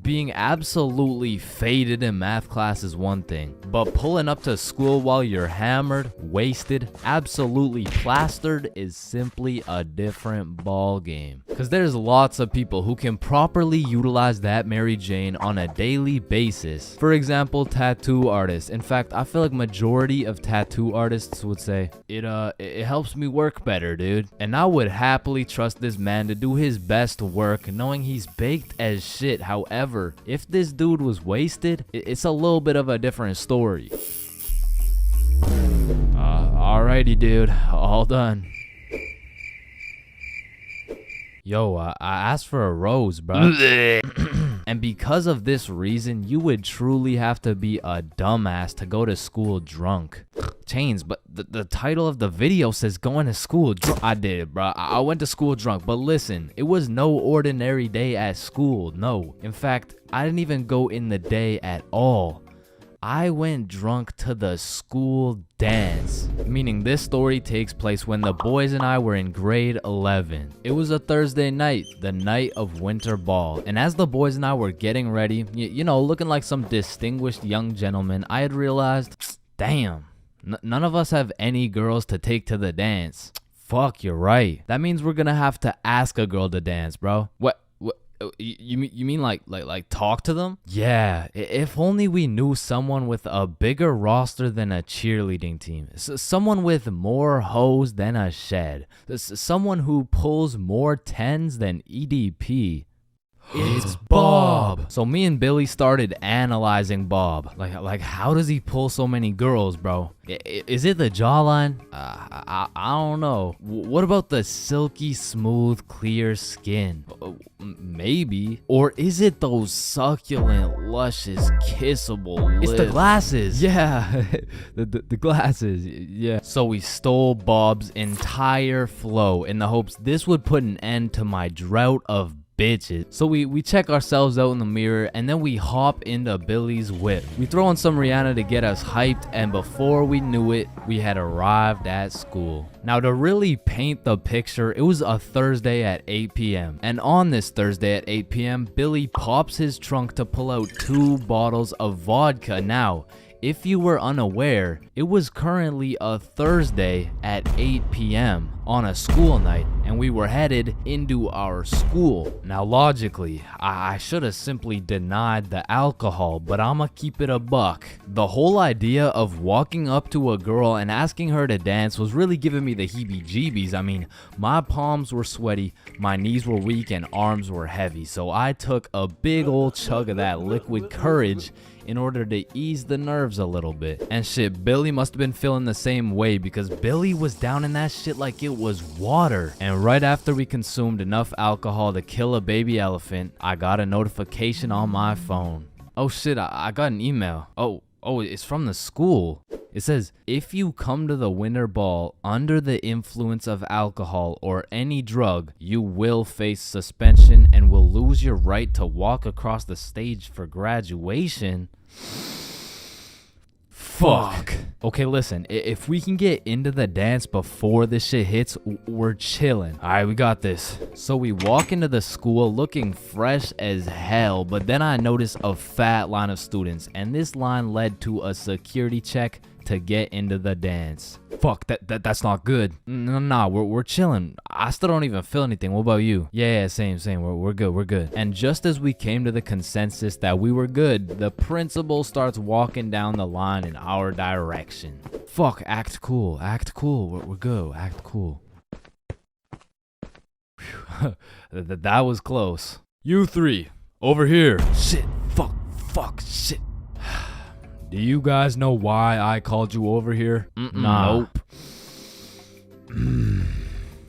Being absolutely faded in math class is one thing, but pulling up to school while you're hammered, wasted, absolutely plastered is simply a different ball game. Cause there's lots of people who can properly utilize that Mary Jane on a daily basis. For example, tattoo artists. In fact, I feel like majority of tattoo artists would say, it helps me work better, dude. And I would happily trust this man to do his best work knowing he's baked as shit. However, if this dude was wasted, it's a little bit of a different story. Alrighty, dude. All done. Yo, I asked for a rose, bro. And because of this reason, you would truly have to be a dumbass to go to school drunk. Chains, but the title of the video says going to school drunk. I did, bro. I went to school drunk, but listen, it was no ordinary day at school. No, in fact, I didn't even go in the day at all. I went drunk to the school dance, meaning this story takes place when the boys and I were in grade 11. It was a Thursday night, the night of winter ball, and as the boys and I were getting ready, you know, looking like some distinguished young gentlemen, I had realized, damn, none of us have any girls to take to the dance. Fuck, you're right. That means we're gonna have to ask a girl to dance, bro. What? You mean like talk to them? Yeah, if only we knew someone with a bigger roster than a cheerleading team. Someone with more hoes than a shed. Someone who pulls more tens than EDP. It's Bob. So me and Billy started analyzing Bob. Like how does he pull so many girls, bro? Is it the jawline? I don't know. What about the silky smooth clear skin? Maybe. Or is it those succulent luscious kissable lips? It's the glasses. Yeah. the glasses. Yeah. So we stole Bob's entire flow in the hopes this would put an end to my drought of bitches. So we check ourselves out in the mirror and then we hop into Billy's whip. We throw on some Rihanna to get us hyped, and before we knew it, we had arrived at school. Now to really paint the picture, it was a Thursday at 8 p.m. and on this Thursday at 8 p.m. Billy pops his trunk to pull out 2 bottles of vodka. Now, if you were unaware, it was currently a Thursday at 8 p.m. on a school night, and we were headed into our school. Now logically, I should have simply denied the alcohol, but I'ma keep it a buck. The whole idea of walking up to a girl and asking her to dance was really giving me the heebie-jeebies. I mean, my palms were sweaty, my knees were weak, and arms were heavy, so I took a big old chug of that liquid courage in order to ease the nerves a little bit. And shit, Billy must have been feeling the same way because Billy was down in that shit like it was water. And right after we consumed enough alcohol to kill a baby elephant, I got a notification on my phone. Oh shit, I got an email. Oh, it's from the school. It says, if you come to the winter ball under the influence of alcohol or any drug, you will face suspension and will lose your right to walk across the stage for graduation. Fuck. Okay, listen, if we can get into the dance before this shit hits, we're chilling. All right, we got this. So we walk into the school looking fresh as hell, but then I noticed a fat line of students, and this line led to a security check to get into the dance. Fuck, that's not good. Nah, we're chilling. I still don't even feel anything. What about you? Yeah, same. We're good. And just as we came to the consensus that we were good, the principal starts walking down the line in our direction. Fuck, act cool. We're good. Act cool. That was close. You 3, over here. Shit, fuck, shit. Do you guys know why I called you over here? Nah. Nope.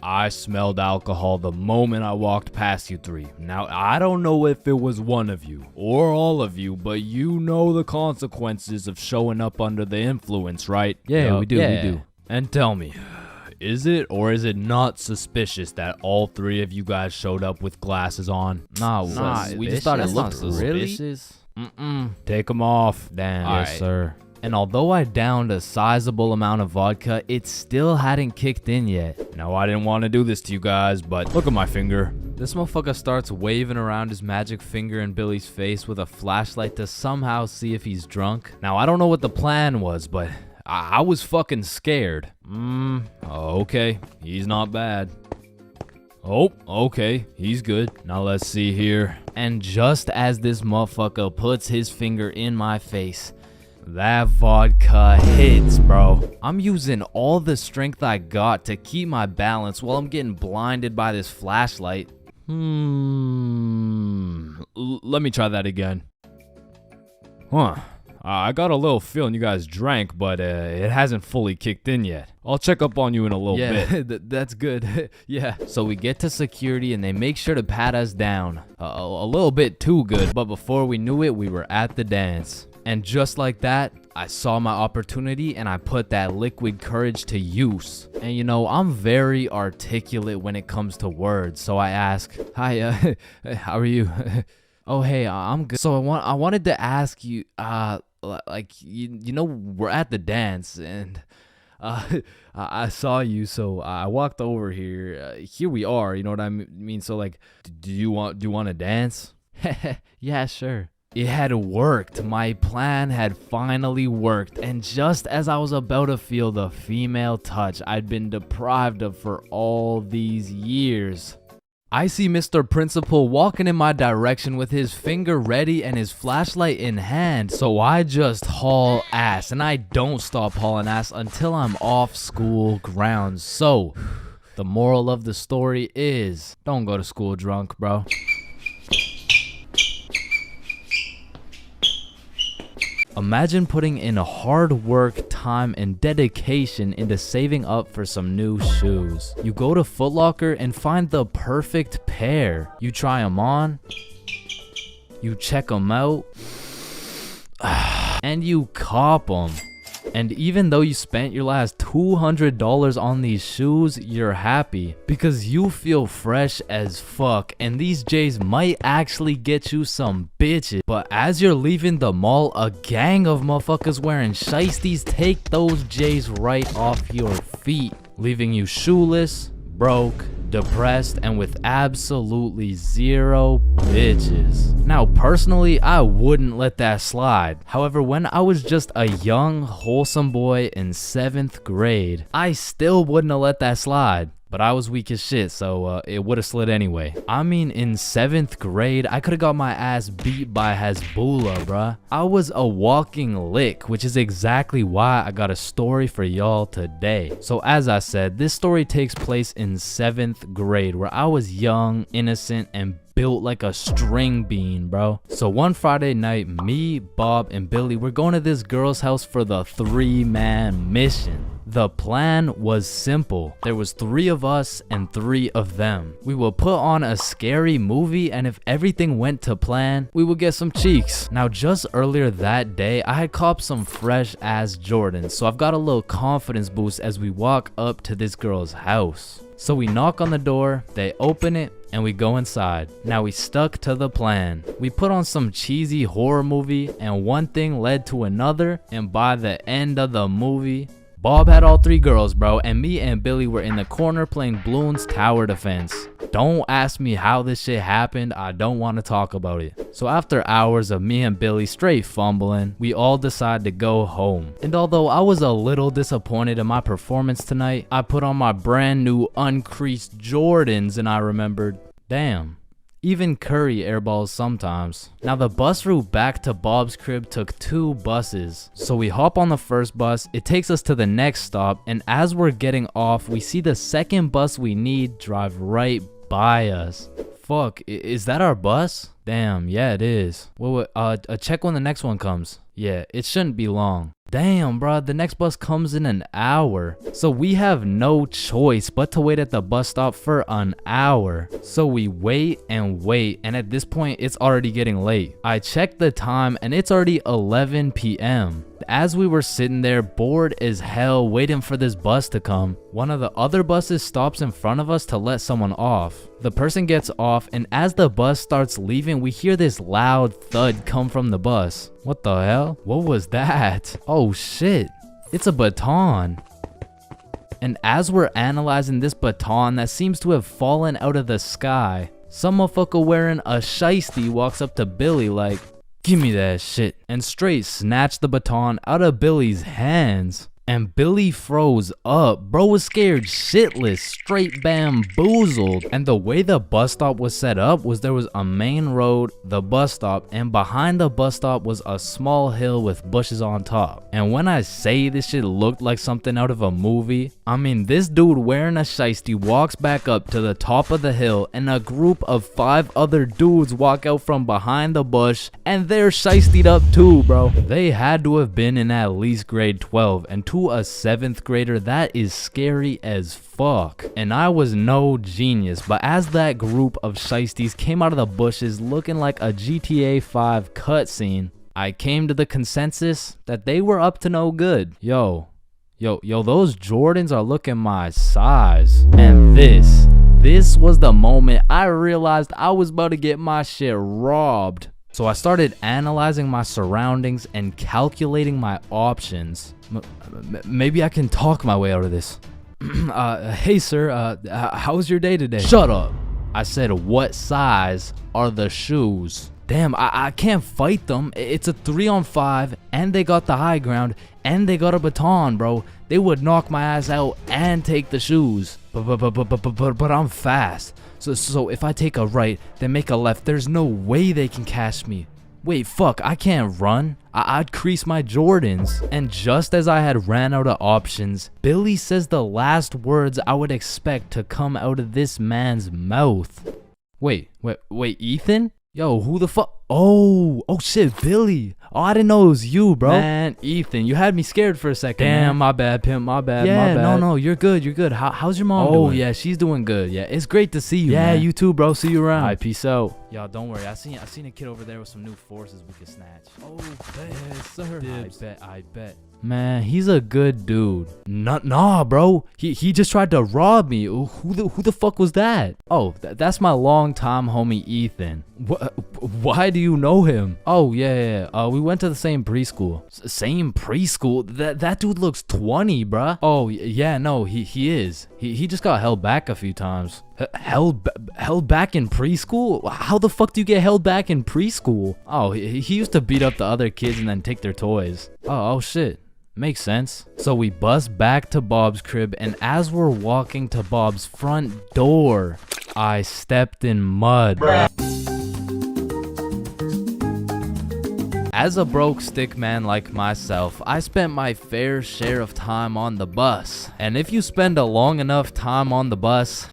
I smelled alcohol the moment I walked past you 3. Now, I don't know if it was one of you or all of you, but you know the consequences of showing up under the influence, right? Yeah, we do. And tell me, is it or is it not suspicious that all 3 of you guys showed up with glasses on? Nah, we just thought it looked suspicious. Take them off. Damn. Yes, sir. And although I downed a sizable amount of vodka, it still hadn't kicked in yet. No, I didn't want to do this to you guys, but look at my finger. This motherfucker starts waving around his magic finger in Billy's face with a flashlight to somehow see if he's drunk. Now, I don't know what the plan was, but I was fucking scared. Okay, he's not bad. Oh, okay, he's good. Now let's see here. And just as this motherfucker puts his finger in my face, that vodka hits, bro. I'm using all the strength I got to keep my balance while I'm getting blinded by this flashlight. Let me try that again. I got a little feeling you guys drank, but it hasn't fully kicked in yet. I'll check up on you in a little bit. Yeah, that's good. Yeah. So we get to security and they make sure to pat us down. A little bit too good, but before we knew it, we were at the dance. And just like that, I saw my opportunity and I put that liquid courage to use. And you know, I'm very articulate when it comes to words. So I ask, hi, how are you? Oh, hey, I'm good. So I wanted to ask you, like, you know, we're at the dance and I saw you, so I walked over here. Here we are, you know what I mean? So like, do you want to dance? Yeah, sure. It had worked. My plan had finally worked. And just as I was about to feel the female touch I'd been deprived of for all these years, I see Mr. Principal walking in my direction with his finger ready and his flashlight in hand. So I just haul ass, and I don't stop hauling ass until I'm off school grounds. So the moral of the story is, don't go to school drunk, bro. Imagine putting in hard work, time, and dedication into saving up for some new shoes. You go to Foot Locker and find the perfect pair. You try them on, you check them out, and you cop them. And even though you spent your last $200 on these shoes, you're happy because you feel fresh as fuck and these J's might actually get you some bitches. But as you're leaving the mall, a gang of motherfuckers wearing shiesties take those J's right off your feet, leaving you shoeless, broke, depressed, and with absolutely zero bitches. Now personally, I wouldn't let that slide. However, when I was just a young wholesome boy in 7th grade, I still wouldn't have let that slide. But I was weak as shit, so it would have slid anyway. I mean, in 7th grade, I could have got my ass beat by Hezbollah, bruh. I was a walking lick, which is exactly why I got a story for y'all today. So as I said, this story takes place in 7th grade, where I was young, innocent, and built like a string bean, bro. So one Friday night, me, Bob, and Billy were going to this girl's house for the 3-man mission. The plan was simple. There was 3 of us and 3 of them. We would put on a scary movie, and if everything went to plan, we would get some cheeks. Now, just earlier that day, I had copped some fresh ass Jordans, so I've got a little confidence boost as we walk up to this girl's house. So we knock on the door, they open it, and we go inside. Now we stuck to the plan. We put on some cheesy horror movie, and one thing led to another, and by the end of the movie, Bob had all 3 girls, bro, and me and Billy were in the corner playing Bloons Tower Defense. Don't ask me how this shit happened, I don't want to talk about it. So after hours of me and Billy straight fumbling, we all decided to go home. And although I was a little disappointed in my performance tonight, I put on my brand new uncreased Jordans and I remembered, damn, even Curry airballs sometimes. Now the bus route back to Bob's crib took 2 buses. So we hop on the first bus, it takes us to the next stop, and as we're getting off, we see the second bus we need drive right by us. Fuck, is that our bus? Damn, yeah it is. Wait, check when the next one comes. Yeah, it shouldn't be long. Damn, bro, the next bus comes in an hour. So we have no choice but to wait at the bus stop for an hour. So we wait, and at this point, it's already getting late. I checked the time, and it's already 11 p.m. As we were sitting there, bored as hell, waiting for this bus to come, one of the other buses stops in front of us to let someone off. The person gets off, and as the bus starts leaving, we hear this loud thud come from the bus. What the hell? What was that? Oh shit, it's a baton. And as we're analyzing this baton that seems to have fallen out of the sky, some motherfucker wearing a shiesty walks up to Billy like, "Give me that shit," and straight snatched the baton out of Billy's hands. And Billy froze up. Bro was scared shitless, straight bamboozled. And the way the bus stop was set up was there was a main road, the bus stop, and behind the bus stop was a small hill with bushes on top. And when I say this shit looked like something out of a movie, I mean this dude wearing a shiesty walks back up to the top of the hill, and a group of 5 other dudes walk out from behind the bush, and they're shiestied up too, bro. They had to have been in at least grade 12, and to a 7th grader, that is scary as fuck. And I was no genius, but as that group of shiesties came out of the bushes looking like a GTA 5 cutscene, I came to the consensus that they were up to no good. Yo, those Jordans are looking my size. And this was the moment I realized I was about to get my shit robbed. So I started analyzing my surroundings and calculating my options. Maybe I can talk my way out of this. Hey sir, how was your day today? Shut up. I said, what size are the shoes? Damn, I can't fight them. It's a 3-on-5, and they got the high ground, and they got a baton, bro. They would knock my ass out and take the shoes. But I'm fast. So if I take a right, then make a left, there's no way they can catch me. Wait, fuck, I can't run. I'd crease my Jordans. And just as I had ran out of options, Billy says the last words I would expect to come out of this man's mouth. Wait, Ethan? Yo, who the fuck? Oh shit, Billy. Oh, I didn't know it was you, bro. Man, Ethan, you had me scared for a second. Damn, man. My bad, pimp, my bad, my bad. No, you're good. How's your mom doing? Oh, yeah, she's doing good. Yeah, it's great to see you, man. You too, bro. See you around. All right, peace out. Y'all, don't worry. I seen a kid over there with some new forces we could snatch. Oh, yes, sir. Dibs. I bet. Man, he's a good dude. Nah, bro. He just tried to rob me. Who the fuck was that? Oh, that's my longtime homie Ethan. Why do you know him? Oh, yeah. We went to the same preschool. Same preschool? That dude looks 20, bruh. Oh, yeah, no, he is. He just got held back a few times. Held back in preschool? How the fuck do you get held back in preschool? Oh, he used to beat up the other kids and then take their toys. Oh shit. Makes sense. So we bust back to Bob's crib, and as we're walking to Bob's front door, I stepped in mud. As a broke stick man like myself, I spent my fair share of time on the bus. And if you spend a long enough time on the bus,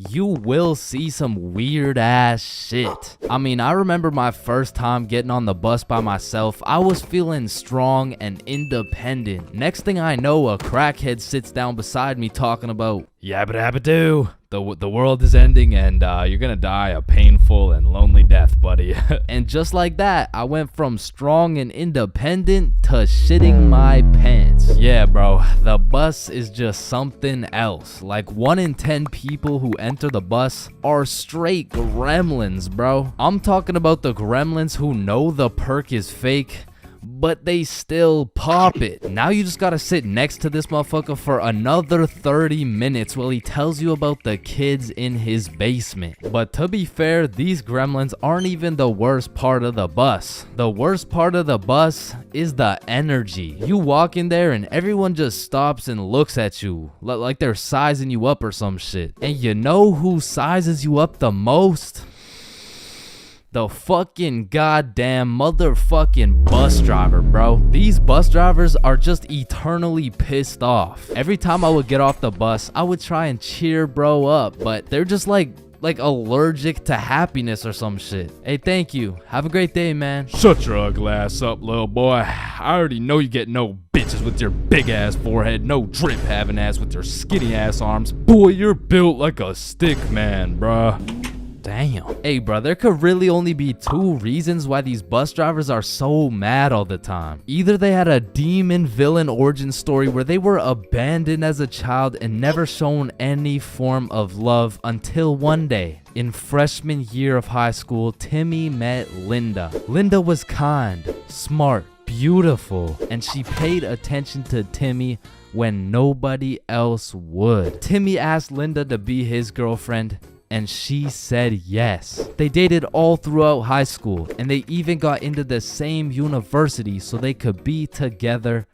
you will see some weird ass shit. I mean, I remember my first time getting on the bus by myself. I was feeling strong and independent. Next thing I know, a crackhead sits down beside me talking about yabba dabba doo. The world is ending, and you're gonna die a painful and lonely death, buddy. And just like that, I went from strong and independent to shitting my pants. Yeah, bro, the bus is just something else. Like 1 in 10 people who enter the bus are straight gremlins, bro. I'm talking about the gremlins who know the perk is fake, but they still pop it. Now you just gotta sit next to this motherfucker for another 30 minutes while he tells you about the kids in his basement. But to be fair, these gremlins aren't even the worst part of the bus. The worst part of the bus is the energy. You walk in there and everyone just stops and looks at you like they're sizing you up or some shit. And you know who sizes you up the most? The fucking goddamn motherfucking bus driver, bro. These bus drivers are just eternally pissed off. Every time I would get off the bus, I would try and cheer bro up, but they're just like allergic to happiness or some shit. Hey, thank you. Have a great day, man. Shut your ugly ass up, little boy. I already know you get no bitches with your big ass forehead, no drip having ass with your skinny ass arms. Boy, you're built like a stick man, bruh. Damn. Hey, bro, there could really only be two reasons why these bus drivers are so mad all the time. Either they had a demon villain origin story where they were abandoned as a child and never shown any form of love until one day. In freshman year of high school, Timmy met Linda. Linda was kind, smart, beautiful, and she paid attention to Timmy when nobody else would. Timmy asked Linda to be his girlfriend, and she said yes. They dated all throughout high school, and they even got into the same university so they could be together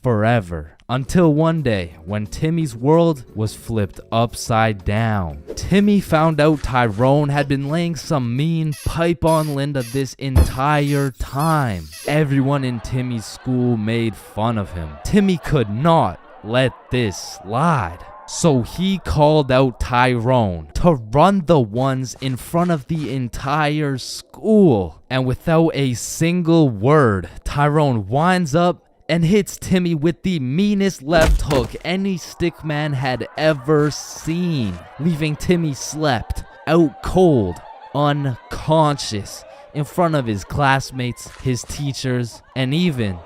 forever. Until one day, when Timmy's world was flipped upside down. Timmy found out Tyrone had been laying some mean pipe on Linda this entire time. Everyone in Timmy's school made fun of him. Timmy could not let this slide. So he called out Tyrone to run the ones in front of the entire school. And without a single word, Tyrone winds up and hits Timmy with the meanest left hook any stickman had ever seen, leaving Timmy slept, out cold, unconscious, in front of his classmates, his teachers, and even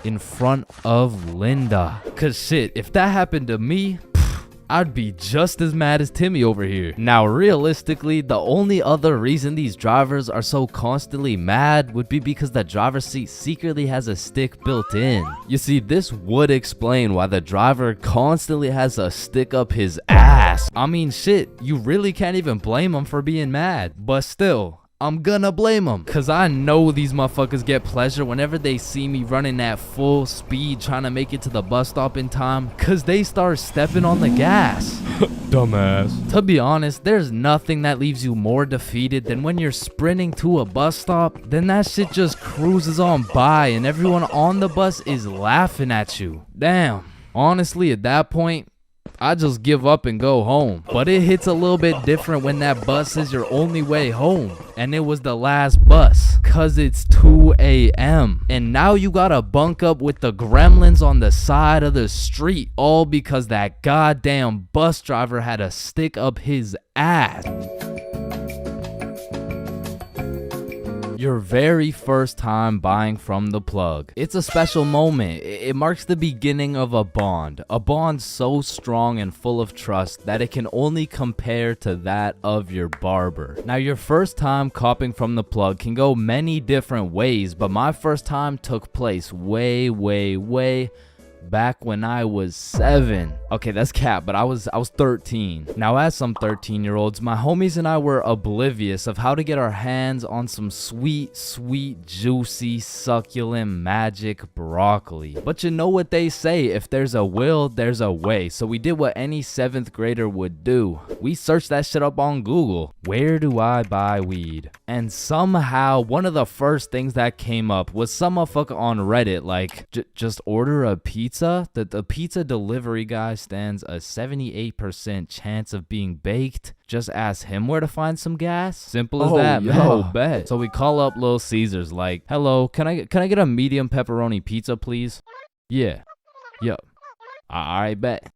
in front of Linda. Cause shit, if that happened to me, I'd be just as mad as Timmy over here. Now, realistically, the only other reason these drivers are so constantly mad would be because the driver's seat secretly has a stick built in. You see, this would explain why the driver constantly has a stick up his ass. I mean, shit, you really can't even blame him for being mad. But still, I'm gonna blame them, cause I know these motherfuckers get pleasure whenever they see me running at full speed trying to make it to the bus stop in time, cause they start stepping on the gas. Dumbass. To be honest, there's nothing that leaves you more defeated than when you're sprinting to a bus stop, then that shit just cruises on by and everyone on the bus is laughing at you. Damn, honestly at that point, I just give up and go home. But it hits a little bit different when that bus is your only way home. And it was the last bus. Cause it's 2 a.m. And now you gotta bunk up with the gremlins on the side of the street. All because that goddamn bus driver had a stick up his ass. Your very first time buying from the plug. It's a special moment. It marks the beginning of a bond so strong and full of trust that it can only compare to that of your barber. Now, your first time copping from the plug can go many different ways, but my first time took place way back when I was 7. Okay, that's cap, but I was 13. Now, as some 13-year-olds, my homies and I were oblivious of how to get our hands on some sweet, juicy, succulent, magic broccoli. But you know what they say, if there's a will, there's a way. So we did what any 7th grader would do. We searched that shit up on Google. Where do I buy weed? And somehow, one of the first things that came up was some motherfucker on Reddit like, just order a pizza. The pizza delivery guy stands a 78% chance of being baked. Just ask him where to find some gas. Simple as that, man. Yo, Bet. So we call up Little Caesars like, hello, can I get a medium pepperoni pizza, please? Yeah. Yep. I bet.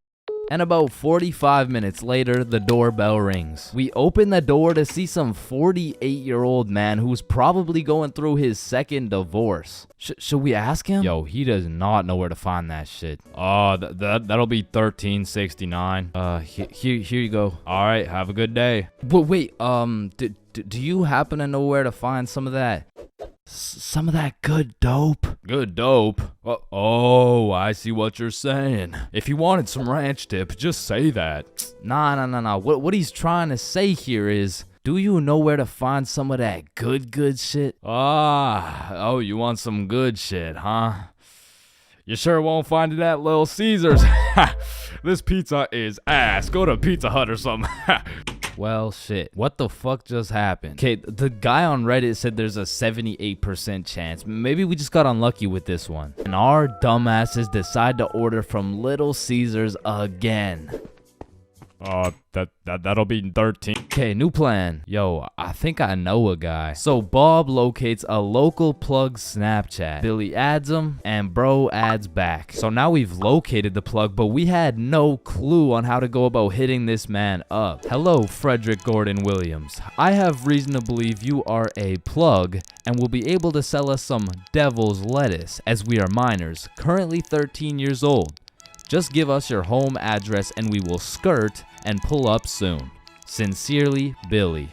And about 45 minutes later, the doorbell rings. We open the door to see some 48-year-old man who's probably going through his second divorce. Should we ask him? Yo, he does not know where to find that shit. That'll be $13.69. Here you go. All right, have a good day. But wait, do you happen to know where to find some of that good dope? Good dope? Oh, I see what you're saying. If you wanted some ranch dip, just say that. Nah. What he's trying to say here is, do you know where to find some of that good shit? Oh, you want some good shit, huh? You sure won't find it at Little Caesars. This pizza is ass. Go to Pizza Hut or something. Well, shit. What the fuck just happened? Okay, the guy on Reddit said there's a 78% chance. Maybe we just got unlucky with this one. And our dumbasses decide to order from Little Caesars again. That'll be 13. Okay, new plan. Yo, I think I know a guy. So Bob locates a local plug Snapchat. Billy adds him, and bro adds back. So now we've located the plug, but we had no clue on how to go about hitting this man up. Hello, Frederick Gordon Williams. I have reason to believe you are a plug and will be able to sell us some devil's lettuce, as we are minors, currently 13 years old. Just give us your home address and we will skirt and pull up soon. Sincerely, Billy.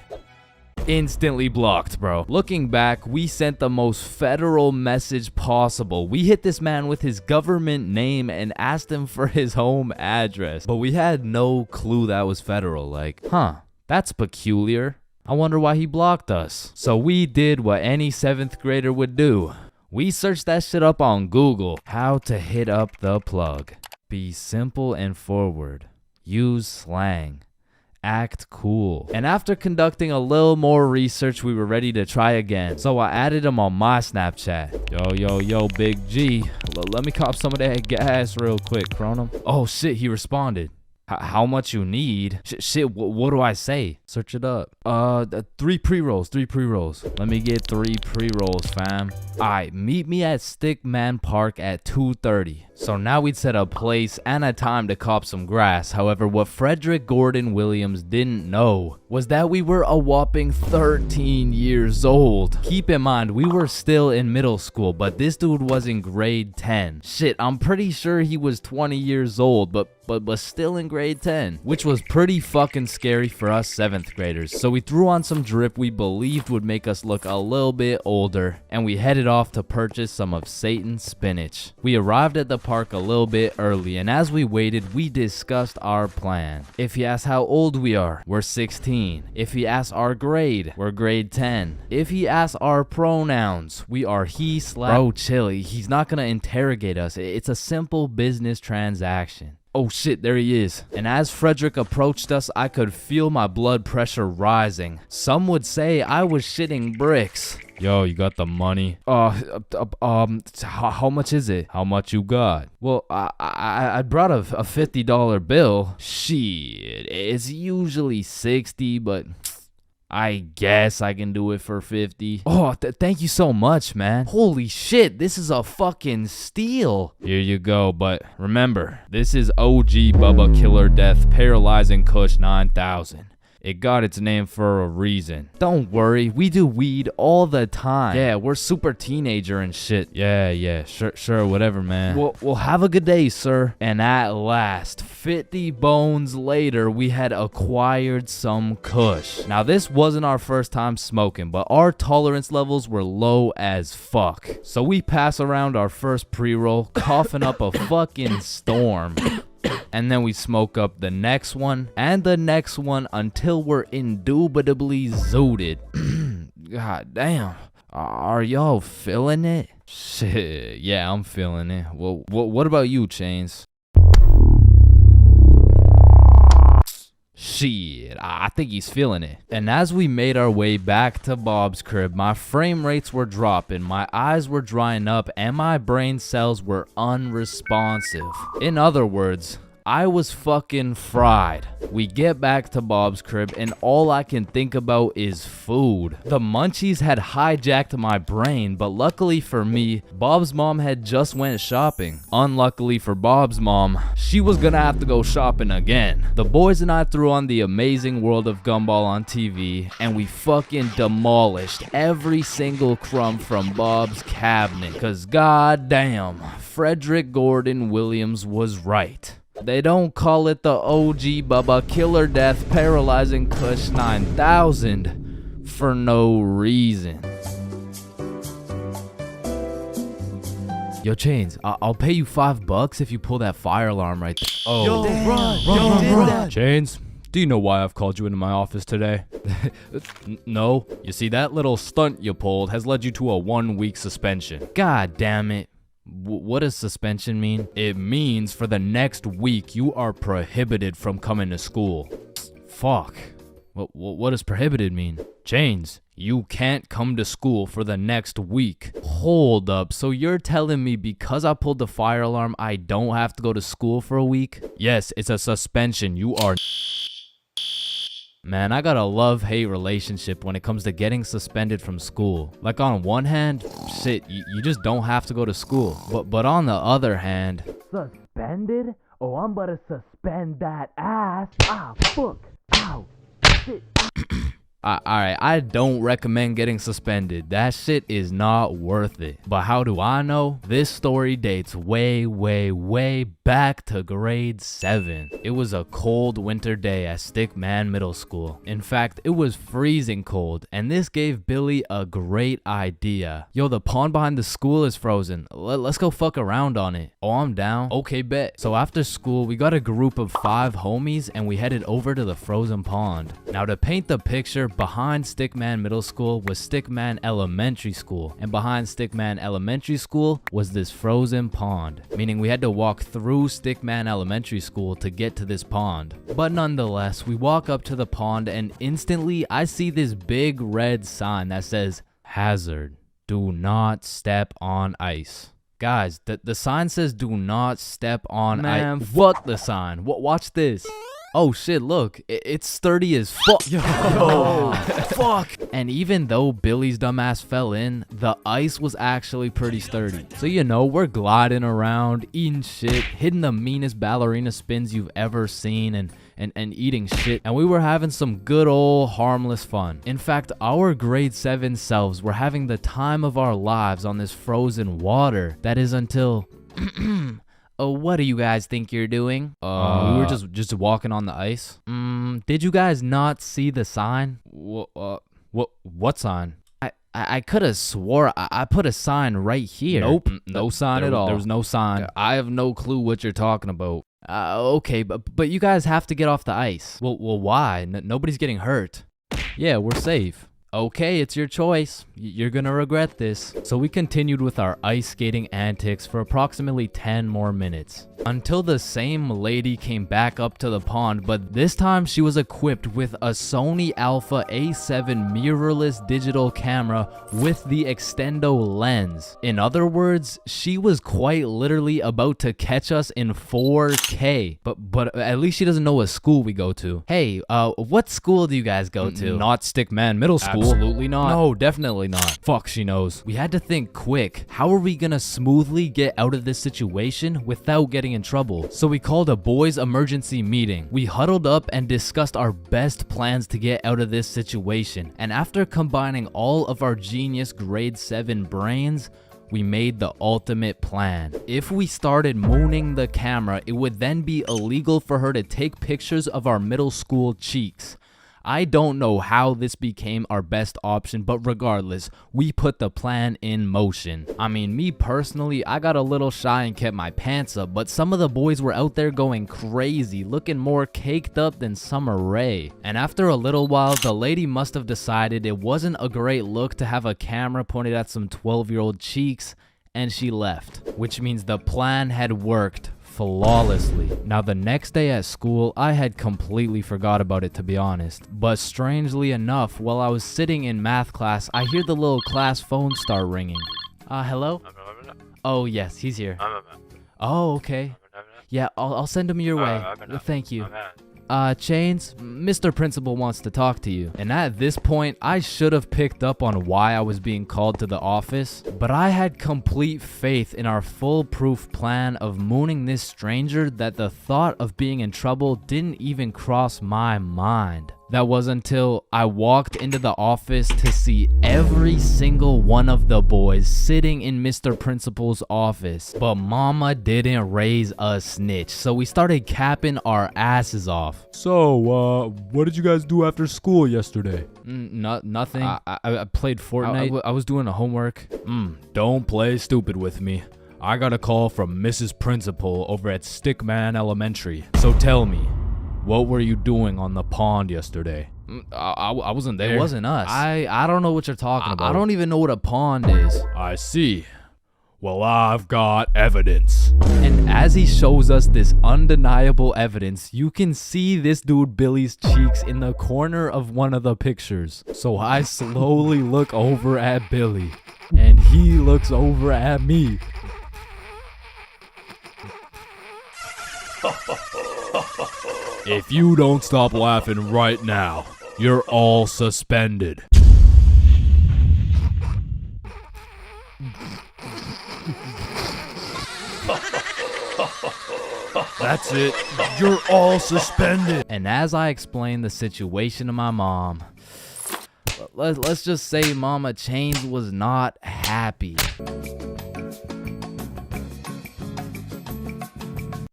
Instantly blocked, bro. Looking back, we sent the most federal message possible. We hit this man with his government name and asked him for his home address. But we had no clue that was federal. Like, that's peculiar. I wonder why he blocked us. So we did what any 7th grader would do. We searched that shit up on Google. How to hit up the plug. Be simple and forward. Use slang. Act cool. And after conducting a little more research, we were ready to try again. So I added him on my Snapchat. Yo, Big G. Let me cop some of that gas real quick, Chronum. Oh shit, he responded. How much you need? Shit, what do I say? Search it up. 3 pre-rolls. Let me get 3 pre-rolls, fam. Alright, meet me at Stickman Park at 2:30. So now we'd set a place and a time to cop some grass. However, what Frederick Gordon Williams didn't know was that we were a whopping 13 years old. Keep in mind, we were still in middle school, but this dude was in grade 10. Shit, I'm pretty sure he was 20 years old, but still in grade 10, which was pretty fucking scary for us 7th graders. So we threw on some drip we believed would make us look a little bit older, and we headed off to purchase some of Satan's spinach. We arrived at the park a little bit early, and as we waited, we discussed our plan. If he asks how old we are, we're 16. If he asks our grade, we're grade 10. If he asks our pronouns, we are he/. Bro, chill, he's not gonna interrogate us. It's a simple business transaction. Oh shit, there he is. And as Frederick approached us, I could feel my blood pressure rising. Some would say I was shitting bricks. Yo, you got the money? How much is it? How much you got? Well, I brought a $50 bill. Shit, it's usually 60, but I guess I can do it for 50. Oh, thank you so much, man. Holy shit, this is a fucking steal. Here you go, but remember, this is OG Bubba Killer Death Paralyzing Kush 9000. It got its name for a reason. Don't worry, we do weed all the time. Yeah, we're super teenager and shit. Yeah, sure, whatever, man. Well, have a good day, sir. And at last, 50 bones later, we had acquired some kush. Now, this wasn't our first time smoking, but our tolerance levels were low as fuck. So we pass around our first pre-roll, coughing up a fucking storm. And then we smoke up the next one and the next one until we're indubitably zooted. God damn. Are y'all feeling it? Shit, yeah, I'm feeling it. Well, what about you, Chains? Shit, I think he's feeling it. And as we made our way back to Bob's crib, my frame rates were dropping, my eyes were drying up, and my brain cells were unresponsive. In other words, I was fucking fried. We get back to Bob's crib and all I can think about is food. The munchies had hijacked my brain, but luckily for me, Bob's mom had just went shopping. Unluckily for Bob's mom, she was gonna have to go shopping again. The boys and I threw on The Amazing World of Gumball on TV and we fucking demolished every single crumb from Bob's cabinet. Cause goddamn, Frederick Gordon Williams was right. They don't call it the OG Bubba Killer Death Paralyzing Kush 9000 for no reason. Yo, Chains, I'll pay you $5 if you pull that fire alarm right there. Oh, Yo, run. Chains, do you know why I've called you into my office today? No. You see, that little stunt you pulled has led you to a 1-week suspension. God damn it. What does suspension mean? It means for the next week you are prohibited from coming to school. Fuck. What does prohibited mean? Chains, you can't come to school for the next week. Hold up, so you're telling me because I pulled the fire alarm, I don't have to go to school for a week? Yes, it's a suspension. You are... Man, I got a love-hate relationship when it comes to getting suspended from school. Like on one hand, shit, you just don't have to go to school. But on the other hand... Suspended? Oh, I'm about to suspend that ass. Ah, fuck. Ow. Shit. Alright, I don't recommend getting suspended. That shit is not worth it. But how do I know? This story dates way back to grade 7. It was a cold winter day at Stickman Middle School. In fact, it was freezing cold, and this gave Billy a great idea. Yo, the pond behind the school is frozen. Let's go fuck around on it. Oh, I'm down. Okay, bet. So after school, we got a group of 5 homies, and we headed over to the frozen pond. Now, to paint the picture, behind Stickman Middle School was Stickman Elementary School, and behind Stickman Elementary School was this frozen pond, meaning we had to walk through Stickman Elementary School to get to this pond. But nonetheless, we walk up to the pond and instantly I see this big red sign that says, "Hazard, do not step on ice." Guys, the sign says do not step on ice. Man, fuck the sign. Watch this. Oh shit, look, it's sturdy as fuck. Yo, fuck. And even though Billy's dumbass fell in, the ice was actually pretty sturdy. So you know, we're gliding around, eating shit, hitting the meanest ballerina spins you've ever seen, and eating shit. And we were having some good old harmless fun. In fact, our grade 7 selves were having the time of our lives on this frozen water. That is until... Oh, what do you guys think you're doing? We were just walking on the ice. Did you guys not see the sign? What sign? I could have swore I put a sign right here. Nope, no sign at all. There was no sign. I have no clue what you're talking about. Okay, but you guys have to get off the ice. Well, why? Nobody's getting hurt. Yeah, we're safe. Okay, it's your choice. You're gonna regret this. So we continued with our ice skating antics for approximately 10 more minutes. Until the same lady came back up to the pond, but this time she was equipped with a Sony Alpha A7 mirrorless digital camera with the extendo lens. In other words, she was quite literally about to catch us in 4K. But at least she doesn't know what school we go to. Hey, what school do you guys go to? Not Stickman Middle School. Absolutely not. No, definitely not. Fuck, she knows. We had to think quick. How are we gonna smoothly get out of this situation without getting in trouble? So we called a boys' emergency meeting. We huddled up and discussed our best plans to get out of this situation. And after combining all of our genius grade 7 brains, we made the ultimate plan. If we started mooning the camera, it would then be illegal for her to take pictures of our middle school cheeks. I don't know how this became our best option, but regardless, we put the plan in motion. I mean, me personally, I got a little shy and kept my pants up, but some of the boys were out there going crazy, looking more caked up than Summer Rae. And after a little while, the lady must have decided it wasn't a great look to have a camera pointed at some 12-year-old cheeks, and she left. Which means the plan had worked flawlessly. Now the next day at school, I had completely forgot about it, to be honest. But strangely enough, while I was sitting in math class, I hear the little class phone start ringing. Hello? Oh yes, he's here. Oh, okay. Yeah, I'll send him your way. Thank you. Chains, Mr. Principal wants to talk to you. And at this point, I should have picked up on why I was being called to the office, but I had complete faith in our foolproof plan of mooning this stranger that the thought of being in trouble didn't even cross my mind. That was until I walked into the office to see every single one of the boys sitting in Mr. Principal's office. But mama didn't raise a snitch, so we started capping our asses off. So, what did you guys do after school yesterday? Nothing. I played Fortnite. I was doing the homework. Don't play stupid with me. I got a call from Mrs. Principal over at Stickman Elementary. So tell me, what were you doing on the pond yesterday? I wasn't there. It wasn't us. I don't know what you're talking about. I don't even know what a pond is. I see. Well, I've got evidence. And as he shows us this undeniable evidence, you can see this dude Billy's cheeks in the corner of one of the pictures. So I slowly look over at Billy, and he looks over at me. If you don't stop laughing right now, you're all suspended. That's it. You're all suspended. And as I explained the situation to my mom, let's just say Mama Chains was not happy.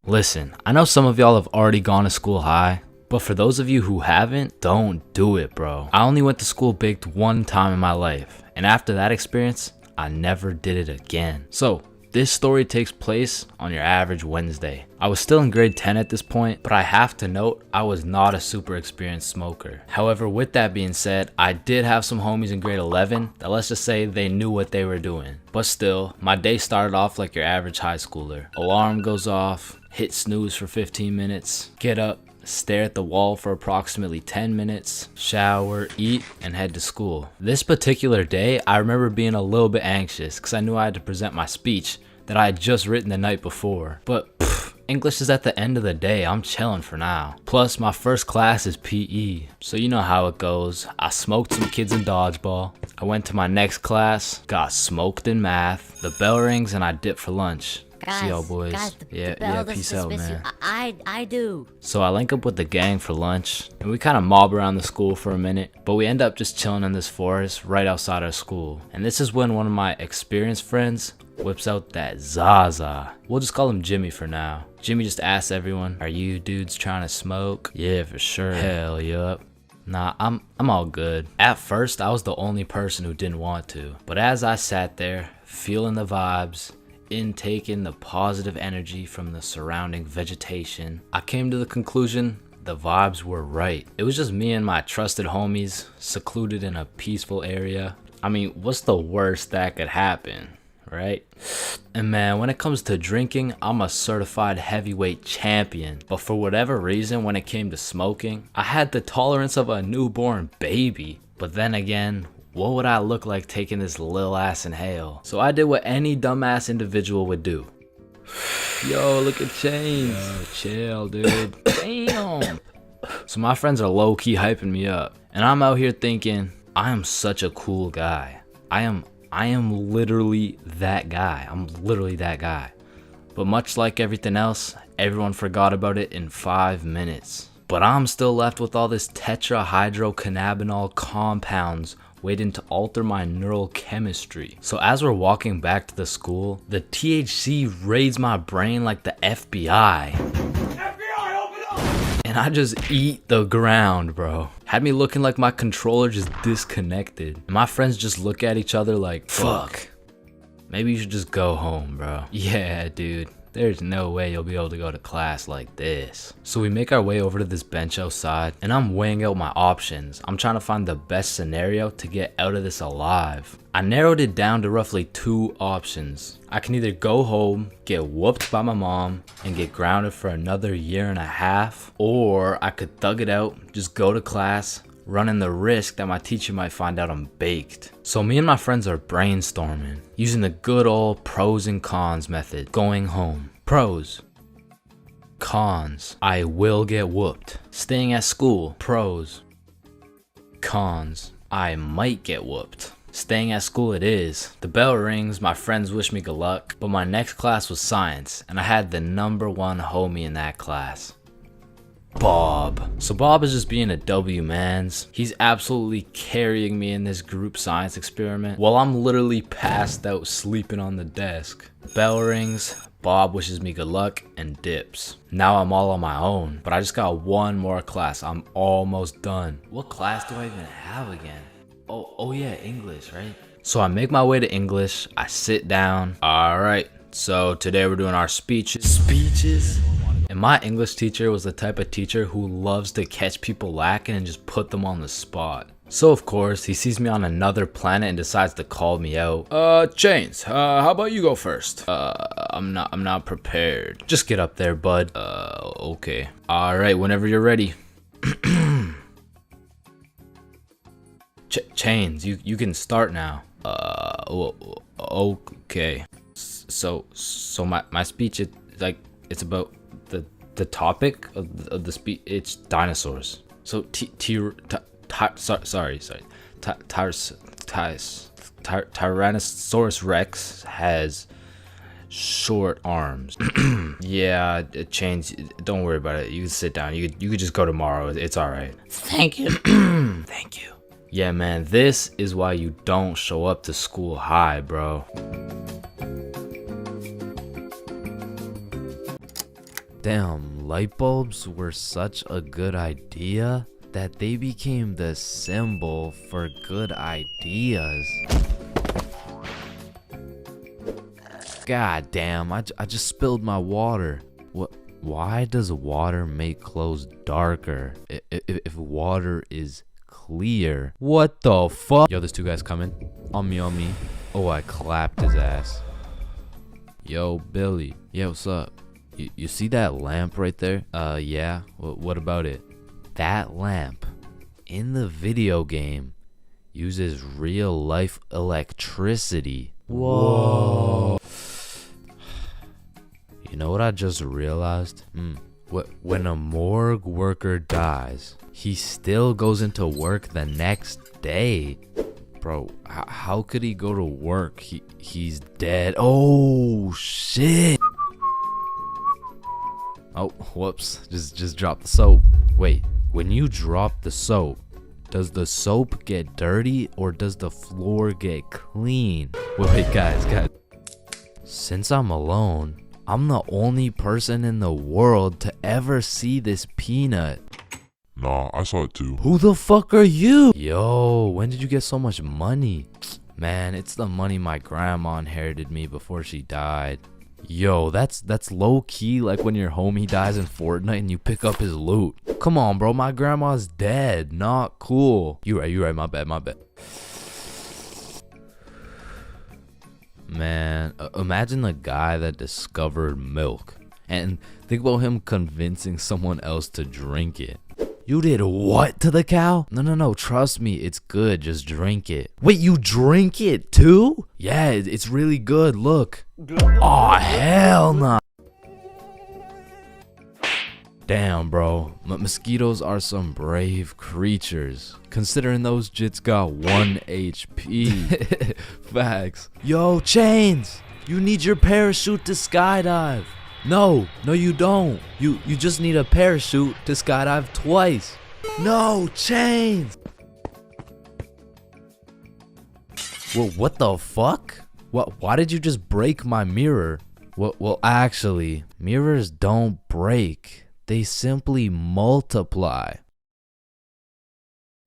Listen, I know some of y'all have already gone to school high, but for those of you who haven't, don't do it, bro. I only went to school baked one time in my life, and after that experience, I never did it again. So, this story takes place on your average Wednesday. I was still in grade 10 at this point, but I have to note, I was not a super experienced smoker. However, with that being said, I did have some homies in grade 11 that, let's just say, they knew what they were doing. But still, my day started off like your average high schooler. Alarm goes off, hit snooze for 15 minutes, get up, stare at the wall for approximately 10 minutes, shower, eat, and head to school. This particular day, I remember being a little bit anxious because I knew I had to present my speech that I had just written the night before. But English is at the end of the day, I'm chilling for now. Plus, my first class is PE, so you know how it goes. I smoked some kids in dodgeball. I went to my next class, got smoked in math. The bell rings and I dip for lunch. See y'all boys. Yeah, peace out, man. I do. So I link up with the gang for lunch, and we kind of mob around the school for a minute, but we end up just chilling in this forest right outside our school. And this is when one of my experienced friends whips out that Zaza. We'll just call him Jimmy for now. Jimmy just asks everyone, "Are you dudes trying to smoke?" "Yeah, for sure." "Hell yup." "Nah, I'm all good." At first, I was the only person who didn't want to, but as I sat there, feeling the vibes, intaking the positive energy from the surrounding vegetation, I came to the conclusion the vibes were right. It was just me and my trusted homies, secluded in a peaceful area. I mean, what's the worst that could happen, right? And man, when it comes to drinking, I'm a certified heavyweight champion. But for whatever reason, when it came to smoking, I had the tolerance of a newborn baby. But then again, what would I look like taking this lil ass inhale? So I did what any dumbass individual would do. Yo, look at Chains. Yo, chill, dude. Damn. So my friends are low-key hyping me up, and I'm out here thinking, I am such a cool guy. I am literally that guy. I'm literally that guy. But much like everything else, everyone forgot about it in 5 minutes. But I'm still left with all this tetrahydrocannabinol compounds waiting to alter my neural chemistry. So as we're walking back to the school, the THC raids my brain like the FBI. FBI, open up! And I just eat the ground, bro. Had me looking like my controller just disconnected. And my friends just look at each other like, fuck. Maybe you should just go home, bro. Yeah, dude. There's no way you'll be able to go to class like this. So we make our way over to this bench outside, and I'm weighing out my options. I'm trying to find the best scenario to get out of this alive. I narrowed it down to roughly 2 options. I can either go home, get whooped by my mom, and get grounded for another 1.5 years, or I could thug it out, just go to class, running the risk that my teacher might find out I'm baked. So me and my friends are brainstorming, using the good old pros and cons method. Going home. Pros. Cons. I will get whooped. Staying at school. Pros. Cons. I might get whooped. Staying at school it is. The bell rings, my friends wish me good luck, but my next class was science, and I had the #1 homie in that class. Bob. So Bob is just being a W, mans. He's absolutely carrying me in this group science experiment while I'm literally passed out sleeping on the desk. Bell rings, Bob wishes me good luck, and dips. Now I'm all on my own, but I just got 1 more class. I'm almost done. What class do I even have again? Oh yeah, English, right? So I make my way to English, I sit down. Alright, so today we're doing our speeches. And my English teacher was the type of teacher who loves to catch people lacking and just put them on the spot. So of course, he sees me on another planet and decides to call me out. Chains, how about you go first? I'm not prepared. Just get up there, bud. Okay. Alright, whenever you're ready. Chains, you can start now. Okay. So my speech, it's about the topic of the speech. It's dinosaurs. So Tyrannosaurus Rex has short arms. Yeah, Chains, don't worry about it. You can sit down. You could just go tomorrow. It's all right. Thank you. Thank you. Yeah, man, this is why you don't show up to school high, bro. Damn, light bulbs were such a good idea that they became the symbol for good ideas. God damn, I just spilled my water. What? Why does water make clothes darker if water is clear? What the fuck? Yo, there's two guys coming. On me. Oh, I clapped his ass. Yo, Billy. Yeah, what's up? You see that lamp right there? Yeah. What about it? That lamp in the video game uses real life electricity. Whoa. You know what I just realized? When a morgue worker dies, he still goes into work the next day. Bro, how could he go to work? He's dead. Oh shit. Oh, whoops. Just dropped the soap. Wait, when you drop the soap, does the soap get dirty or does the floor get clean? Wait, guys. Since I'm alone, I'm the only person in the world to ever see this peanut. Nah, I saw it too. Who the fuck are you? Yo, when did you get so much money? Man, it's the money my grandma inherited me before she died. Yo, that's low key like when your homie dies in Fortnite and you pick up his loot. Come on, bro, my grandma's dead. Not cool. You right, my bad. Man, imagine the guy that discovered milk and think about him convincing someone else to drink it. You did what to the cow? No, trust me, it's good, just drink it. Wait, you drink it too? Yeah, it's really good, look. Aw, hell nah. Damn, bro, mosquitoes are some brave creatures, considering those jits got 1 HP. Facts. Yo, Chains, you need your parachute to skydive. No, you don't. You just need a parachute to skydive twice. No, Chains. Well, what the fuck? Why did you just break my mirror? Well, actually, mirrors don't break. They simply multiply.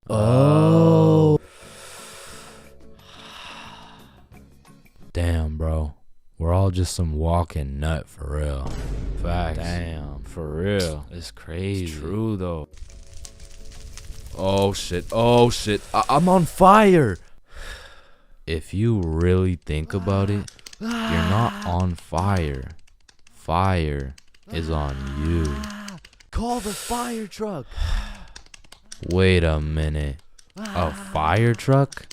Oh. Damn, bro. We're all just some walking nut for real. Facts. Damn, for real. It's crazy. It's true though. Oh shit. I'm on fire. If you really think about it, you're not on fire. Fire is on you. Call the fire truck. Wait a minute. A fire truck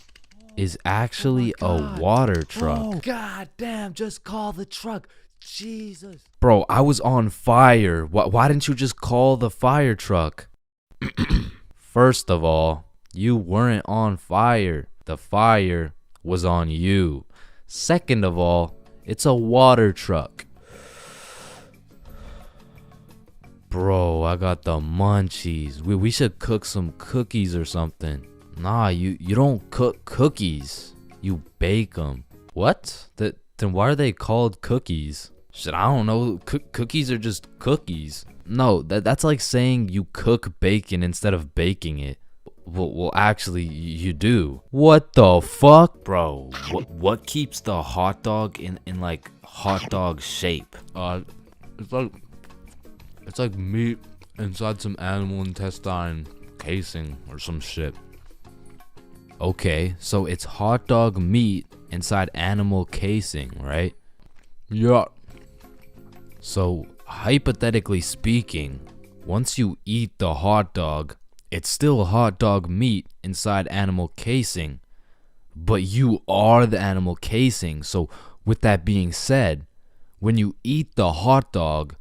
is actually a water truck. Oh, god damn, just call the truck. Jesus. Bro, I was on fire. Why didn't you just call the fire truck? First of all, you weren't on fire. The fire was on you. Second of all, it's a water truck. Bro, I got the munchies. We should cook some cookies or something. Nah, you don't cook cookies. You bake them. What? Then why are they called cookies? Shit, I don't know. Cookies are just cookies. No, that's like saying you cook bacon instead of baking it. Well, actually, you do. What the fuck? Bro, what keeps the hot dog in like hot dog shape? It's like meat inside some animal intestine casing or some shit. Okay, so it's hot dog meat inside animal casing, right? Yeah. So, hypothetically speaking, once you eat the hot dog, it's still hot dog meat inside animal casing, but you are the animal casing. So, with that being said, when you eat the hot dog,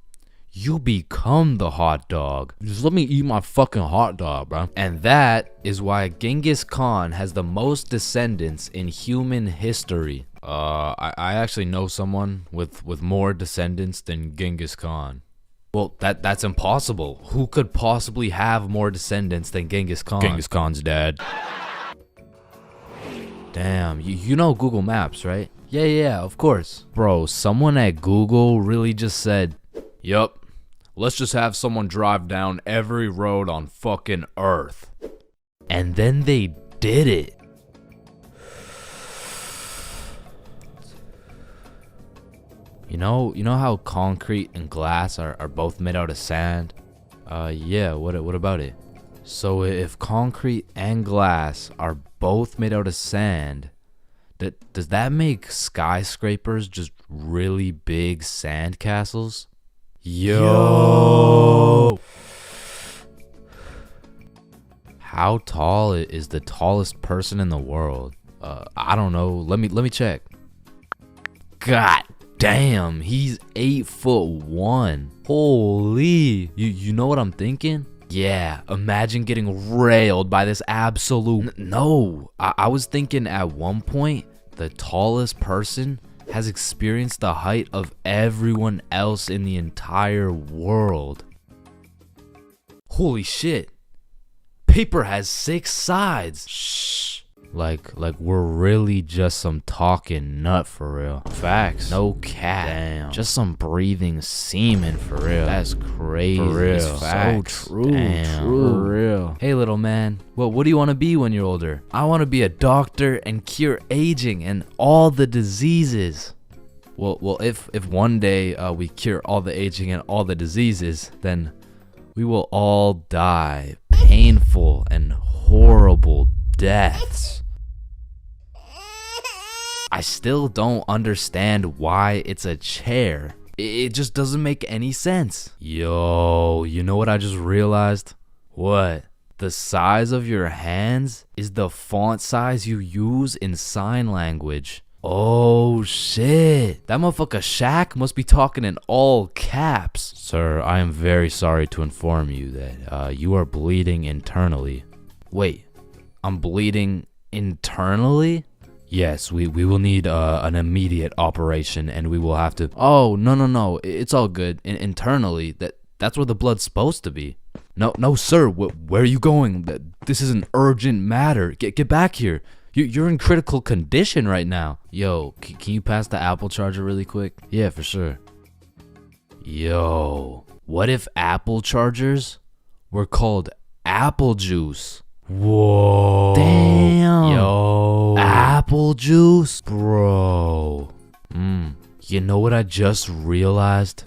you become the hot dog. Just let me eat my fucking hot dog, bro. And that is why Genghis Khan has the most descendants in human history. I actually know someone with more descendants than Genghis Khan. Well, that's impossible. Who could possibly have more descendants than Genghis Khan? Genghis Khan's dad. Damn, you know Google Maps, right? Yeah, of course. Bro, someone at Google really just said, Yup. Let's just have someone drive down every road on fucking Earth. and then they did it. You know how concrete and glass are both made out of sand? Yeah, what about it? So if concrete and glass are both made out of sand, does that make skyscrapers just really big sand castles? Yo! How tall is the tallest person in the world? I don't know. Let me check. God damn, he's 8'1". Holy, you know what I'm thinking? Yeah, imagine getting railed by this absolute. No, I was thinking at one point the tallest person has experienced the height of everyone else in the entire world. Holy shit. Paper has 6 sides. Shh. Like we're really just some talking nut for real. Facts. No cap. Damn. Just some breathing semen for real. That's crazy. For real. So Facts. true. Damn. True. For real. Hey little man, what do you want to be when you're older? I want to be a doctor and cure aging and all the diseases. Well, if one day we cure all the aging and all the diseases, then we will all die painful and horrible deaths. I still don't understand why it's a chair. It just doesn't make any sense. Yo, you know what I just realized? What? The size of your hands is the font size you use in sign language. Oh shit. That motherfucker Shaq must be talking in all caps. Sir, I am very sorry to inform you that you are bleeding internally. Wait, I'm bleeding internally? Yes, we will need an immediate operation, and we will have to. Oh, no. It's all good. Internally, that's where the blood's supposed to be. No, sir. Where are you going? This is an urgent matter. Get back here. You're in critical condition right now. Yo, can you pass the Apple charger really quick? Yeah, for sure. Yo, what if Apple chargers were called apple juice? Whoa. Damn. Yo. Apple juice? Bro. You know what I just realized?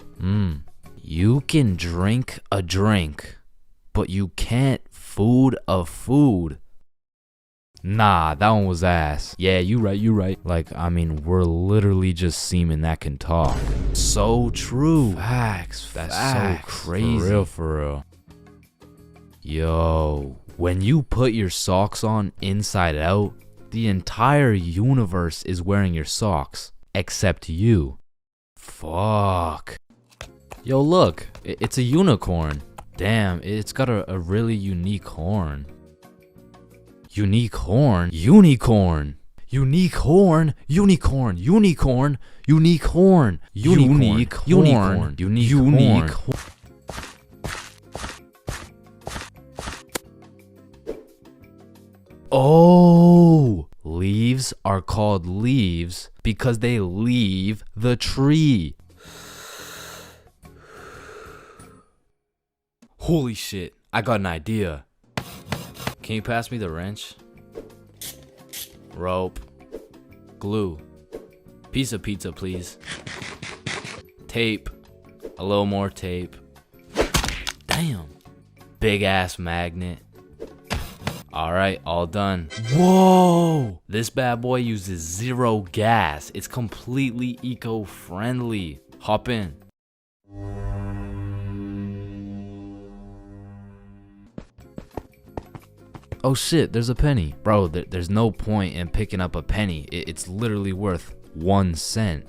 You can drink a drink, but you can't food a food. Nah, that one was ass. Yeah, you right. Like, I mean, we're literally just semen that can talk. So true. Facts. That's Facts. so crazy. For real. Yo, when you put your socks on inside out, the entire universe is wearing your socks, except you. Fuck. Yo, look, it's a unicorn. Damn, it's got a really unique horn. Unique horn? Unicorn. Unique horn. Unicorn. Unicorn. Unique horn. Unique horn. Unique horn. Oh, leaves are called leaves because they leave the tree. Holy shit, I got an idea. Can you pass me the wrench? Rope. Glue. Piece of pizza, please. Tape. A little more tape. Damn. Big ass magnet. Alright, all done. Whoa! This bad boy uses 0 gas. It's completely eco-friendly. Hop in. Oh shit, there's a penny. Bro, there's no point in picking up a penny. It's literally worth 1 cent.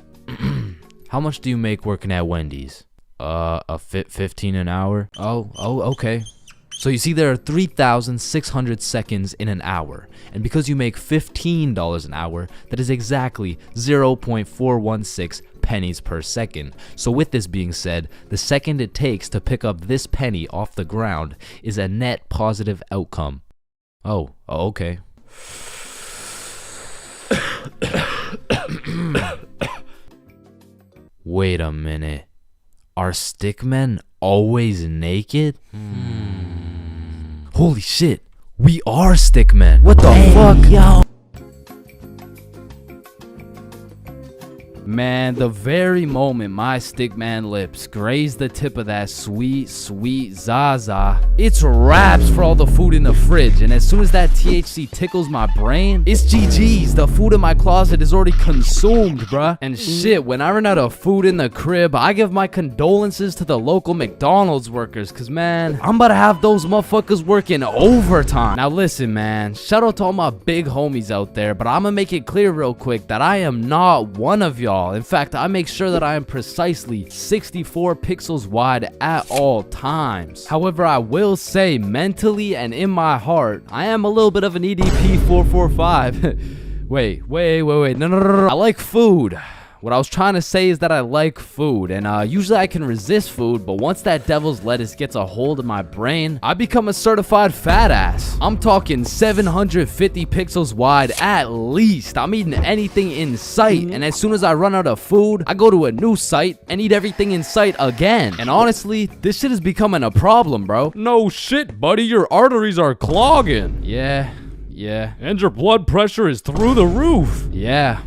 How much do you make working at Wendy's? 15 an hour? Oh, okay. So you see, there are 3,600 seconds in an hour, and because you make $15 an hour, that is exactly 0.416 pennies per second. So with this being said, the second it takes to pick up this penny off the ground is a net positive outcome. Oh, okay. Wait a minute. Are stickmen always naked? Holy shit, we are stickmen. What the fuck? Yo. Man, the very moment my stickman lips graze the tip of that sweet, sweet Zaza, it's wraps for all the food in the fridge. And as soon as that THC tickles my brain, it's GG's. The food in my closet is already consumed, bruh. And shit, when I run out of food in the crib, I give my condolences to the local McDonald's workers, cause man, I'm about to have those motherfuckers working overtime. Now listen, man, shout out to all my big homies out there, but I'm gonna make it clear real quick that I am not one of y'all. In fact, I make sure that I am precisely 64 pixels wide at all times. However, I will say mentally and in my heart, I am a little bit of an EDP 445. Wait, no. I like food. What I was trying to say is that I like food, and usually I can resist food, but once that devil's lettuce gets a hold of my brain, I become a certified fat ass. I'm talking 750 pixels wide at least. I'm eating anything in sight, and as soon as I run out of food, I go to a new site and eat everything in sight again. And honestly, this shit is becoming a problem, bro. No shit, buddy, your arteries are clogging. Yeah. And your blood pressure is through the roof. Yeah,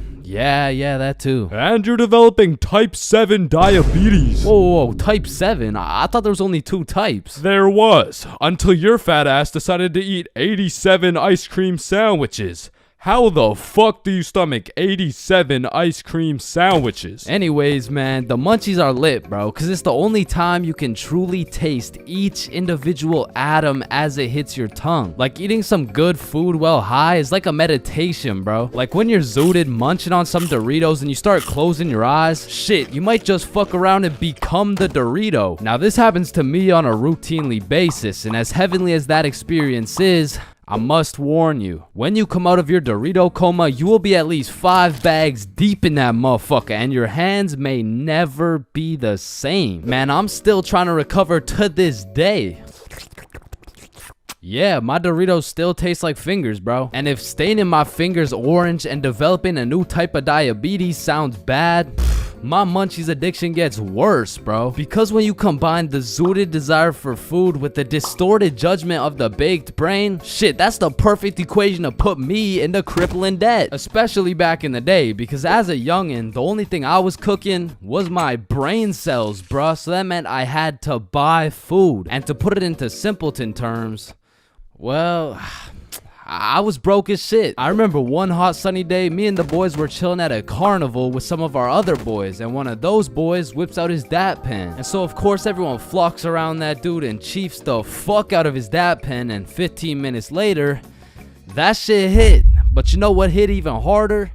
that too. And you're developing type 7 diabetes. Whoa, type 7? I thought there was only 2 types. There was, until your fat ass decided to eat 87 ice cream sandwiches. How the fuck do you stomach 87 ice cream sandwiches? Anyways, man, the munchies are lit, bro, because it's the only time you can truly taste each individual atom as it hits your tongue. Like eating some good food while high is like a meditation, bro. Like when you're zooted munching on some Doritos and you start closing your eyes, shit, you might just fuck around and become the Dorito. Now, this happens to me on a routinely basis, and as heavenly as that experience is, I must warn you, when you come out of your Dorito coma, you will be at least 5 bags deep in that motherfucker, and your hands may never be the same. Man, I'm still trying to recover to this day. Yeah, my Doritos still taste like fingers, bro. And if staining my fingers orange and developing a new type of diabetes sounds bad, my munchies addiction gets worse, bro. Because when you combine the zooted desire for food with the distorted judgment of the baked brain, shit, that's the perfect equation to put me into crippling debt. Especially back in the day, because as a youngin', the only thing I was cooking was my brain cells, bruh. So that meant I had to buy food. And to put it into simpleton terms, well, I was broke as shit. I remember one hot sunny day, me and the boys were chilling at a carnival with some of our other boys, and one of those boys whips out his dap pen. And so of course everyone flocks around that dude and chiefs the fuck out of his dap pen, and 15 minutes later, that shit hit. But you know what hit even harder?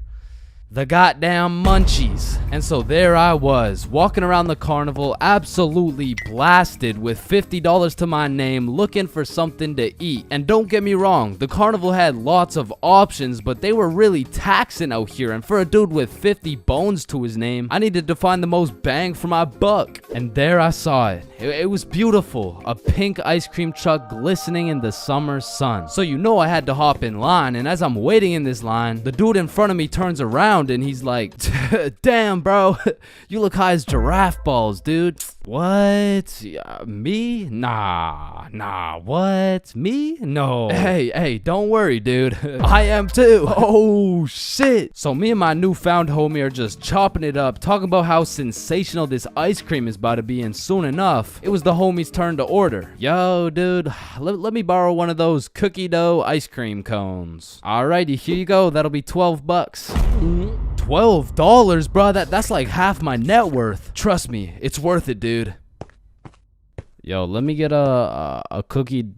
The goddamn munchies. And so there I was, walking around the carnival, absolutely blasted with $50 to my name, looking for something to eat. And don't get me wrong, the carnival had lots of options, but they were really taxing out here, and for a dude with 50 bones to his name, I needed to find the most bang for my buck. And there I saw it. It was beautiful, a pink ice cream truck glistening in the summer sun. So you know I had to hop in line, and as I'm waiting in this line, the dude in front of me turns around around and he's like, damn, bro, you look high as giraffe balls, dude. What? Me? Nah, what? Me? No. Hey, don't worry, dude. I am too. Oh, shit. So me and my newfound homie are just chopping it up, talking about how sensational this ice cream is about to be, and soon enough, it was the homie's turn to order. Yo, dude, let me borrow one of those cookie dough ice cream cones. Alrighty, here you go. That'll be $12. $12, bro. That's like half my net worth. Trust me, it's worth it, dude. Yo, let me get a cookie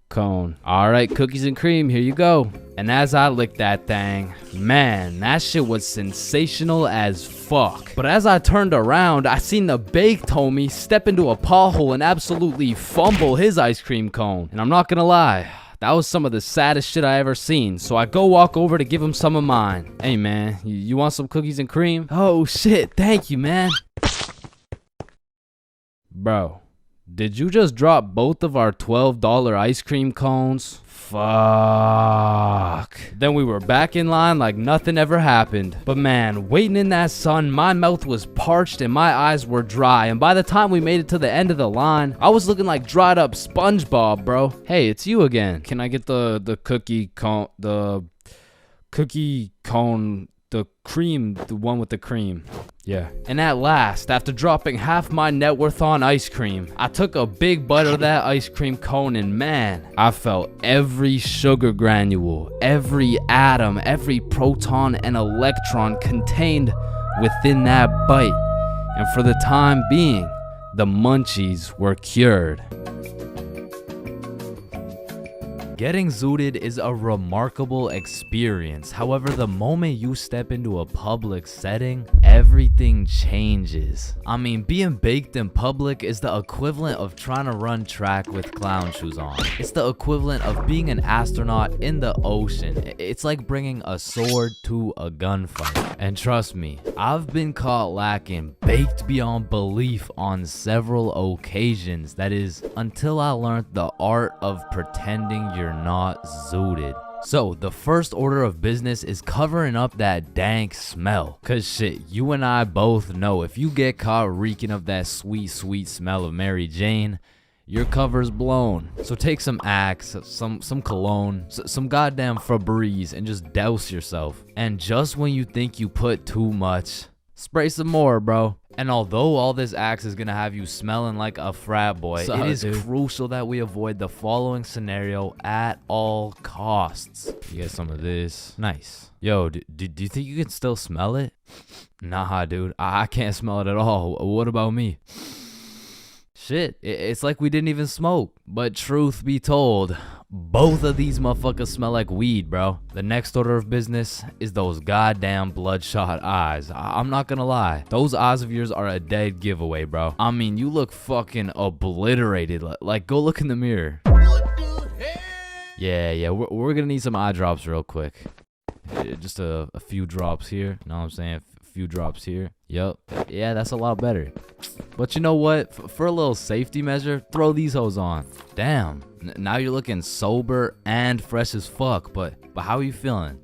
cone. All right, cookies and cream, here you go. And as I licked that thing, man, that shit was sensational as fuck. But as I turned around, I seen the baked homie step into a pothole and absolutely fumble his ice cream cone. And I'm not gonna lie, that was some of the saddest shit I ever seen. So I go walk over to give him some of mine. Hey man, you want some cookies and cream? Oh shit, thank you, man. Bro, did you just drop both of our $12 ice cream cones? Fuck. Then we were back in line like nothing ever happened. But man, waiting in that sun, my mouth was parched and my eyes were dry. And by the time we made it to the end of the line, I was looking like dried up SpongeBob, bro. Hey, it's you again. Can I get the cookie cone, the cream, the one with the cream? Yeah. And at last, after dropping half my net worth on ice cream, I took a big bite of that ice cream cone and man, I felt every sugar granule, every atom, every proton and electron contained within that bite. And for the time being, the munchies were cured. Getting zooted is a remarkable experience. However, the moment you step into a public setting, everything changes. I mean, being baked in public is the equivalent of trying to run track with clown shoes on. It's the equivalent of being an astronaut in the ocean. It's like bringing a sword to a gunfight. And trust me, I've been caught lacking baked beyond belief on several occasions. That is, until I learned the art of pretending you're not zooted. So the first order of business is covering up that dank smell. Cause shit, you and I both know if you get caught reeking of that sweet smell of Mary Jane, your cover's blown. So take some Axe, some cologne, some goddamn Febreze and just douse yourself. And just when you think you put too much, spray some more, bro. And although all this Axe is gonna have you smelling like a frat boy, it is crucial that we avoid the following scenario at all costs. You get some of this. Nice. Yo, do you think you can still smell it? Nah, dude, I can't smell it at all. What about me? Shit, it's like we didn't even smoke. But truth be told, both of these motherfuckers smell like weed, bro. The next order of business is those goddamn bloodshot eyes. I'm not gonna lie. Those eyes of yours are a dead giveaway, bro. I mean, you look fucking obliterated. Like, go look in the mirror. What the hell? Yeah, we're gonna need some eye drops real quick. Just a few drops here. You know what I'm saying? A few drops here. Yup. Yeah, that's a lot better. But you know what? For a little safety measure, throw these hoes on. Damn. Now you're looking sober and fresh as fuck. But how are you feeling?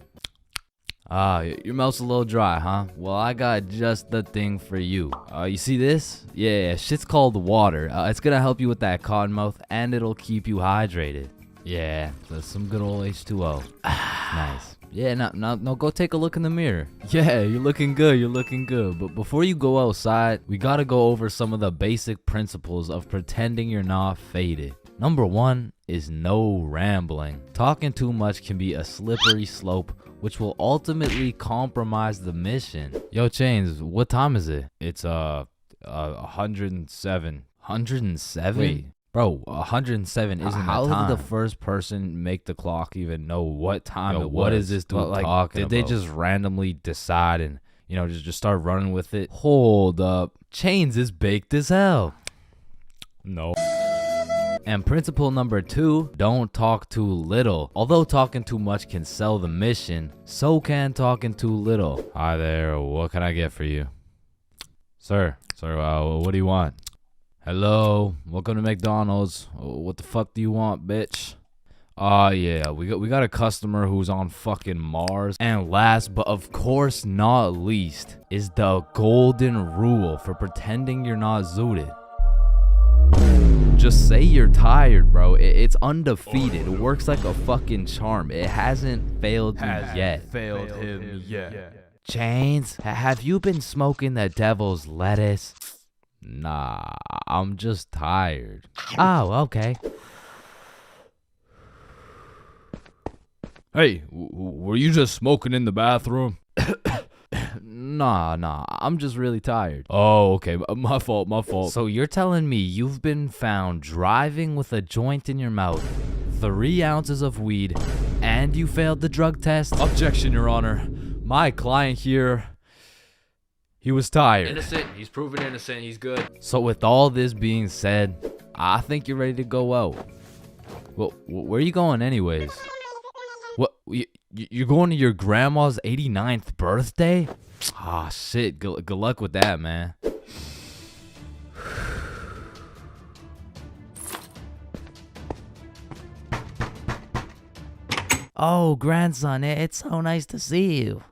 Your mouth's a little dry, huh? Well, I got just the thing for you. You see this? Yeah, shit's called water. It's gonna help you with that cotton mouth and it'll keep you hydrated. Yeah, that's some good old H2O. Nice. Yeah, now go take a look in the mirror. Yeah, you're looking good. But before you go outside, we gotta go over some of the basic principles of pretending you're not faded. Number 1 is no rambling. Talking too much can be a slippery slope, which will ultimately compromise the mission. Yo, Chains, what time is it? It's 107. 107? Wait. Bro, 107 isn't how the time. How did the first person make the clock even know what time it was? What is this dude talking about? Did they just randomly decide and, just start running with it? Hold up. Chains is baked as hell. No. And principle number 2, don't talk too little. Although talking too much can sell the mission, so can talking too little. Hi there, what can I get for you? Sir, what do you want? Hello, welcome to McDonald's. What the fuck do you want, bitch? Yeah, we got a customer who's on fucking Mars. And last but of course not least is the golden rule for pretending you're not zooted. Just say you're tired, bro. It's undefeated. It works like a fucking charm. It hasn't failed you yet. Failed him yet. Chains, have you been smoking the devil's lettuce? Nah, I'm just tired. Oh, okay. Hey, were you just smoking in the bathroom? Nah, I'm just really tired. Oh, okay. My fault. So you're telling me you've been found driving with a joint in your mouth, 3 ounces of weed, and you failed the drug test? Objection, Your Honor. My client here, he was tired. Innocent. He's proven innocent. He's good. So with all this being said, I think you're ready to go out. Well, where are you going anyways? What, you're going to your grandma's 89th birthday? Ah, shit. Good luck with that, man. Oh, grandson, it's so nice to see you.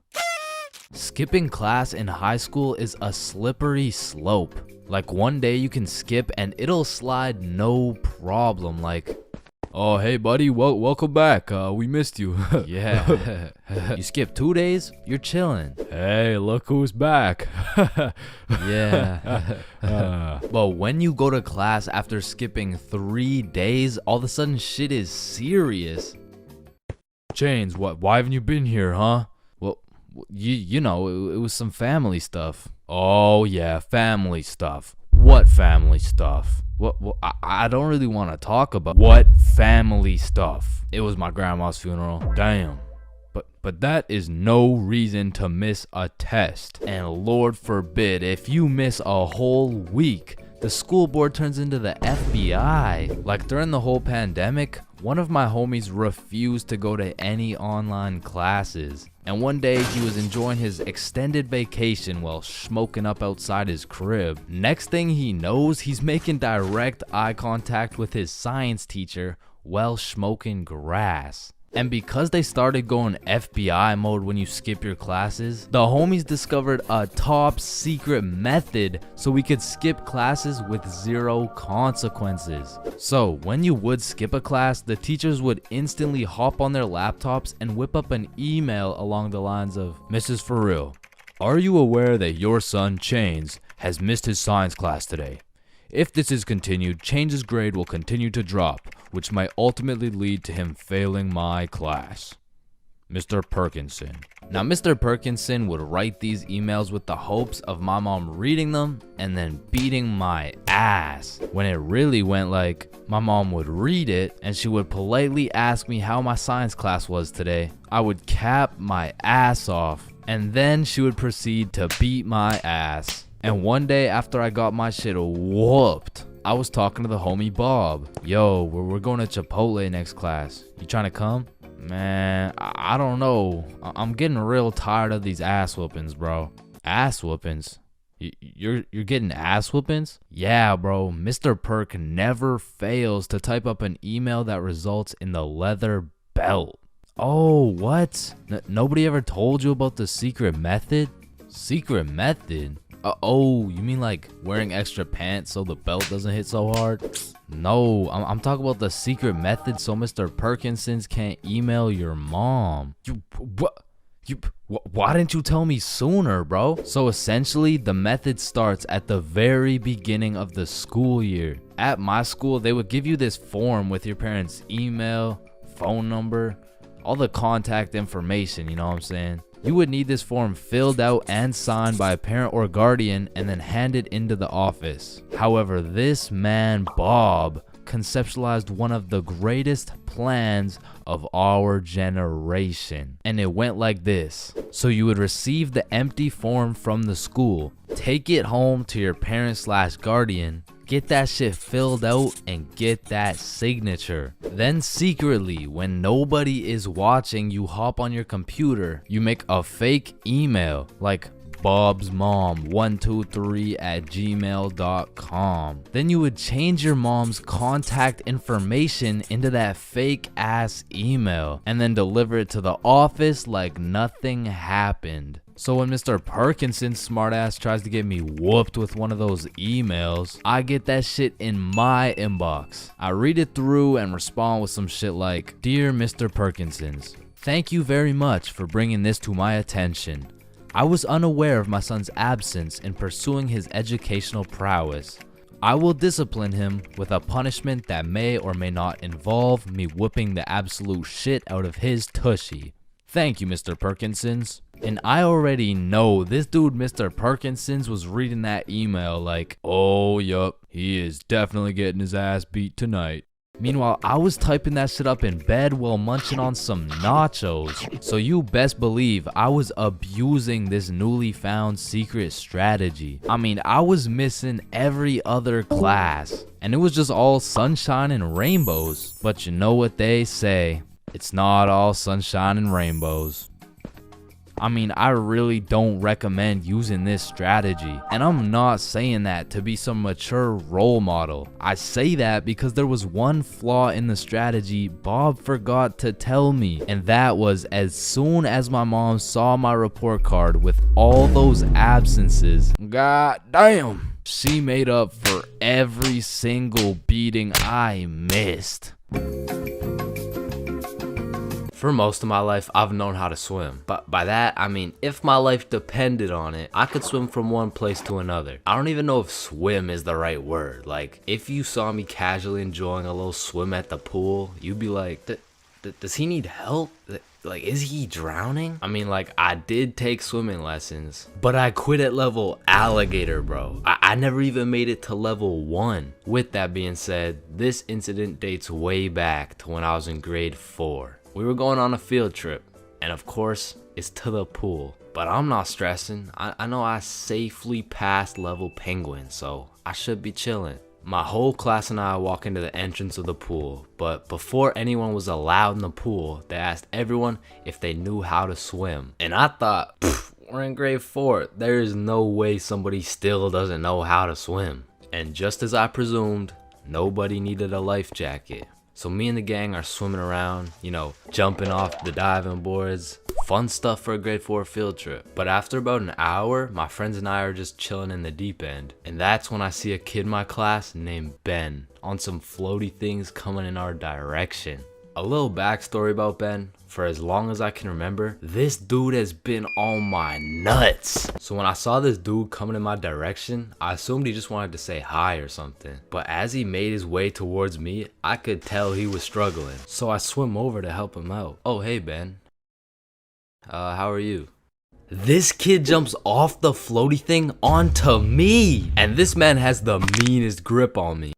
Skipping class in high school is a slippery slope. Like one day you can skip and it'll slide no problem. Like, oh, hey, buddy. Welcome back. We missed you. yeah. You skip 2 days, you're chilling. Hey, look who's back. Yeah. But when you go to class after skipping 3 days, all of a sudden shit is serious. Chains, why haven't you been here, huh? Well, you know, it was some family stuff. Oh, yeah, family stuff. What family stuff? Well, I don't really want to talk about What family stuff? It was my grandma's funeral. Damn. But that is no reason to miss a test. And Lord forbid, if you miss a whole week, the school board turns into the FBI. Like during the whole pandemic, one of my homies refused to go to any online classes. And one day he was enjoying his extended vacation while smoking up outside his crib. Next thing he knows, he's making direct eye contact with his science teacher while smoking grass. And because they started going FBI mode when you skip your classes, the homies discovered a top secret method so we could skip classes with 0 consequences. So when you would skip a class, the teachers would instantly hop on their laptops and whip up an email along the lines of, Mrs. For Real, are you aware that your son Chains has missed his science class today? If this is continued, Chains' grade will continue to drop, which might ultimately lead to him failing my class. Mr. Perkinson. Now, Mr. Perkinson would write these emails with the hopes of my mom reading them and then beating my ass. When it really went like, my mom would read it and she would politely ask me how my science class was today. I would cap my ass off and then she would proceed to beat my ass. And one day after I got my shit whooped, I was talking to the homie Bob. Yo, we're going to Chipotle next class. You trying to come? Man, I don't know. I'm getting real tired of these ass whoopings, bro. Ass whoopings? You're getting ass whoopings? Yeah, bro. Mr. Perk never fails to type up an email that results in the leather belt. Oh, what? Nobody ever told you about the secret method? Secret method? Oh, you mean like wearing extra pants so the belt doesn't hit so hard? No, I'm talking about the secret method so Mr. Perkinsons can't email your mom. Why didn't you tell me sooner, bro? So essentially, the method starts at the very beginning of the school year. At my school, they would give you this form with your parents' email, phone number, all the contact information, you know what I'm saying? You would need this form filled out and signed by a parent or guardian and then handed into the office. However, this man, Bob, conceptualized one of the greatest plans of our generation. And it went like this. So you would receive the empty form from the school, take it home to your parent/guardian, get that shit filled out and get that signature. Then secretly, when nobody is watching, you hop on your computer, you make a fake email like bobsmom123@gmail.com. Then you would change your mom's contact information into that fake ass email and then deliver it to the office like nothing happened. So when Mr. Perkinson's smartass tries to get me whooped with one of those emails, I get that shit in my inbox. I read it through and respond with some shit like, "Dear Mr. Perkinsons, thank you very much for bringing this to my attention. I was unaware of my son's absence in pursuing his educational prowess. I will discipline him with a punishment that may or may not involve me whooping the absolute shit out of his tushy. Thank you, Mr. Perkinsons." And I already know this dude, Mr. Perkinsons, was reading that email like, "Oh, yup, he is definitely getting his ass beat tonight." Meanwhile, I was typing that shit up in bed while munching on some nachos. So you best believe I was abusing this newly found secret strategy. I mean, I was missing every other class, and it was just all sunshine and rainbows. But you know what they say, it's not all sunshine and rainbows. I mean, I really don't recommend using this strategy. And I'm not saying that to be some mature role model. I say that because there was one flaw in the strategy Bob forgot to tell me. And that was, as soon as my mom saw my report card with all those absences, god damn, she made up for every single beating I missed. For most of my life, I've known how to swim. But by that, I mean, if my life depended on it, I could swim from one place to another. I don't even know if swim is the right word. Like, if you saw me casually enjoying a little swim at the pool, you'd be like, does he need help? Like, is he drowning? I mean, like, I did take swimming lessons, but I quit at level alligator, bro. I never even made it to level 1. With that being said, this incident dates way back to when I was in grade 4. We were going on a field trip, and of course, it's to the pool. But I'm not stressing. I know I safely passed level penguin, so I should be chilling. My whole class and I walk into the entrance of the pool, but before anyone was allowed in the pool, they asked everyone if they knew how to swim. And I thought, we're in grade 4. There is no way somebody still doesn't know how to swim. And just as I presumed, nobody needed a life jacket. So me and the gang are swimming around, you know, jumping off the diving boards. Fun stuff for a grade 4 field trip. But after about an hour, my friends and I are just chilling in the deep end. And that's when I see a kid in my class named Ben on some floaty things coming in our direction. A little backstory about Ben. For as long as I can remember, this dude has been on my nuts. So when I saw this dude coming in my direction, I assumed he just wanted to say hi or something. But as he made his way towards me, I could tell he was struggling. So I swim over to help him out. "Oh, hey Ben. How are you?" This kid jumps off the floaty thing onto me. And this man has the meanest grip on me.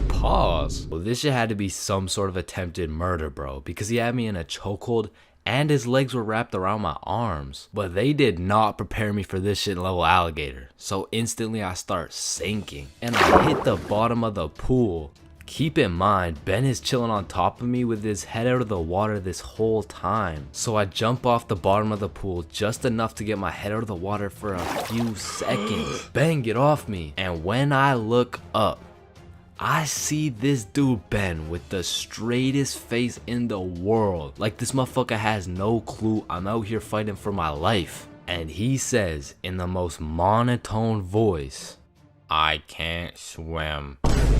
Pause. Well, this shit had to be some sort of attempted murder, bro, because he had me in a chokehold and his legs were wrapped around my arms. But they did not prepare me for this shit in level alligator. So instantly I start sinking and I hit the bottom of the pool. Keep in mind, Ben is chilling on top of me with his head out of the water this whole time. So I jump off the bottom of the pool just enough to get my head out of the water for a few seconds. Ben, get off me. And when I look up, I see this dude Ben with the straightest face in the world. Like this motherfucker has no clue I'm out here fighting for my life. And he says in the most monotone voice, "I can't swim."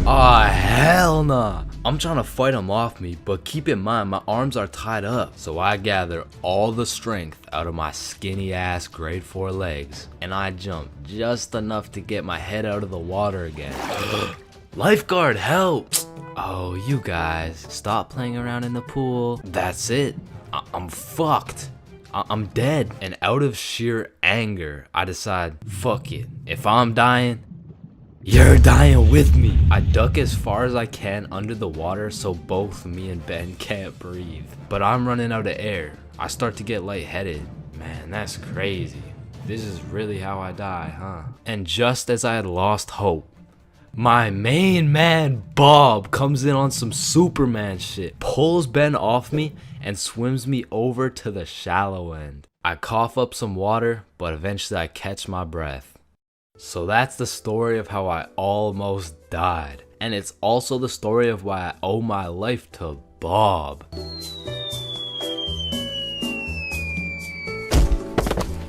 Ah, hell nah. I'm trying to fight him off me, but keep in mind my arms are tied up. So I gather all the strength out of my skinny ass grade 4 legs. And I jump just enough to get my head out of the water again. Lifeguard, help! Oh, you guys, stop playing around in the pool. That's it. I'm fucked. I'm dead. And out of sheer anger, I decide, fuck it. If I'm dying, you're dying with me. I duck as far as I can under the water so both me and Ben can't breathe. But I'm running out of air. I start to get lightheaded. Man, that's crazy. This is really how I die, huh? And just as I had lost hope, my main man Bob comes in on some Superman shit, pulls Ben off me, and swims me over to the shallow end. I cough up some water, but eventually I catch my breath. So that's the story of how I almost died. And it's also the story of why I owe my life to Bob.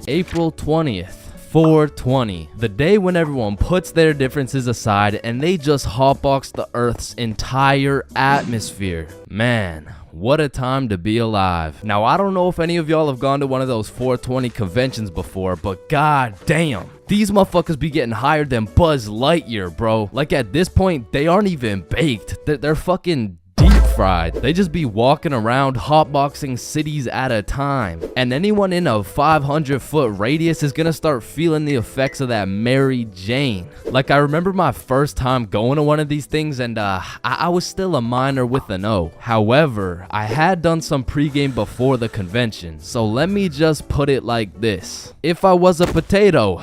April 20th. 420, the day when everyone puts their differences aside and they just hotbox the Earth's entire atmosphere. Man, what a time to be alive. Now, I don't know if any of y'all have gone to one of those 420 conventions before, but god damn, these motherfuckers be getting higher than Buzz Lightyear, bro. Like, at this point, they aren't even baked. They're fucking deep fried. They just be walking around hotboxing cities at a time. And anyone in a 500-foot radius is gonna start feeling the effects of that Mary Jane. Like, I remember my first time going to one of these things, and I was still a minor with an O. However, I had done some pregame before the convention. So let me just put it like this. If I was a potato,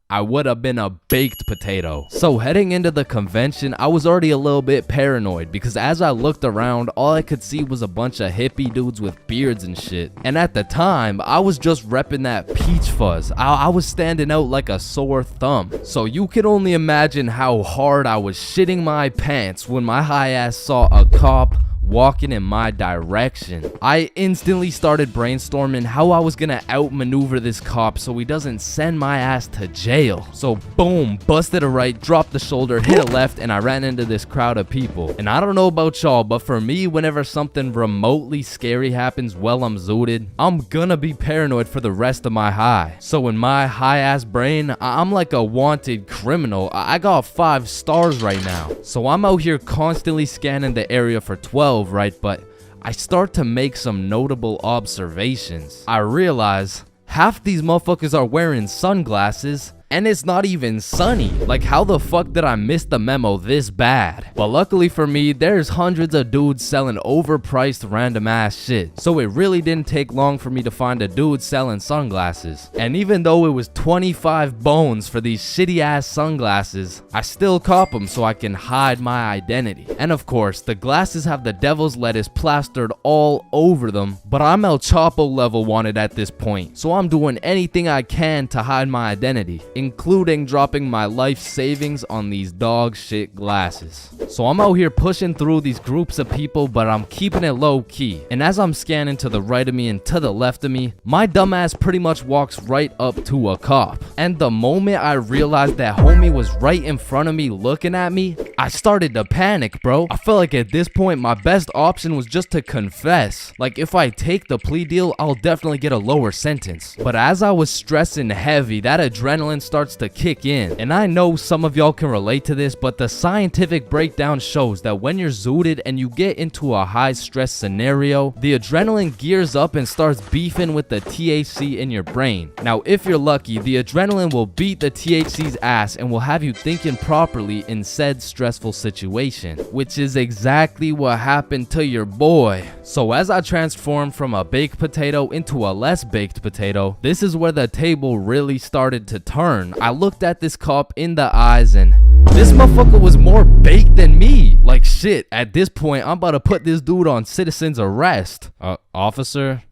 I would have been a baked potato. So heading into the convention, I was already a little bit paranoid because as I looked around, all I could see was a bunch of hippie dudes with beards and shit. And at the time, I was just repping that peach fuzz. I was standing out like a sore thumb. So you can only imagine how hard I was shitting my pants when my high ass saw a cop walking in my direction. I instantly started brainstorming how I was gonna outmaneuver this cop so he doesn't send my ass to jail. So boom, busted a right, dropped the shoulder, hit a left, and I ran into this crowd of people. And I don't know about y'all, but for me, whenever something remotely scary happens while I'm zooted, I'm gonna be paranoid for the rest of my high. So in my high ass brain, I'm like a wanted criminal. I got 5 stars right now. So I'm out here constantly scanning the area for 12, right? But I start to make some notable observations. I realize half these motherfuckers are wearing sunglasses and it's not even sunny. Like, how the fuck did I miss the memo this bad? But luckily for me, there's hundreds of dudes selling overpriced random ass shit. So it really didn't take long for me to find a dude selling sunglasses. And even though it was 25 bones for these shitty ass sunglasses, I still cop them so I can hide my identity. And of course, the glasses have the devil's lettuce plastered all over them, but I'm El Chapo level wanted at this point. So I'm doing anything I can to hide my identity, including dropping my life savings on these dog shit glasses. So I'm out here pushing through these groups of people, but I'm keeping it low key. And as I'm scanning to the right of me and to the left of me, my dumbass pretty much walks right up to a cop. And the moment I realized that homie was right in front of me looking at me, I started to panic, bro. I felt like at this point my best option was just to confess. Like, if I take the plea deal, I'll definitely get a lower sentence. But as I was stressing heavy, that adrenaline starts to kick in. And I know some of y'all can relate to this, but the scientific breakdown shows that when you're zooted and you get into a high stress scenario, the adrenaline gears up and starts beefing with the THC in your brain. Now, if you're lucky, the adrenaline will beat the THC's ass and will have you thinking properly in said stressful situation, which is exactly what happened to your boy. So as I transformed from a baked potato into a less baked potato, this is where the table really started to turn. I looked at this cop in the eyes and this motherfucker was more baked than me. Like, shit, at this point, I'm about to put this dude on citizen's arrest. Officer,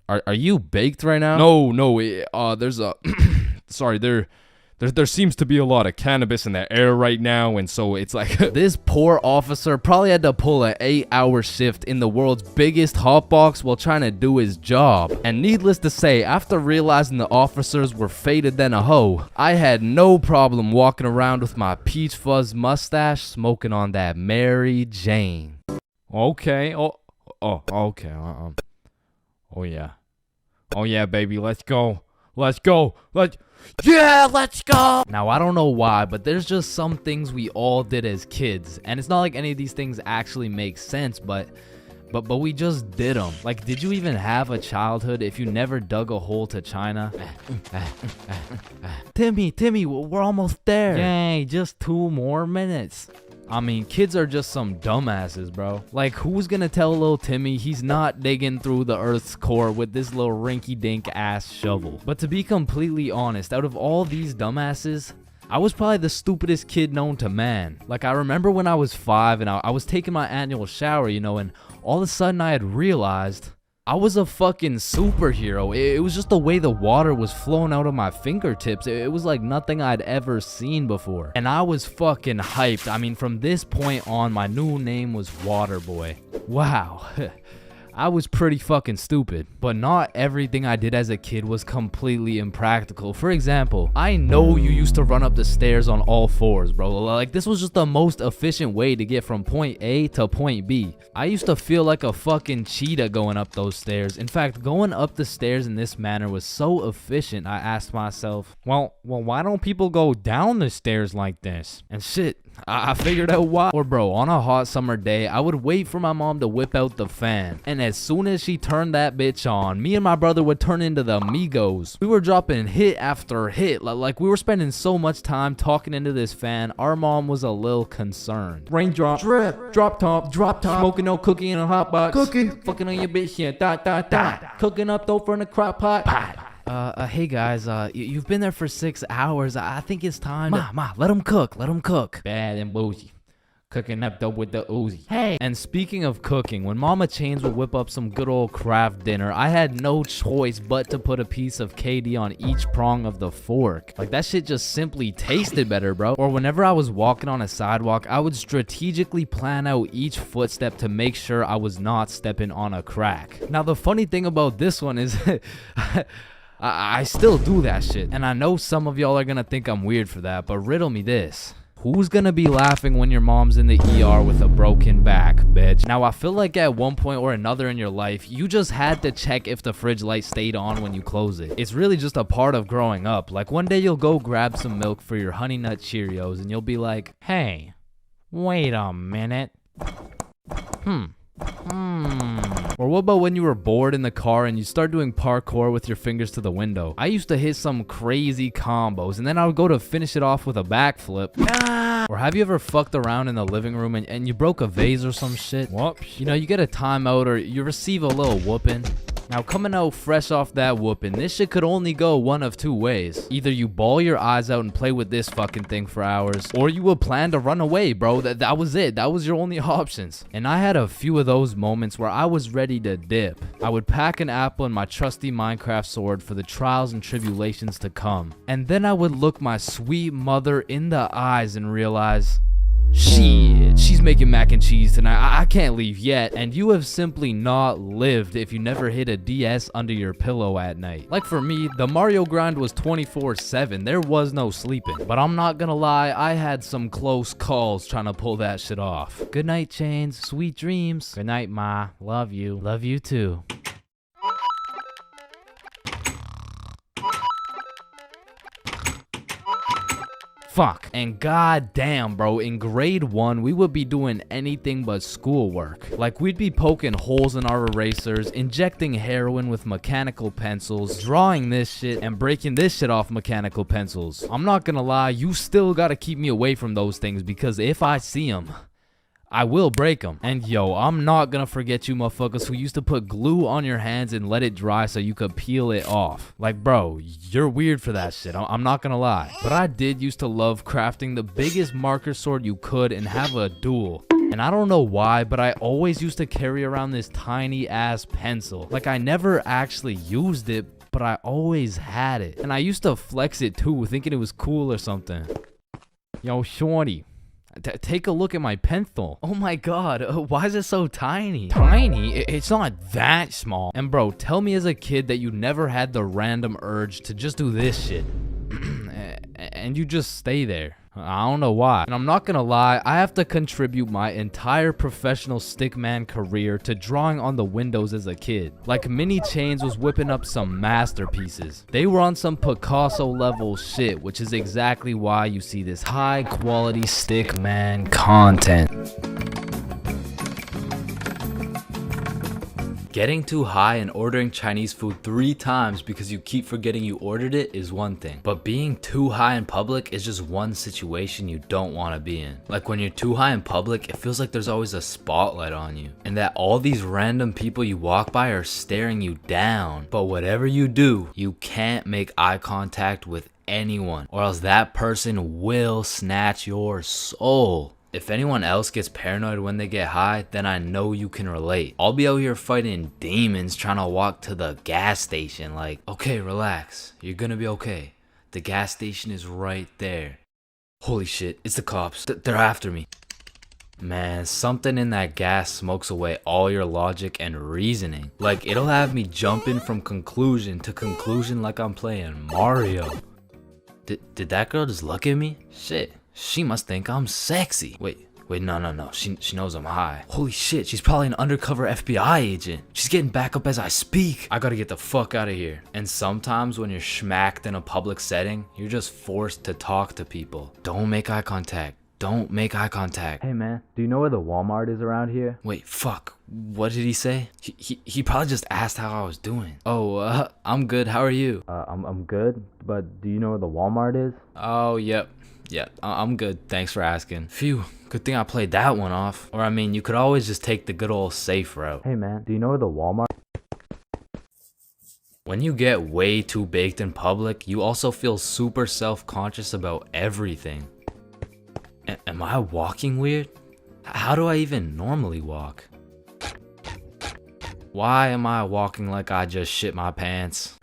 are you baked right now? No, there's a sorry, there seems to be a lot of cannabis in the air right now, and so it's like this poor officer probably had to pull an 8-hour shift in the world's biggest hotbox while trying to do his job. And needless to say, after realizing the officers were faded than a hoe, I had no problem walking around with my peach fuzz mustache smoking on that Mary Jane. okay. Okay. Oh yeah, baby, let's go. Yeah, let's go! Now, I don't know why, but there's just some things we all did as kids. And it's not like any of these things actually make sense, but we just did them. Like, did you even have a childhood if you never dug a hole to China? Timmy, we're almost there. Yay, just 2 more minutes. I mean, kids are just some dumbasses, bro. Like, who's gonna tell little Timmy he's not digging through the Earth's core with this little rinky-dink ass shovel? But to be completely honest, out of all these dumbasses, I was probably the stupidest kid known to man. Like, I remember when I was 5 and I was taking my annual shower, you know, and all of a sudden I had realized I was a fucking superhero. It was just the way the water was flowing out of my fingertips. It was like nothing I'd ever seen before. And I was fucking hyped. I mean, from this point on, my new name was Waterboy. Wow. I was pretty fucking stupid, but not everything I did as a kid was completely impractical. For example, I know you used to run up the stairs on all fours, bro. Like, this was just the most efficient way to get from point A to point B. I used to feel like a fucking cheetah going up those stairs. In fact, going up the stairs in this manner was so efficient, I asked myself, well, why don't people go down the stairs like this? And shit, I figured out why. Or bro, on a hot summer day, I would wait for my mom to whip out the fan. And as soon as she turned that bitch on, me and my brother would turn into the Migos. We were dropping hit after hit. Like we were spending so much time talking into this fan, our mom was a little concerned. Raindrop, drip, drop top, smoking no cookie in a hot box, cookie, fucking on your bitch, yeah, dot, cooking up dope in a crock pot. Hey guys, you've been there for 6 hours. I think it's time. Ma, let them cook. Bad and bougie. Cooking up dope with the Uzi. Hey. And speaking of cooking, when Mama Chains would whip up some good old craft dinner, I had no choice but to put a piece of KD on each prong of the fork. Like, that shit just simply tasted better, bro. Or whenever I was walking on a sidewalk, I would strategically plan out each footstep to make sure I was not stepping on a crack. Now, the funny thing about this one is I still do that shit. And I know some of y'all are gonna think I'm weird for that, but riddle me this. Who's gonna be laughing when your mom's in the ER with a broken back, bitch? Now, I feel like at one point or another in your life, you just had to check if the fridge light stayed on when you close it. It's really just a part of growing up. Like, one day you'll go grab some milk for your Honey Nut Cheerios and you'll be like, hey, wait a minute. Or what about when you were bored in the car and you start doing parkour with your fingers to the window? I used to hit some crazy combos and then I would go to finish it off with a backflip. Or have you ever fucked around in the living room and you broke a vase or some shit? Whoops. You know, you get a timeout or you receive a little whooping. Now, coming out fresh off that whooping, this shit could only go one of two ways. Either you bawl your eyes out and play with this fucking thing for hours, or you would plan to run away, bro. That was it. That was your only options. And I had a few of those moments where I was ready to dip. I would pack an apple and my trusty Minecraft sword for the trials and tribulations to come. And then I would look my sweet mother in the eyes and realize, shit, she's making mac and cheese tonight. I can't leave yet. And you have simply not lived if you never hid a DS under your pillow at night. Like for me, the Mario grind was 24/7. There was no sleeping. But I'm not gonna lie, I had some close calls trying to pull that shit off. Good night, Chains. Sweet dreams. Good night, Ma. Love you. Love you too. Fuck. And goddamn, bro, in grade 1, we would be doing anything but schoolwork. Like, we'd be poking holes in our erasers, injecting heroin with mechanical pencils, drawing this shit, and breaking this shit off mechanical pencils. I'm not gonna lie, you still gotta keep me away from those things, because if I see them, I will break them. And yo, I'm not gonna forget you motherfuckers who used to put glue on your hands and let it dry so you could peel it off. Like, bro, you're weird for that shit. I'm not gonna lie. But I did used to love crafting the biggest marker sword you could and have a duel. And I don't know why, but I always used to carry around this tiny ass pencil. Like, I never actually used it, but I always had it. And I used to flex it too, thinking it was cool or something. Yo, shorty. Take a look at my pencil. Oh my god, why is it so tiny? Tiny? It's not that small. And bro, tell me as a kid that you never had the random urge to just do this shit. And you just stay there. I don't know why. And I'm not gonna lie, I have to contribute my entire professional stickman career to drawing on the windows as a kid. Like, Mini Chains was whipping up some masterpieces. They were on some Picasso level shit, which is exactly why you see this high quality stickman content. Getting too high and ordering Chinese food 3 times because you keep forgetting you ordered it is one thing. But being too high in public is just one situation you don't want to be in. Like, when you're too high in public, it feels like there's always a spotlight on you. And that all these random people you walk by are staring you down. But whatever you do, you can't make eye contact with anyone, or else that person will snatch your soul. If anyone else gets paranoid when they get high, then I know you can relate. I'll be out here fighting demons trying to walk to the gas station like, okay, relax, you're gonna be okay. The gas station is right there. Holy shit, it's the cops. They're after me. Man, something in that gas smokes away all your logic and reasoning. Like, it'll have me jumping from conclusion to conclusion like I'm playing Mario. Did that girl just look at me? Shit, she must think I'm sexy. Wait, no. She knows I'm high. Holy shit, she's probably an undercover FBI agent. She's getting back up as I speak. I gotta get the fuck out of here. And sometimes when you're schmacked in a public setting, you're just forced to talk to people. Don't make eye contact. Don't make eye contact. Hey man, do you know where the Walmart is around here? Wait, fuck. What did he say? He probably just asked how I was doing. Oh, I'm good. How are you? I'm good, but do you know where the Walmart is? Oh, yep. Yeah, I'm good. Thanks for asking. Phew, good thing I played that one off. Or I mean, you could always just take the good old safe route. Hey man, do you know where the Walmart? When you get way too baked in public, you also feel super self-conscious about everything. Am I walking weird? How do I even normally walk? Why am I walking like I just shit my pants?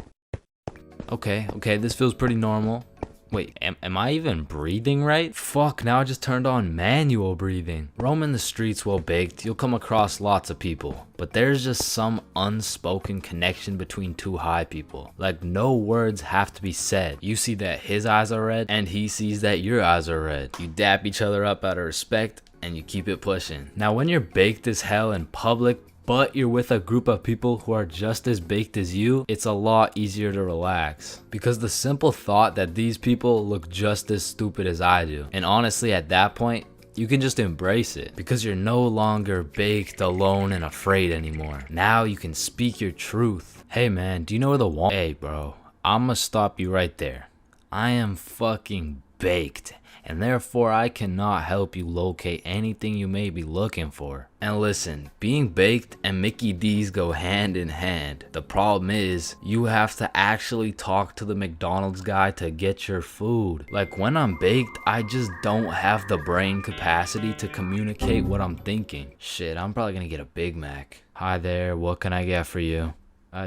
Okay, this feels pretty normal. Wait, am I even breathing right? Fuck, now I just turned on manual breathing. Roaming the streets while baked, you'll come across lots of people. But there's just some unspoken connection between two high people. Like, no words have to be said. You see that his eyes are red, and he sees that your eyes are red. You dap each other up out of respect, and you keep it pushing. Now, when you're baked as hell in public, but you're with a group of people who are just as baked as you, it's a lot easier to relax. Because the simple thought that these people look just as stupid as I do. And honestly, at that point, you can just embrace it. Because you're no longer baked, alone, and afraid anymore. Now you can speak your truth. Hey man, do you know where the Walmart? Hey bro, I'ma stop you right there. I am fucking baked. And therefore I cannot help you locate anything you may be looking for. And listen, being baked and Mickey D's go hand in hand. The problem is, you have to actually talk to the McDonald's guy to get your food. Like, when I'm baked, I just don't have the brain capacity to communicate what I'm thinking. Shit, I'm probably gonna get a Big Mac. Hi there, what can I get for you?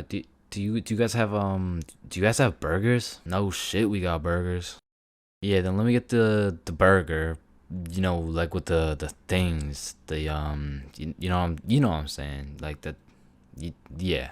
Do you guys have burgers? No shit, we got burgers. Yeah, then let me get the burger, you know, like with the things, the you know what I'm saying, like that, yeah.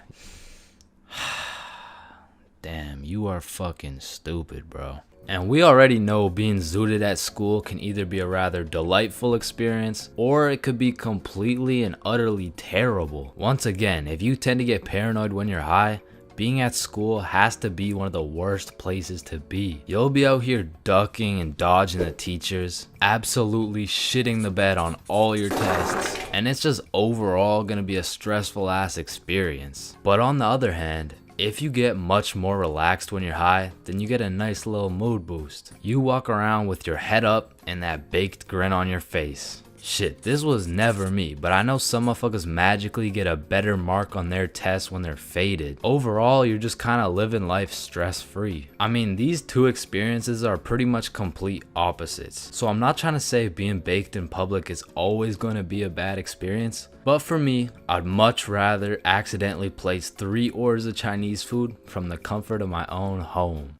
Damn, you are fucking stupid, bro. And we already know being zooted at school can either be a rather delightful experience, or it could be completely and utterly terrible. Once again, if you tend to get paranoid when you're high, being at school has to be one of the worst places to be. You'll be out here ducking and dodging the teachers, absolutely shitting the bed on all your tests, and it's just overall gonna be a stressful ass experience. But on the other hand, if you get much more relaxed when you're high, then you get a nice little mood boost. You walk around with your head up and that baked grin on your face. Shit, this was never me, but I know some motherfuckers magically get a better mark on their tests when they're faded. Overall, you're just kinda living life stress-free. I mean, these two experiences are pretty much complete opposites. So I'm not trying to say being baked in public is always going to be a bad experience, but for me, I'd much rather accidentally place 3 orders of Chinese food from the comfort of my own home.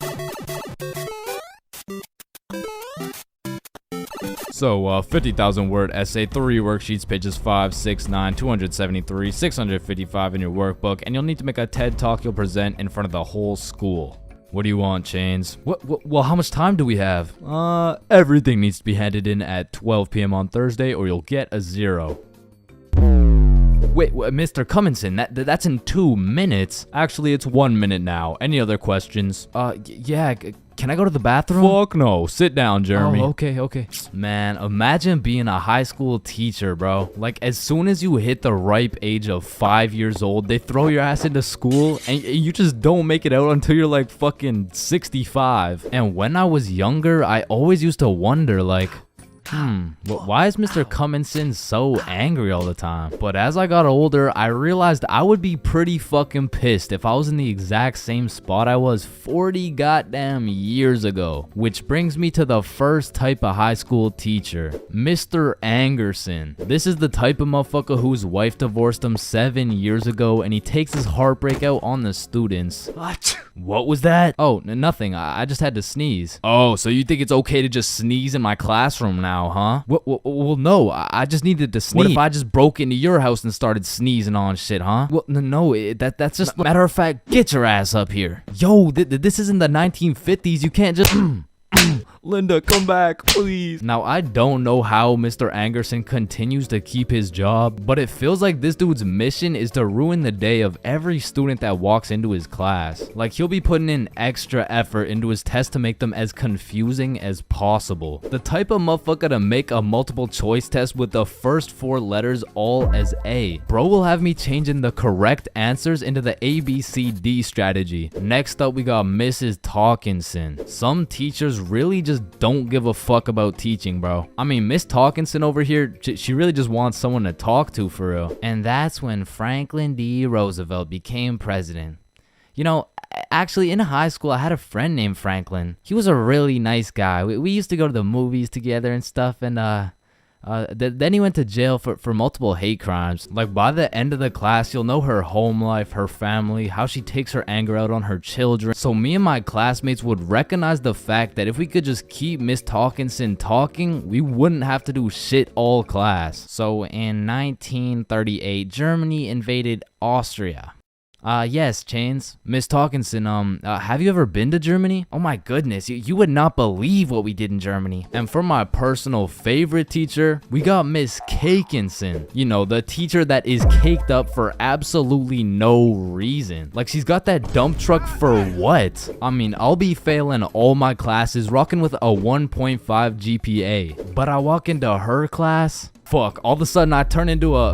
So, 50,000 word essay, 3 worksheets, pages 5, 6, 9, 273, 655 in your workbook, and you'll need to make a TED talk you'll present in front of the whole school. What do you want, Chains? Well, how much time do we have? Everything needs to be handed in at 12 p.m. on Thursday, or you'll get a 0. Wait, Mr. Cumminson, that's in 2 minutes. Actually, it's 1 minute now. Any other questions? Yeah, can I go to the bathroom? Fuck no. Sit down, Jeremy. Oh, okay. Man, imagine being a high school teacher, bro. Like, as soon as you hit the ripe age of 5 years old, they throw your ass into school, and you just don't make it out until you're like fucking 65. And when I was younger, I always used to wonder, like, Why is Mr. Cummingson so angry all the time? But as I got older, I realized I would be pretty fucking pissed if I was in the exact same spot I was 40 goddamn years ago. Which brings me to the first type of high school teacher, Mr. Angerson. This is the type of motherfucker whose wife divorced him 7 years ago, and he takes his heartbreak out on the students. What was that? Oh, nothing. I just had to sneeze. Oh, so you think it's okay to just sneeze in my classroom now, huh? Well, no, I just needed to sneeze. What if I just broke into your house and started sneezing on shit, huh? Well, no, that's just... Matter of fact, get your ass up here. Yo, this isn't the 1950s. You can't just... Linda, come back, please. Now, I don't know how Mr. Angerson continues to keep his job, but it feels like this dude's mission is to ruin the day of every student that walks into his class. Like, he'll be putting in extra effort into his tests to make them as confusing as possible. The type of motherfucker to make a multiple choice test with the first 4 letters all as A. Bro will have me changing the correct answers into the ABCD strategy. Next up, we got Mrs. Talkinson. Some teachers really just don't give a fuck about teaching, bro. I mean, Miss Talkinson over here, she really just wants someone to talk to for real. And that's when Franklin D. Roosevelt became president. You know, actually in high school, I had a friend named Franklin. He was a really nice guy. We used to go to the movies together and stuff, and then he went to jail for multiple hate crimes. Like, by the end of the class, you'll know her home life, her family, how she takes her anger out on her children. So me and my classmates would recognize the fact that if we could just keep Miss Talkinson talking, we wouldn't have to do shit all class. So in 1938, Germany invaded Austria. Yes, Chains. Miss Talkinson, have you ever been to Germany? Oh my goodness, you would not believe what we did in Germany. And for my personal favorite teacher, we got Miss Cakinson. You know, the teacher that is caked up for absolutely no reason. Like, she's got that dump truck for what? I mean, I'll be failing all my classes, rocking with a 1.5 GPA. But I walk into her class, fuck, all of a sudden I turn into a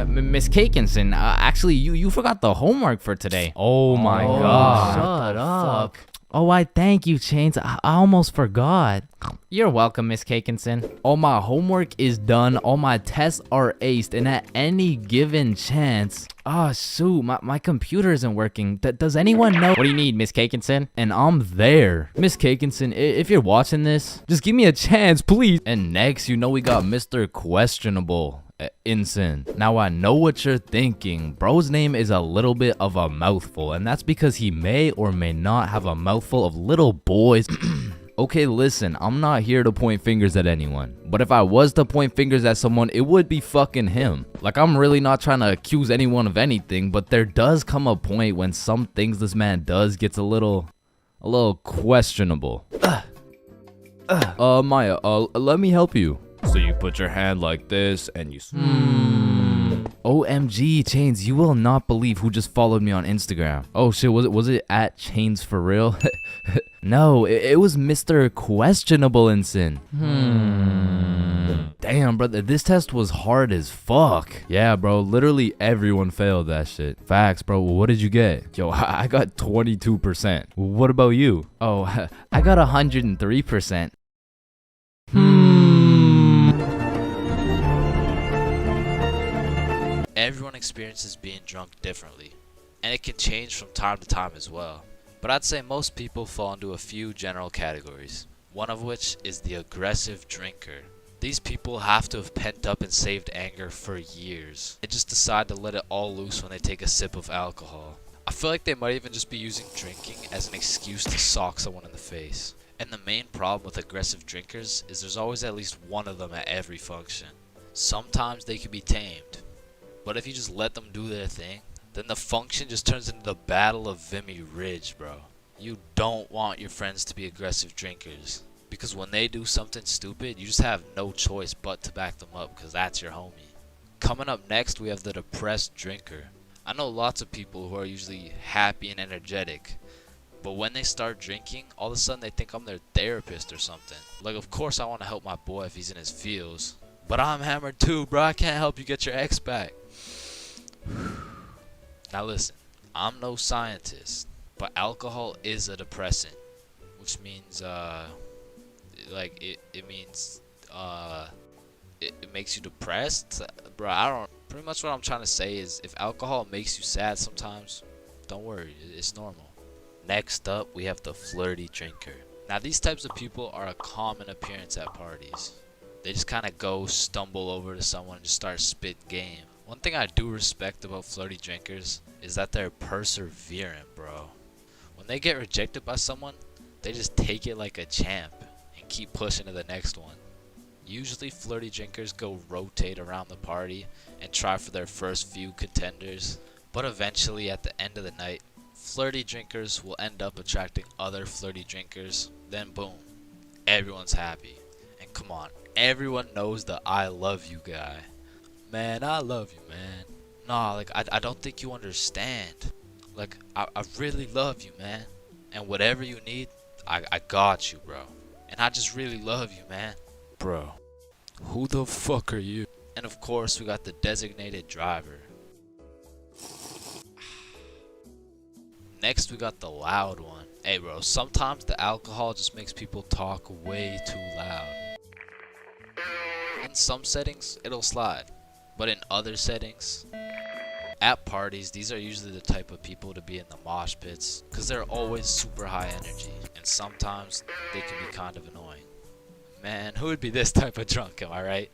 Miss Cakinson. Actually, you forgot the homework for today. Oh my god. Shut up. Oh, I thank you, Chains. I almost forgot. You're welcome, Miss Cakinson. All my homework is done. All my tests are aced. And at any given chance... Oh, shoot. My computer isn't working. Does anyone know? What do you need, Miss Cakinson? And I'm there. Miss Cakinson, if you're watching this, just give me a chance, please. And next, you know we got Mr. Questionable. Ensign. Now I know what you're thinking. Bro's name is a little bit of a mouthful, and that's because he may or may not have a mouthful of little boys. Okay, listen, I'm not here to point fingers at anyone, but if I was to point fingers at someone, it would be fucking him. Like, I'm really not trying to accuse anyone of anything, but there does come a point when some things this man does gets a little questionable. Maya, let me help you. So you put your hand like this and you... OMG, Chains, you will not believe who just followed me on Instagram. Oh shit, was it at Chains for real? No, it was Mr. Questionable Ensign. Damn, brother, this test was hard as fuck. Yeah, bro, literally everyone failed that shit. Facts, bro. What did you get? Yo, I got 22%. What about you? Oh, I got 103%. Everyone experiences being drunk differently, and it can change from time to time as well. But I'd say most people fall into a few general categories, one of which is the aggressive drinker. These people have to have pent up and saved anger for years. They just decide to let it all loose when they take a sip of alcohol. I feel like they might even just be using drinking as an excuse to sock someone in the face. And the main problem with aggressive drinkers is there's always at least one of them at every function. Sometimes they can be tamed, but if you just let them do their thing, then the function just turns into the Battle of Vimy Ridge, bro. You don't want your friends to be aggressive drinkers, because when they do something stupid, you just have no choice but to back them up, because that's your homie. Coming up next, we have the depressed drinker. I know lots of people who are usually happy and energetic, but when they start drinking, all of a sudden they think I'm their therapist or something. Like, of course I want to help my boy if he's in his feels, but I'm hammered too, bro. I can't help you get your ex back. Now listen, I'm no scientist, but alcohol is a depressant, which means it means it makes you depressed, bro. I don't. Pretty much what I'm trying to say is, if alcohol makes you sad sometimes, don't worry, it's normal. Next up, we have the flirty drinker. Now, these types of people are a common appearance at parties. They just kind of go stumble over to someone and just start spitting game. One thing I do respect about flirty drinkers is that they're perseverant, bro. When they get rejected by someone, they just take it like a champ and keep pushing to the next one. Usually flirty drinkers go rotate around the party and try for their first few contenders, but eventually at the end of the night, flirty drinkers will end up attracting other flirty drinkers, then boom, everyone's happy. And come on, everyone knows the I love you guy. Man, I love you, man. Nah, like, I don't think you understand. Like, I really love you, man. And whatever you need, I got you, bro. And I just really love you, man. Bro, who the fuck are you? And of course, we got the designated driver. Next, we got the loud one. Hey, bro, sometimes the alcohol just makes people talk way too loud. In some settings, it'll slide. But in other settings, at parties, these are usually the type of people to be in the mosh pits, because they're always super high energy, and sometimes they can be kind of annoying. Man, who would be this type of drunk, am I right?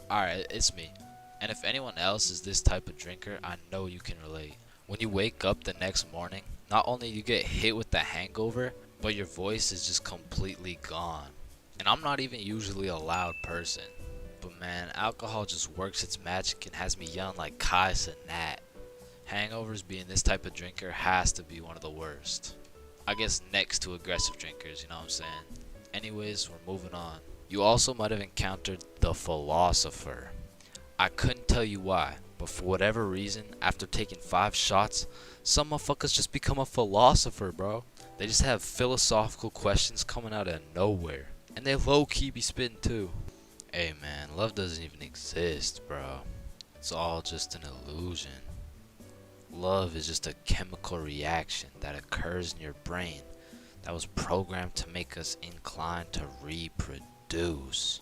Alright, it's me. And if anyone else is this type of drinker, I know you can relate. When you wake up the next morning, not only you get hit with the hangover, but your voice is just completely gone. And I'm not even usually a loud person, but man, alcohol just works its magic and has me yelling like Kais and Nat. Hangovers being this type of drinker has to be one of the worst. I guess next to aggressive drinkers, you know what I'm saying? Anyways, we're moving on. You also might have encountered the philosopher. I couldn't tell you why, but for whatever reason, after taking 5 shots, some motherfuckers just become a philosopher, bro. They just have philosophical questions coming out of nowhere. And they low-key be spitting too. Hey man, love doesn't even exist, bro. It's all just an illusion. Love is just a chemical reaction that occurs in your brain that was programmed to make us inclined to reproduce.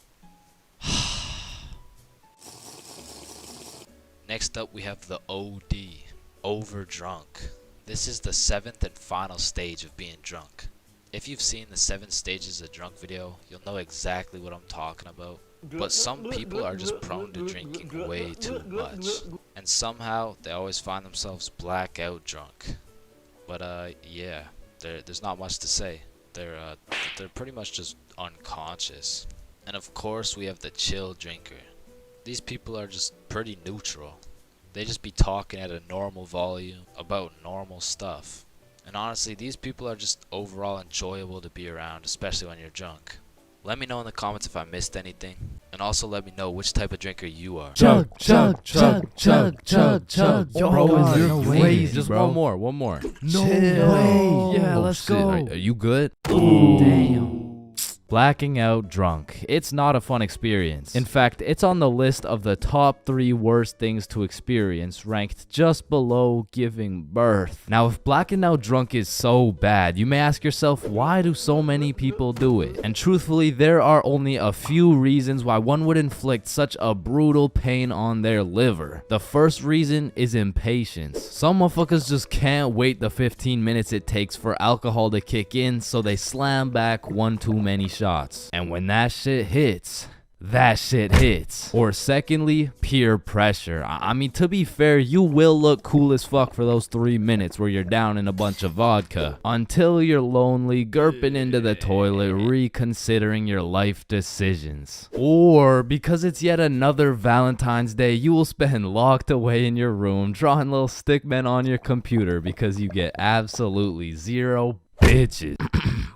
Next up, we have the OD, overdrunk. This is the 7th and final stage of being drunk. If you've seen the 7 stages of drunk video, you'll know exactly what I'm talking about. But some people are just prone to drinking way too much, and somehow they always find themselves blackout drunk. But yeah, there's not much to say. They're pretty much just unconscious. And of course, we have the chill drinker. These people are just pretty neutral. They just be talking at a normal volume about normal stuff. And honestly, these people are just overall enjoyable to be around, especially when you're drunk. Let me know in the comments if I missed anything, and also let me know which type of drinker you are. Chug, chug, chug, chug, chug, chug. Yo, Bro, God, you're no crazy, way. Just bro. one more. No Chill. way. Yeah, Oh, let's shit. go. Are you good? Damn. Blacking out drunk. It's not a fun experience. In fact, it's on the list of the top 3 worst things to experience, ranked just below giving birth. Now, if blacking out drunk is so bad, you may ask yourself, why do so many people do it? And truthfully, there are only a few reasons why one would inflict such a brutal pain on their liver. The first reason is impatience. Some motherfuckers just can't wait the 15 minutes it takes for alcohol to kick in, so they slam back one too many shots. And when that shit hits, Or secondly, peer pressure. I mean, to be fair, you will look cool as fuck for those 3 minutes where you're down in a bunch of vodka, until you're lonely, gurping into the toilet, reconsidering your life decisions. Or because it's yet another Valentine's Day, you will spend locked away in your room, drawing little stickmen on your computer because you get absolutely zero bitches.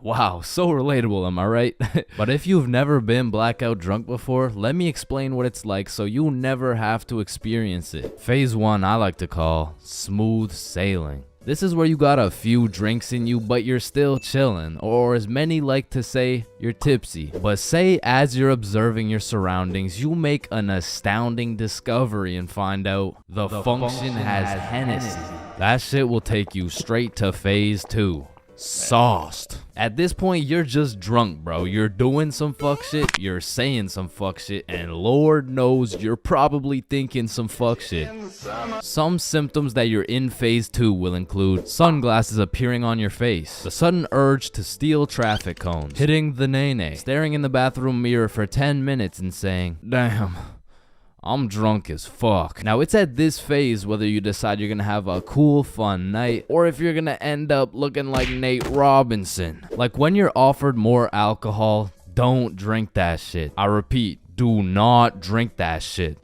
Wow, so relatable, am I right? But if you've never been blackout drunk before, let me explain what it's like so you never have to experience it. Phase 1 I like to call smooth sailing. This is where you got a few drinks in you, but you're still chilling, or as many like to say, you're tipsy. But say as you're observing your surroundings, you make an astounding discovery and find out the function has Hennessy. That shit will take you straight to phase 2. sauced. At this point, you're just drunk, bro. You're doing some fuck shit, you're saying some fuck shit, and Lord knows you're probably thinking some fuck shit. Some symptoms that you're in phase 2 will include sunglasses appearing on your face, the sudden urge to steal traffic cones, hitting the nay-nay, staring in the bathroom mirror for 10 minutes and saying, damn, I'm drunk as fuck. Now, it's at this phase whether you decide you're gonna have a cool, fun night, or if you're gonna end up looking like Nate Robinson. Like, when you're offered more alcohol, don't drink that shit. I repeat, do not drink that shit.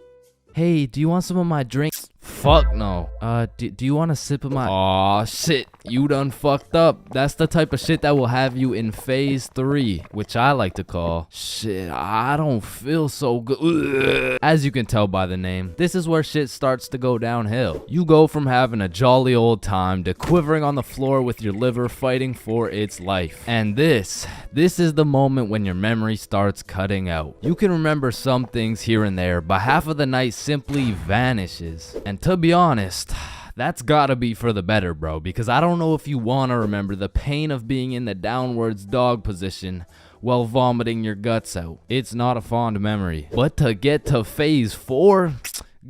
Hey, do you want some of my drink? Fuck no. Do you want a sip of my— Aw, shit. You done fucked up. That's the type of shit that will have you in phase 3, which I like to call, shit, I don't feel so good. Ugh. As you can tell by the name, this is where shit starts to go downhill. You go from having a jolly old time to quivering on the floor with your liver fighting for its life. And this is the moment when your memory starts cutting out. You can remember some things here and there, but half of the night simply vanishes. And to be honest, that's gotta be for the better, bro, because I don't know if you wanna remember the pain of being in the downwards dog position while vomiting your guts out. It's not a fond memory. But to get to phase 4,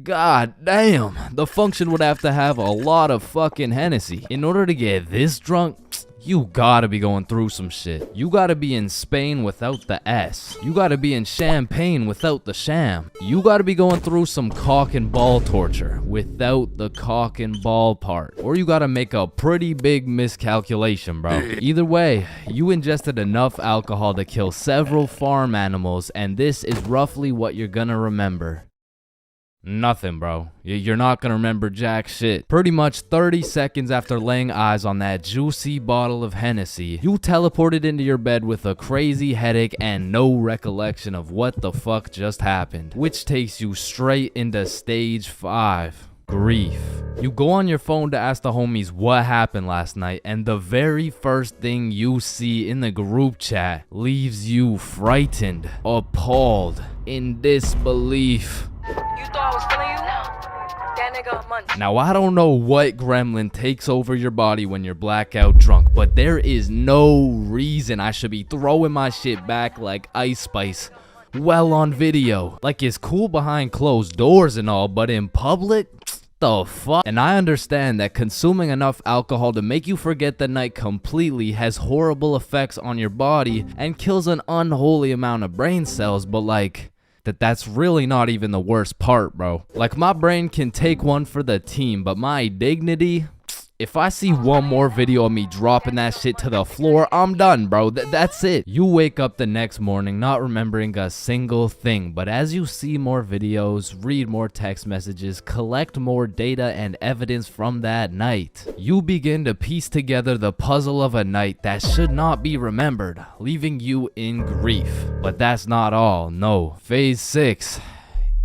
god damn, the function would have to have a lot of fucking Hennessy. In order to get this drunk, you gotta be going through some shit. You gotta be in Spain without the S. You gotta be in Champagne without the sham. You gotta be going through some cock and ball torture without the cock and ball part. Or you gotta make a pretty big miscalculation, bro. Either way, you ingested enough alcohol to kill several farm animals, and this is roughly what you're gonna remember. Nothing, bro. You're not gonna remember jack shit. Pretty much 30 seconds after laying eyes on that juicy bottle of Hennessy, you teleported into your bed with a crazy headache and no recollection of what the fuck just happened, which takes you straight into stage 5. Grief. You go on your phone to ask the homies what happened last night, and the very first thing you see in the group chat leaves you frightened, appalled, in disbelief. You thought I was feeling you? No. That nigga munchies. Now, I don't know what gremlin takes over your body when you're blackout drunk, but there is no reason I should be throwing my shit back like Ice Spice. Well, on video. Like, it's cool behind closed doors and all, but in public? The fuck? And I understand that consuming enough alcohol to make you forget the night completely has horrible effects on your body and kills an unholy amount of brain cells, but like, that's really not even the worst part, bro. Like, my brain can take one for the team, but my dignity, if I see one more video of me dropping that shit to the floor, I'm done, bro. That's it. You wake up the next morning not remembering a single thing, but as you see more videos, read more text messages, collect more data and evidence from that night, you begin to piece together the puzzle of a night that should not be remembered, leaving you in grief. But that's not all, no. Phase 6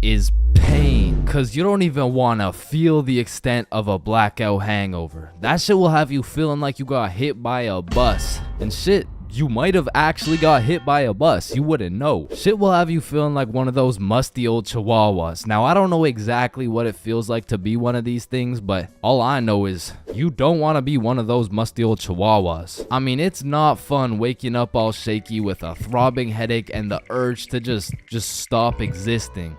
is pain, cause you don't even wanna feel the extent of a blackout hangover. That shit will have you feeling like you got hit by a bus. And shit, you might have actually got hit by a bus, you wouldn't know. Shit will have you feeling like one of those musty old chihuahuas. Now, I don't know exactly what it feels like to be one of these things, but all I know is you don't want to be one of those musty old chihuahuas. I mean, it's not fun waking up all shaky with a throbbing headache and the urge to just stop existing.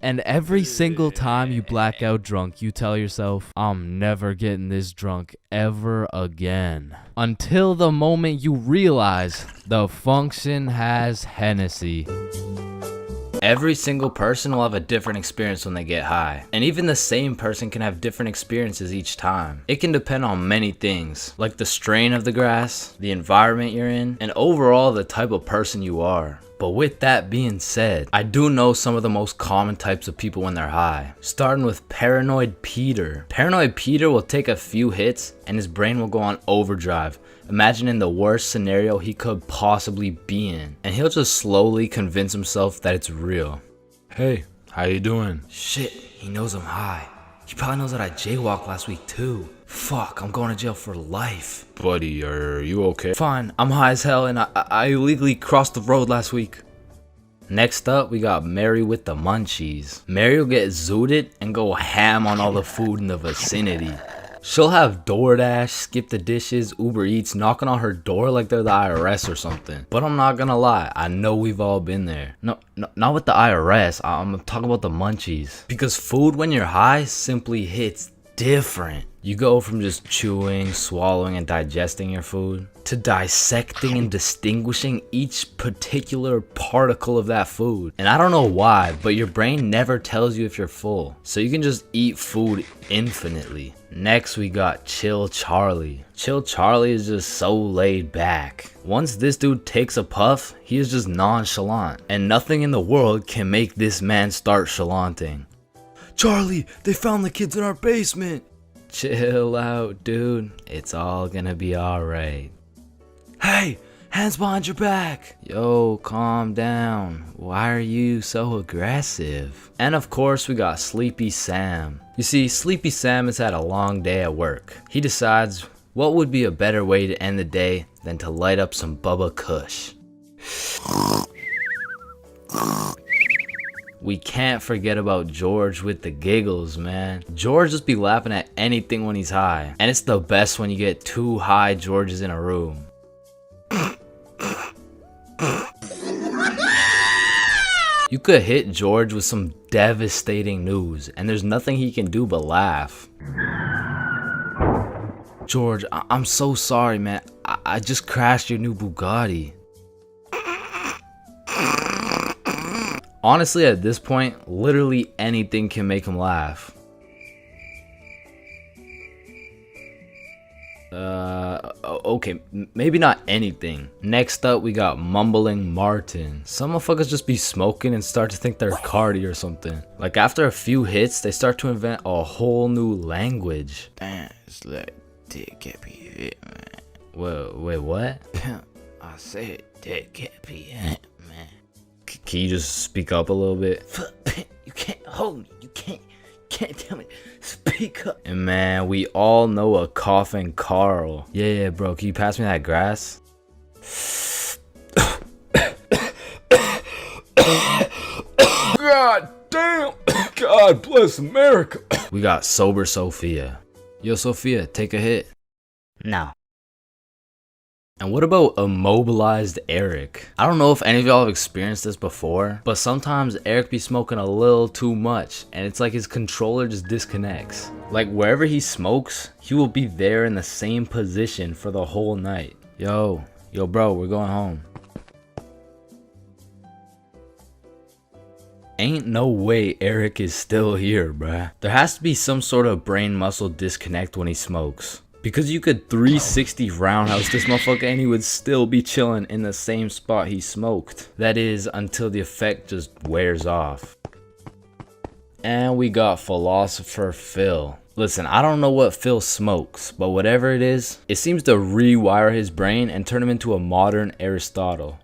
And every single time you black out drunk, you tell yourself, I'm never getting this drunk ever again. Until the moment you realize the function has Hennessy. Every single person will have a different experience when they get high. And even the same person can have different experiences each time. It can depend on many things, like the strain of the grass, the environment you're in, and overall the type of person you are. But with that being said, I do know some of the most common types of people when they're high. Starting with Paranoid Peter. Paranoid Peter will take a few hits and his brain will go on overdrive, imagining the worst scenario he could possibly be in. And he'll just slowly convince himself that it's real. Hey, how you doing? Shit, he knows I'm high. He probably knows that I jaywalked last week too. Fuck, I'm going to jail for life. Buddy, are you okay? Fine, I'm high as hell and I illegally crossed the road last week. Next up, we got Mary with the munchies. Mary will get zooted and go ham on all the food in the vicinity. She'll have DoorDash, Skip the Dishes, Uber Eats knocking on her door like they're the IRS or something. But I'm not gonna lie, I know we've all been there. No, not with the IRS, I'm talking about the munchies. Because food when you're high simply hits different. You go from just chewing, swallowing, and digesting your food to dissecting and distinguishing each particular particle of that food. And I don't know why, but your brain never tells you if you're full. So you can just eat food infinitely. Next, we got Chill Charlie. Chill Charlie is just so laid back. Once this dude takes a puff, he is just nonchalant. And nothing in the world can make this man start chalanting. Charlie, they found the kids in our basement. Chill out, dude. It's all gonna be alright. Hey, hands behind your back. Yo, calm down. Why are you so aggressive? And of course, we got Sleepy Sam. You see, Sleepy Sam has had a long day at work. He decides, what would be a better way to end the day than to light up some Bubba Kush? We can't forget about George with the giggles, man. George just be laughing at anything when he's high. And it's the best when you get two high Georges in a room. You could hit George with some devastating news, and there's nothing he can do but laugh. George, I'm so sorry, man. I just crashed your new Bugatti. Honestly, at this point, literally anything can make him laugh. Okay, maybe not anything. Next up, we got Mumbling Martin. Some motherfuckers just be smoking and start to think they're Cardi or something. Like after a few hits, they start to invent a whole new language. Damn, it's like dick can't be hit, man. Wait, what? I said dick can't be hit, man. Can you just speak up a little bit? You can't hold me. You can't tell me. Speak up. And man, we all know a coughing Carl. Yeah, bro, can you pass me that grass? God damn. God bless America. We got Sober Sophia. Yo, Sophia, take a hit. No. And what about immobilized Eric? I don't know if any of y'all have experienced this before, but sometimes Eric be smoking a little too much and it's like his controller just disconnects. Like wherever he smokes, he will be there in the same position for the whole night. Yo bro, we're going home. Ain't no way Eric is still here, bruh. There has to be some sort of brain muscle disconnect when he smokes. Because you could 360 roundhouse this motherfucker and he would still be chilling in the same spot he smoked. That is, until the effect just wears off. And we got Philosopher Phil. Listen, I don't know what Phil smokes, but whatever it is, it seems to rewire his brain and turn him into a modern Aristotle.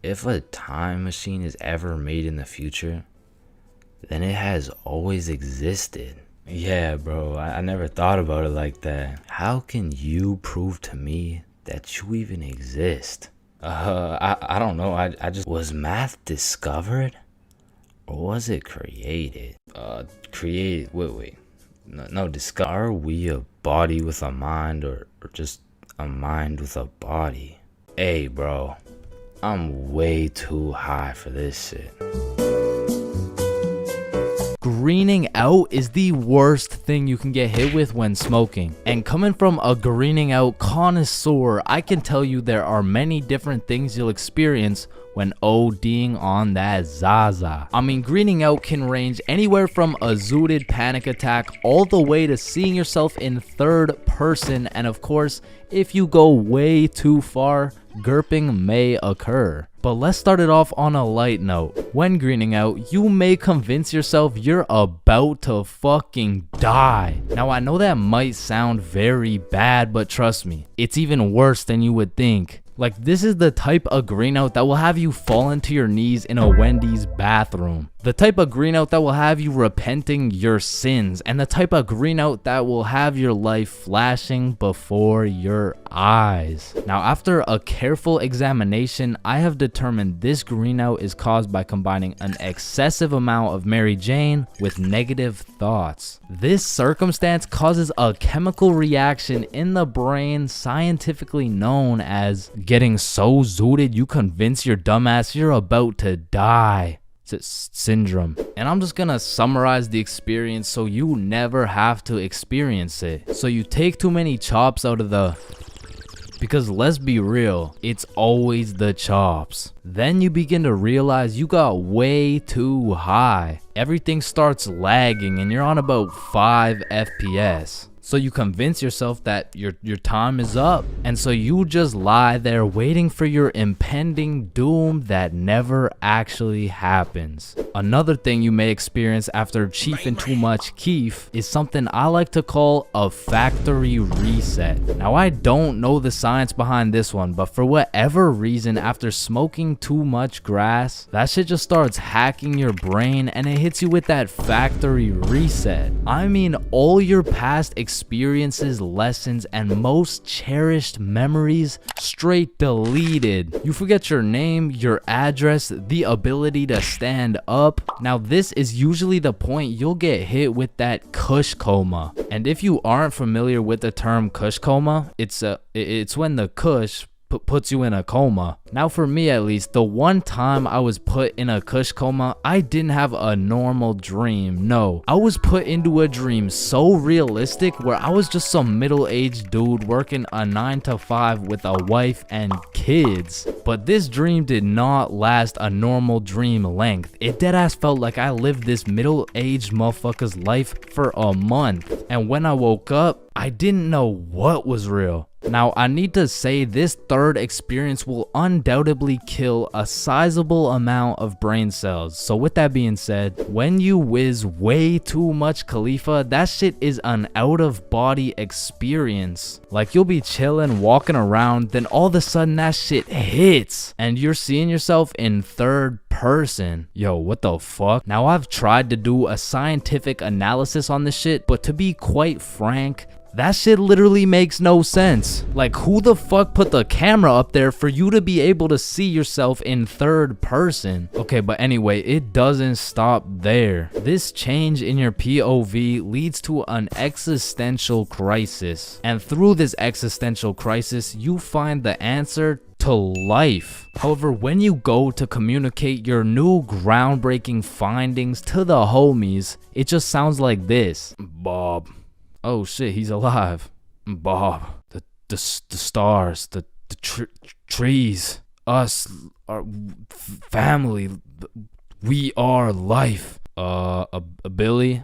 If a time machine is ever made in the future, then it has always existed. Yeah, bro, I never thought about it like that. How can you prove to me that you even exist? I don't know. I just... Was math discovered? Or was it created? Created... Wait. No, discover. Are we a body with a mind or just a mind with a body? Hey, bro. I'm way too high for this shit. Greening out is the worst thing you can get hit with when smoking. And coming from a greening out connoisseur, I can tell you there are many different things you'll experience when ODing on that Zaza. I mean, greening out can range anywhere from a zooted panic attack all the way to seeing yourself in third person, and of course, if you go way too far, GURPing may occur. But let's start it off on a light note. When greening out, you may convince yourself you're about to fucking die. Now I know that might sound very bad, but trust me, it's even worse than you would think. Like, this is the type of green out that will have you fall into your knees in a Wendy's bathroom. The type of green out that will have you repenting your sins, and the type of green out that will have your life flashing before your eyes. Now, after a careful examination, I have determined this green out is caused by combining an excessive amount of Mary Jane with negative thoughts. This circumstance causes a chemical reaction in the brain scientifically known as getting so zooted you convince your dumbass you're about to die. It's syndrome. And I'm just gonna summarize the experience so you never have to experience it. So you take too many chops out of the... Because let's be real, it's always the chops. Then you begin to realize you got way too high. Everything starts lagging and you're on about 5 FPS. So you convince yourself that your time is up. And so you just lie there waiting for your impending doom that never actually happens. Another thing you may experience after chiefing too much keef is something I like to call a factory reset. Now, I don't know the science behind this one, but for whatever reason, after smoking too much grass, that shit just starts hacking your brain and it hits you with that factory reset. I mean, all your past experiences, lessons, and most cherished memories straight deleted. You forget your name, your address, the ability to stand up. Now, this is usually the point you'll get hit with that kush coma. And if you aren't familiar with the term kush coma, it's when the kush puts you in a coma. Now, for me at least, the one time I was put in a kush coma, I didn't have a normal dream. No, I was put into a dream so realistic where I was just some middle-aged dude working a 9 to 5 with a wife and kids. But this dream did not last a normal dream length. It deadass felt like I lived this middle-aged motherfucker's life for a month. And when I woke up, I didn't know what was real. Now, I need to say this third experience will undoubtedly kill a sizable amount of brain cells. So with that being said, when you whiz way too much Khalifa, that shit is an out-of-body experience. Like, you'll be chilling, walking around, then all of a sudden that shit hits, and you're seeing yourself in third person. Yo, what the fuck? Now, I've tried to do a scientific analysis on this shit, but to be quite frank, that shit literally makes no sense. Like, who the fuck put the camera up there for you to be able to see yourself in third person? Okay, but anyway, it doesn't stop there. This change in your POV leads to an existential crisis. And through this existential crisis, you find the answer to life. However, when you go to communicate your new groundbreaking findings to the homies, it just sounds like this. Bob. Oh shit, he's alive. Bob, the stars, the trees, us, our family, we are life. Billy,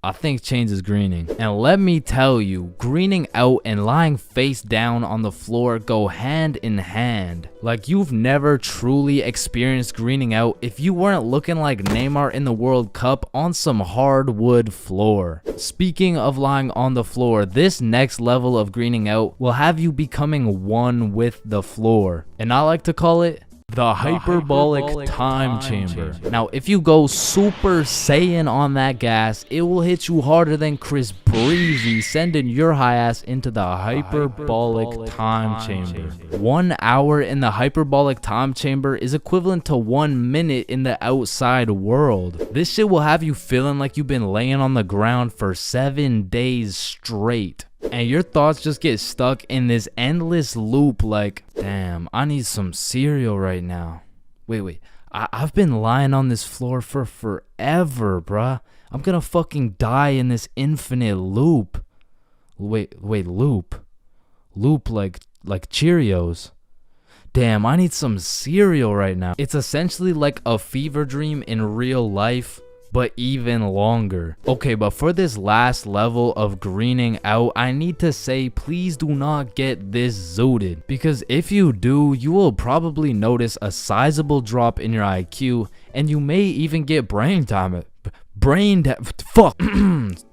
I think Chains is greening. And let me tell you, greening out and lying face down on the floor go hand in hand. Like, you've never truly experienced greening out if you weren't looking like Neymar in the World Cup on some hardwood floor. Speaking of lying on the floor, this next level of greening out will have you becoming one with the floor. And I like to call it the hyperbolic time chamber. Now, if you go Super Saiyan on that gas, it will hit you harder than Chris Breezy, sending your high ass into the hyperbolic time chamber. 1 hour in the hyperbolic time chamber is equivalent to 1 minute in the outside world. This shit will have you feeling like you've been laying on the ground for 7 days straight. And your thoughts just get stuck in this endless loop like, damn, I need some cereal right now. Wait, I've been lying on this floor for forever, bruh. I'm gonna fucking die in this infinite loop. Wait, loop? Loop like Cheerios. Damn, I need some cereal right now. It's essentially like a fever dream in real life, but even longer. Okay, but for this last level of greening out, I need to say, please do not get this zooted, because if you do, you will probably notice a sizable drop in your IQ, and you may even get fuck.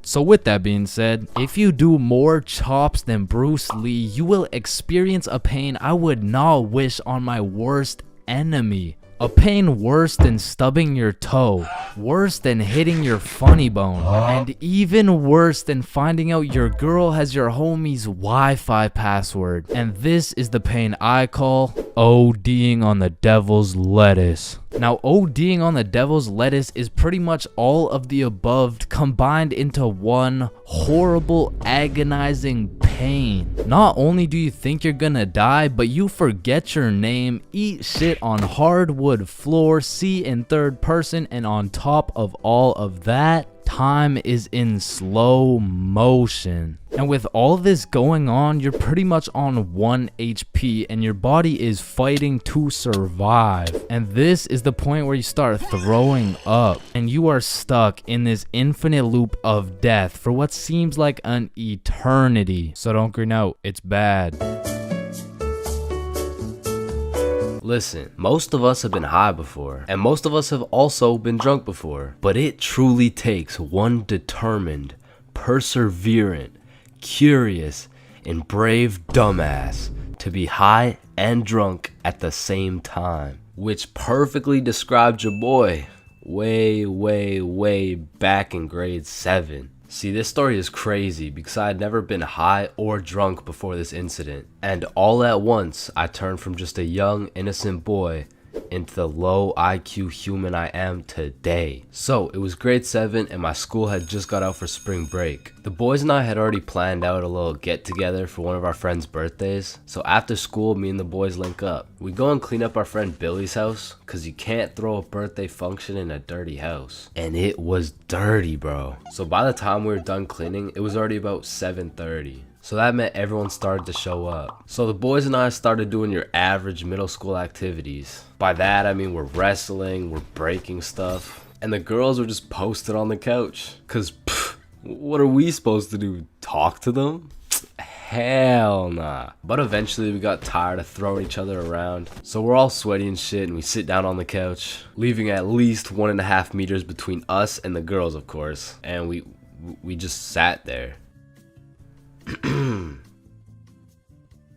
So with that being said, if you do more chops than Bruce Lee, you will experience a pain I would not wish on my worst enemy. A pain worse than stubbing your toe, worse than hitting your funny bone, and even worse than finding out your girl has your homie's Wi-Fi password. And this is the pain I call ODing on the devil's lettuce. Now, ODing on the devil's lettuce is pretty much all of the above combined into one horrible, agonizing pain. Not only do you think you're gonna die, but you forget your name, eat shit on hardwood floor, see in third person, and on top of all of that, time is in slow motion. And with all this going on, you're pretty much on 1 HP and your body is fighting to survive. And this is the point where you start throwing up and you are stuck in this infinite loop of death for what seems like an eternity. So don't green out, it's bad. Listen, most of us have been high before, and most of us have also been drunk before, but it truly takes one determined, perseverant, curious, and brave dumbass to be high and drunk at the same time, which perfectly describes your boy way back in grade 7. See, this story is crazy because I had never been high or drunk before this incident, and all at once I turned from just a young, innocent boy into the low IQ human I am today. So it was grade 7 and my school had just got out for spring break. The boys and I had already planned out a little get together for one of our friends' birthdays. So after school, me and the boys link up. We go and clean up our friend Billy's house because you can't throw a birthday function in a dirty house. And it was dirty, bro. So by the time we were done cleaning, it was already about 7:30. So that meant everyone started to show up. So the boys and I started doing your average middle school activities. By that I mean we're wrestling, we're breaking stuff, and the girls were just posted on the couch. Cause what are we supposed to do? Talk to them? Hell nah. But eventually we got tired of throwing each other around. So we're all sweaty and shit and we sit down on the couch, leaving at least 1.5 meters between us and the girls, of course. And we just sat there.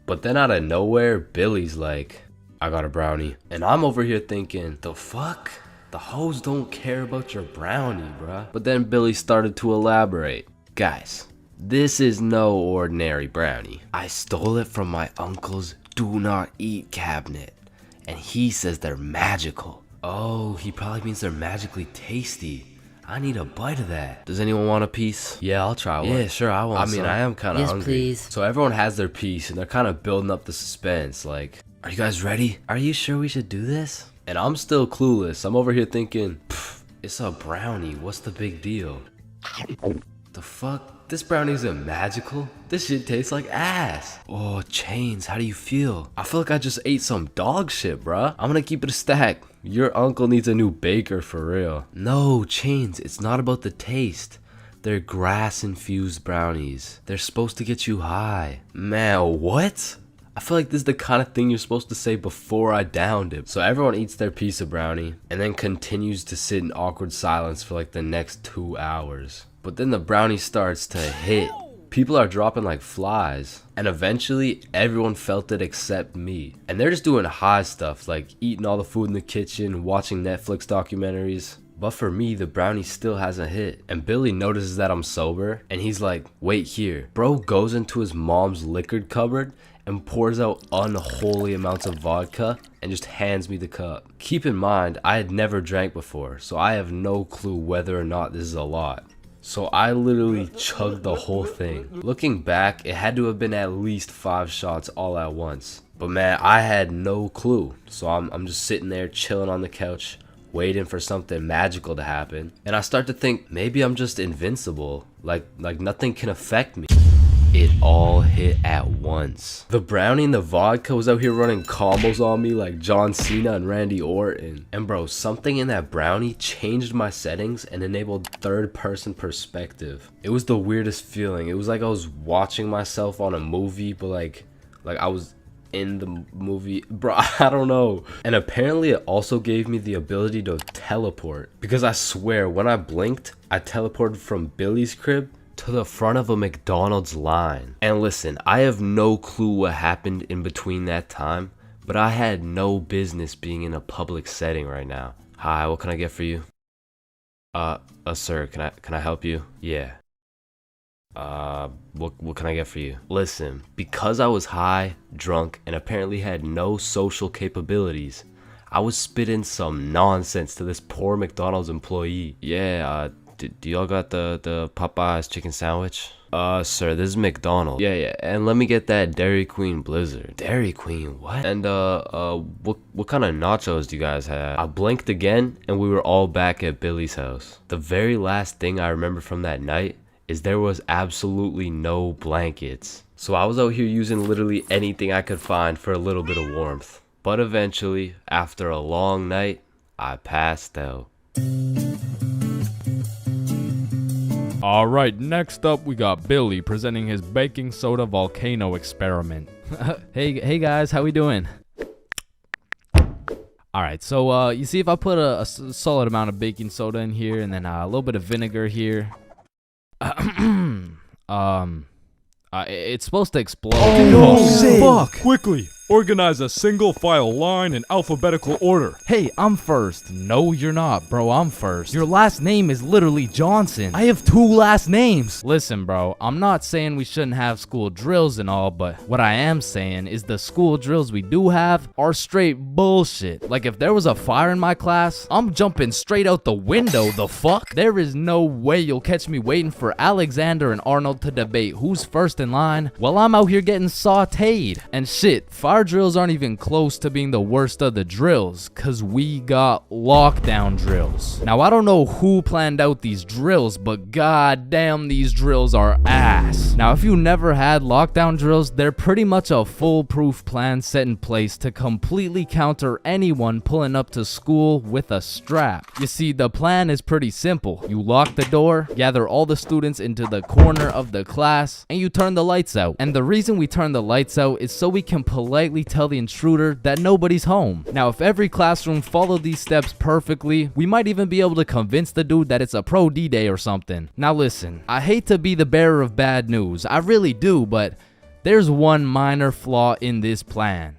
But then out of nowhere, Billy's like, I got a brownie. And I'm over here thinking, the fuck? The hoes don't care about your brownie, bruh. But then Billy started to elaborate. Guys, this is no ordinary brownie. I stole it from my uncle's do not eat cabinet. And he says they're magical. Oh, he probably means they're magically tasty. I need a bite of that. Does anyone want a piece? Yeah, I'll try one. Yeah, sure, I want some. I mean, I am kind of hungry. Please. So everyone has their piece and they're kind of building up the suspense. Like, are you guys ready? Are you sure we should do this? And I'm still clueless. I'm over here thinking, it's a brownie. What's the big deal? The fuck? This brownie isn't magical. This shit tastes like ass. Oh, Chains, how do you feel? I feel like I just ate some dog shit, bruh. I'm gonna keep it a stack. Your uncle needs a new baker for real. No, Chains, it's not about the taste. They're grass-infused brownies. They're supposed to get you high. Man, what? I feel like this is the kind of thing you're supposed to say before I downed it. So everyone eats their piece of brownie and then continues to sit in awkward silence for like the next 2 hours. But then the brownie starts to hit. People are dropping like flies. And eventually, everyone felt it except me. And they're just doing high stuff, like eating all the food in the kitchen, watching Netflix documentaries. But for me, the brownie still hasn't hit. And Billy notices that I'm sober, and he's like, wait here. Bro goes into his mom's liquor cupboard and pours out unholy amounts of vodka and just hands me the cup. Keep in mind, I had never drank before, so I have no clue whether or not this is a lot. So I literally chugged the whole thing. Looking back, it had to have been at least 5 shots all at once. But man, I had no clue. So I'm just sitting there chilling on the couch, waiting for something magical to happen. And I start to think, maybe I'm just invincible. Like nothing can affect me. It all hit at once. The brownie and the vodka was out here running combos on me like John Cena and Randy Orton. And bro, something in that brownie changed my settings and enabled third-person perspective. It was the weirdest feeling. It was like I was watching myself on a movie, but like I was in the movie. Bro, I don't know. And apparently it also gave me the ability to teleport. Because I swear, when I blinked, I teleported from Billy's crib to the front of a McDonald's line. And listen, I have no clue what happened in between that time, but I had no business being in a public setting right now. Hi, what can I get for you? Sir, can I help you? Yeah. What can I get for you? Listen, because I was high, drunk, and apparently had no social capabilities, I was spitting some nonsense to this poor McDonald's employee. Yeah, do y'all got the Popeyes chicken sandwich? Sir, this is McDonald's. Yeah, and let me get that Dairy Queen Blizzard. Dairy Queen, what? And, what kind of nachos do you guys have? I blinked again, and we were all back at Billy's house. The very last thing I remember from that night is there was absolutely no blankets. So I was out here using literally anything I could find for a little bit of warmth. But eventually, after a long night, I passed out. All right, next up we got Billy presenting his baking soda volcano experiment. Hey guys, how we doing? All right, so you see if I put a solid amount of baking soda in here and then a little bit of vinegar here. It's supposed to explode. Fuck! Quickly, organize a single file line in alphabetical order. Hey, I'm first. No, you're not, bro. I'm first. Your last name is literally Johnson. I have 2 last names. Listen, bro, I'm not saying we shouldn't have school drills and all, but what I am saying is the school drills we do have are straight bullshit. Like, if there was a fire in my class, I'm jumping straight out the window, the fuck? There is no way you'll catch me waiting for Alexander and Arnold to debate who's first in line while I'm out here getting sauteed. And shit, fire drills aren't even close to being the worst of the drills, cause we got lockdown drills. Now, I don't know who planned out these drills, but goddamn, these drills are ass. Now, if you never had lockdown drills, they're pretty much a foolproof plan set in place to completely counter anyone pulling up to school with a strap. You see, the plan is pretty simple. You lock the door, gather all the students into the corner of the class, and you turn the lights out. And the reason we turn the lights out is so we can politely tell the intruder that nobody's home. Now, if every classroom followed these steps perfectly, we might even be able to convince the dude that it's a pro D-Day or something. Now listen, I hate to be the bearer of bad news, I really do, but there's one minor flaw in this plan.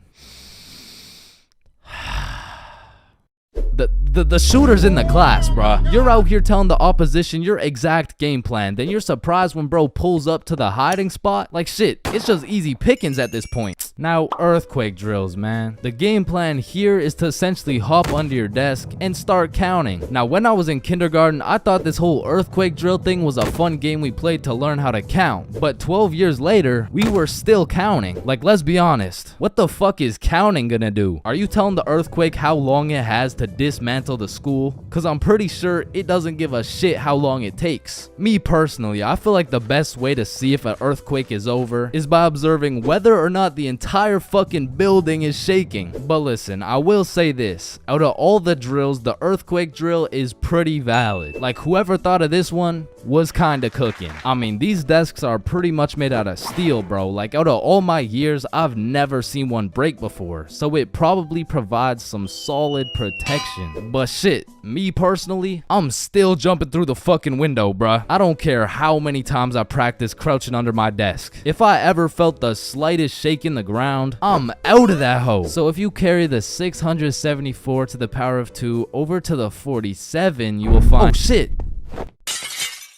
The shooter's in the class, bruh. You're out here telling the opposition your exact game plan, then you're surprised when bro pulls up to the hiding spot? Like shit, it's just easy pickings at this point. Now, earthquake drills, man. The game plan here is to essentially hop under your desk and start counting. Now, when I was in kindergarten, I thought this whole earthquake drill thing was a fun game we played to learn how to count. But 12 years later, we were still counting. Like, let's be honest, what the fuck is counting gonna do? Are you telling the earthquake how long it has to dismantle the school? Cause I'm pretty sure it doesn't give a shit how long it takes. Me personally, I feel like the best way to see if an earthquake is over is by observing whether or not the entire fucking building is shaking. But listen, I will say this, out of all the drills, the earthquake drill is pretty valid. Like, whoever thought of this one was kinda cooking. I mean, these desks are pretty much made out of steel, bro. Like, out of all my years, I've never seen one break before, so it probably provides some solid protection. But shit, me personally, I'm still jumping through the fucking window, bruh. I don't care how many times I practice crouching under my desk. If I ever felt the slightest shake in the ground, I'm out of that hoe. So if you carry the 674 to the power of 2 over to the 47, you will find— oh shit!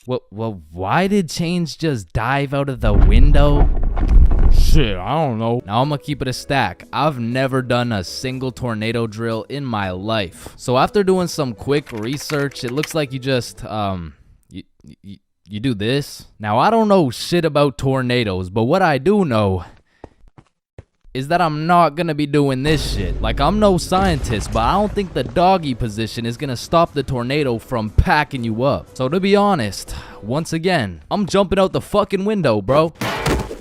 Well, why did Chains just dive out of the window? Shit, I don't know. Now I'm gonna keep it a stack. I've never done a single tornado drill in my life. So after doing some quick research, it looks like you just, you do this. Now I don't know shit about tornadoes, but what I do know is that I'm not gonna be doing this shit. Like, I'm no scientist, but I don't think the doggy position is gonna stop the tornado from packing you up. So to be honest, once again, I'm jumping out the fucking window, bro.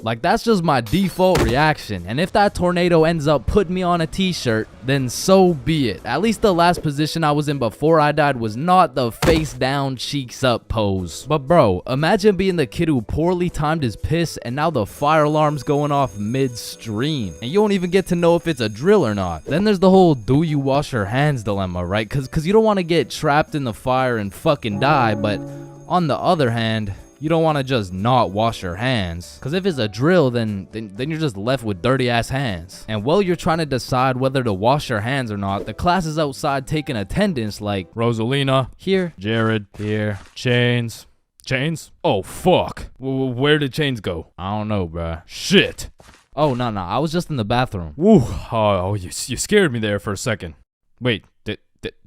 Like, that's just my default reaction. And if that tornado ends up putting me on a t-shirt, then so be it. At least the last position I was in before I died was not the face down, cheeks up pose. But bro, imagine being the kid who poorly timed his piss and now the fire alarm's going off midstream. And you don't even get to know if it's a drill or not. Then there's the whole do you wash your hands dilemma, right? Cause you don't want to get trapped in the fire and fucking die, but on the other hand, you don't want to just not wash your hands. Cause if it's a drill, then you're just left with dirty ass hands. And while you're trying to decide whether to wash your hands or not, the class is outside taking attendance like Rosalina, here, Jared, here. Chains. Chains? Oh, fuck. Where did Chains go? I don't know, bruh. Shit. Oh, no, I was just in the bathroom. Woo. Oh, you scared me there for a second. Wait,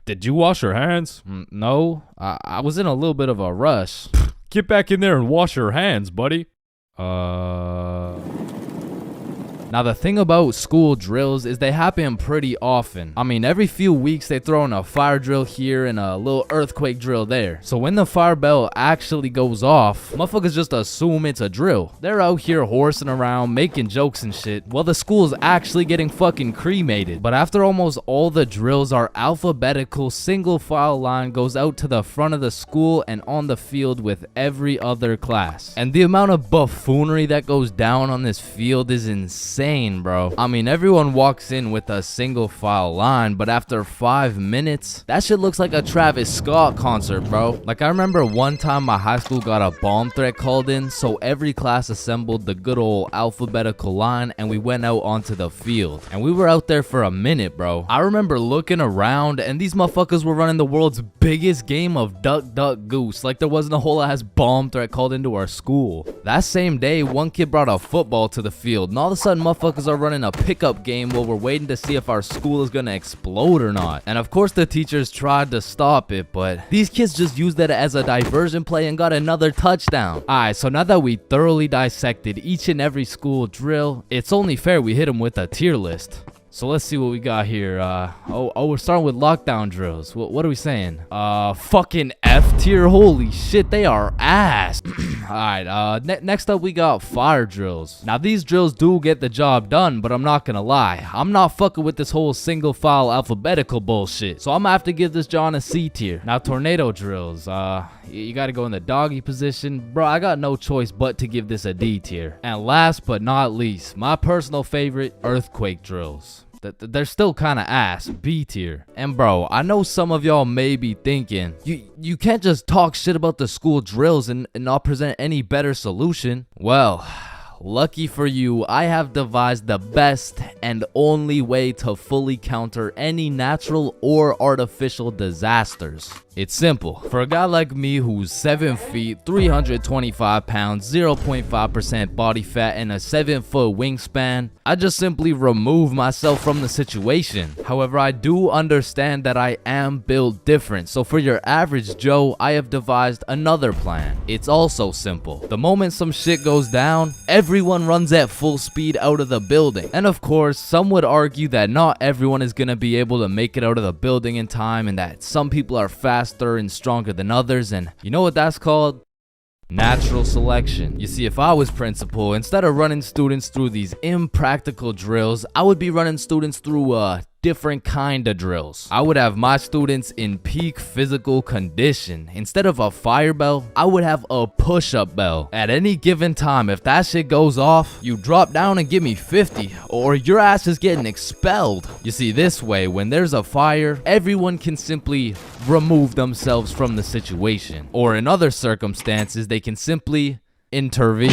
did you wash your hands? No, I was in a little bit of a rush. Get back in there and wash your hands, buddy. Now the thing about school drills is they happen pretty often. I mean, every few weeks they throw in a fire drill here and a little earthquake drill there. So when the fire bell actually goes off, motherfuckers just assume it's a drill. They're out here horsing around, making jokes and shit, while the school's actually getting fucking cremated. But after almost all the drills are alphabetical, single file line goes out to the front of the school and on the field with every other class. And the amount of buffoonery that goes down on this field is insane, bro. I mean, everyone walks in with a single file line, but after 5 minutes, that shit looks like a Travis Scott concert, bro. Like, I remember one time my high school got a bomb threat called in, so every class assembled the good old alphabetical line and we went out onto the field. And we were out there for a minute, bro. I remember looking around and these motherfuckers were running the world's biggest game of duck, duck, goose. Like there wasn't a whole ass bomb threat called into our school. That same day, one kid brought a football to the field, and all of a sudden, motherfuckers are running a pickup game while we're waiting to see if our school is gonna explode or not. And of course the teachers tried to stop it, but these kids just used that as a diversion play and got another touchdown. Alright, so now that we thoroughly dissected each and every school drill, it's only fair we hit them with a tier list. So let's see what we got here. We're starting with lockdown drills. What are we saying? Fucking F tier. Holy shit, they are ass. Alright, next up we got fire drills. Now these drills do get the job done, but I'm not gonna lie, I'm not fucking with this whole single file alphabetical bullshit. So I'm gonna have to give this John a C tier. Now tornado drills. You gotta go in the doggy position. Bro, I got no choice but to give this a D tier. And last but not least, my personal favorite, earthquake drills. They're still kind of ass, B tier. And bro, I know some of y'all may be thinking, you can't just talk shit about the school drills and not present any better solution. Well, lucky for you, I have devised the best and only way to fully counter any natural or artificial disasters. It's simple. For a guy like me who's 7 feet, 325 pounds, 0.5% body fat, and a 7-foot wingspan, I just simply remove myself from the situation. However, I do understand that I am built different, so for your average Joe, I have devised another plan. It's also simple. The moment some shit goes down, everyone runs at full speed out of the building. And of course, some would argue that not everyone is gonna be able to make it out of the building in time, and that some people are faster and stronger than others, and you know what that's called? Natural selection. You see, if I was principal, instead of running students through these impractical drills, I would be running students through different kind of drills. I would have my students in peak physical condition. Instead of a fire bell, I would have a push-up bell. At any given time, if that shit goes off, you drop down and give me 50, or your ass is getting expelled. You see, this way, when there's a fire, everyone can simply remove themselves from the situation. Or in other circumstances, they can simply intervene.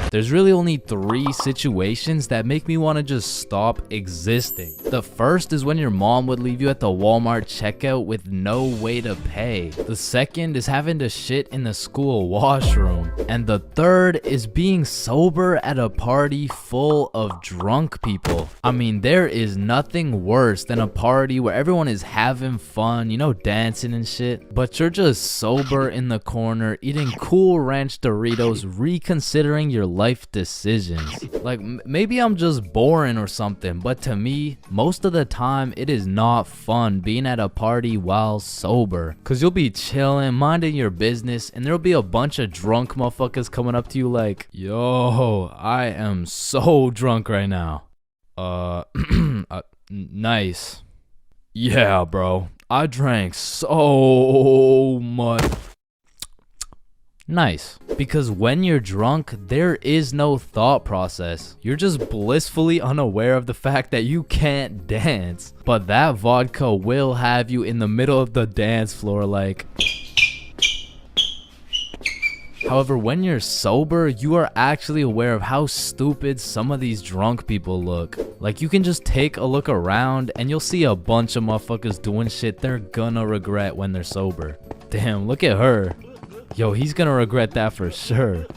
There's really only 3 situations that make me want to just stop existing. The first is when your mom would leave you at the Walmart checkout with no way to pay. The second is having to shit in the school washroom. And the third is being sober at a party full of drunk people. I mean, there is nothing worse than a party where everyone is having fun, you know, dancing and shit, but you're just sober in the corner, eating Cool Ranch Doritos, reconsidering your life decisions. Like, maybe I'm just boring or something, but to me, most of the time, it is not fun being at a party while sober. Cause you'll be chilling, minding your business, and there'll be a bunch of drunk motherfuckers coming up to you like, yo, I am so drunk right now. Nice. Yeah, bro, I drank so much. Nice. Because when you're drunk, there is no thought process. You're just blissfully unaware of the fact that you can't dance. But that vodka will have you in the middle of the dance floor like... However, when you're sober, you are actually aware of how stupid some of these drunk people look. Like, you can just take a look around and you'll see a bunch of motherfuckers doing shit they're gonna regret when they're sober. Damn, look at her. Yo, he's gonna regret that for sure.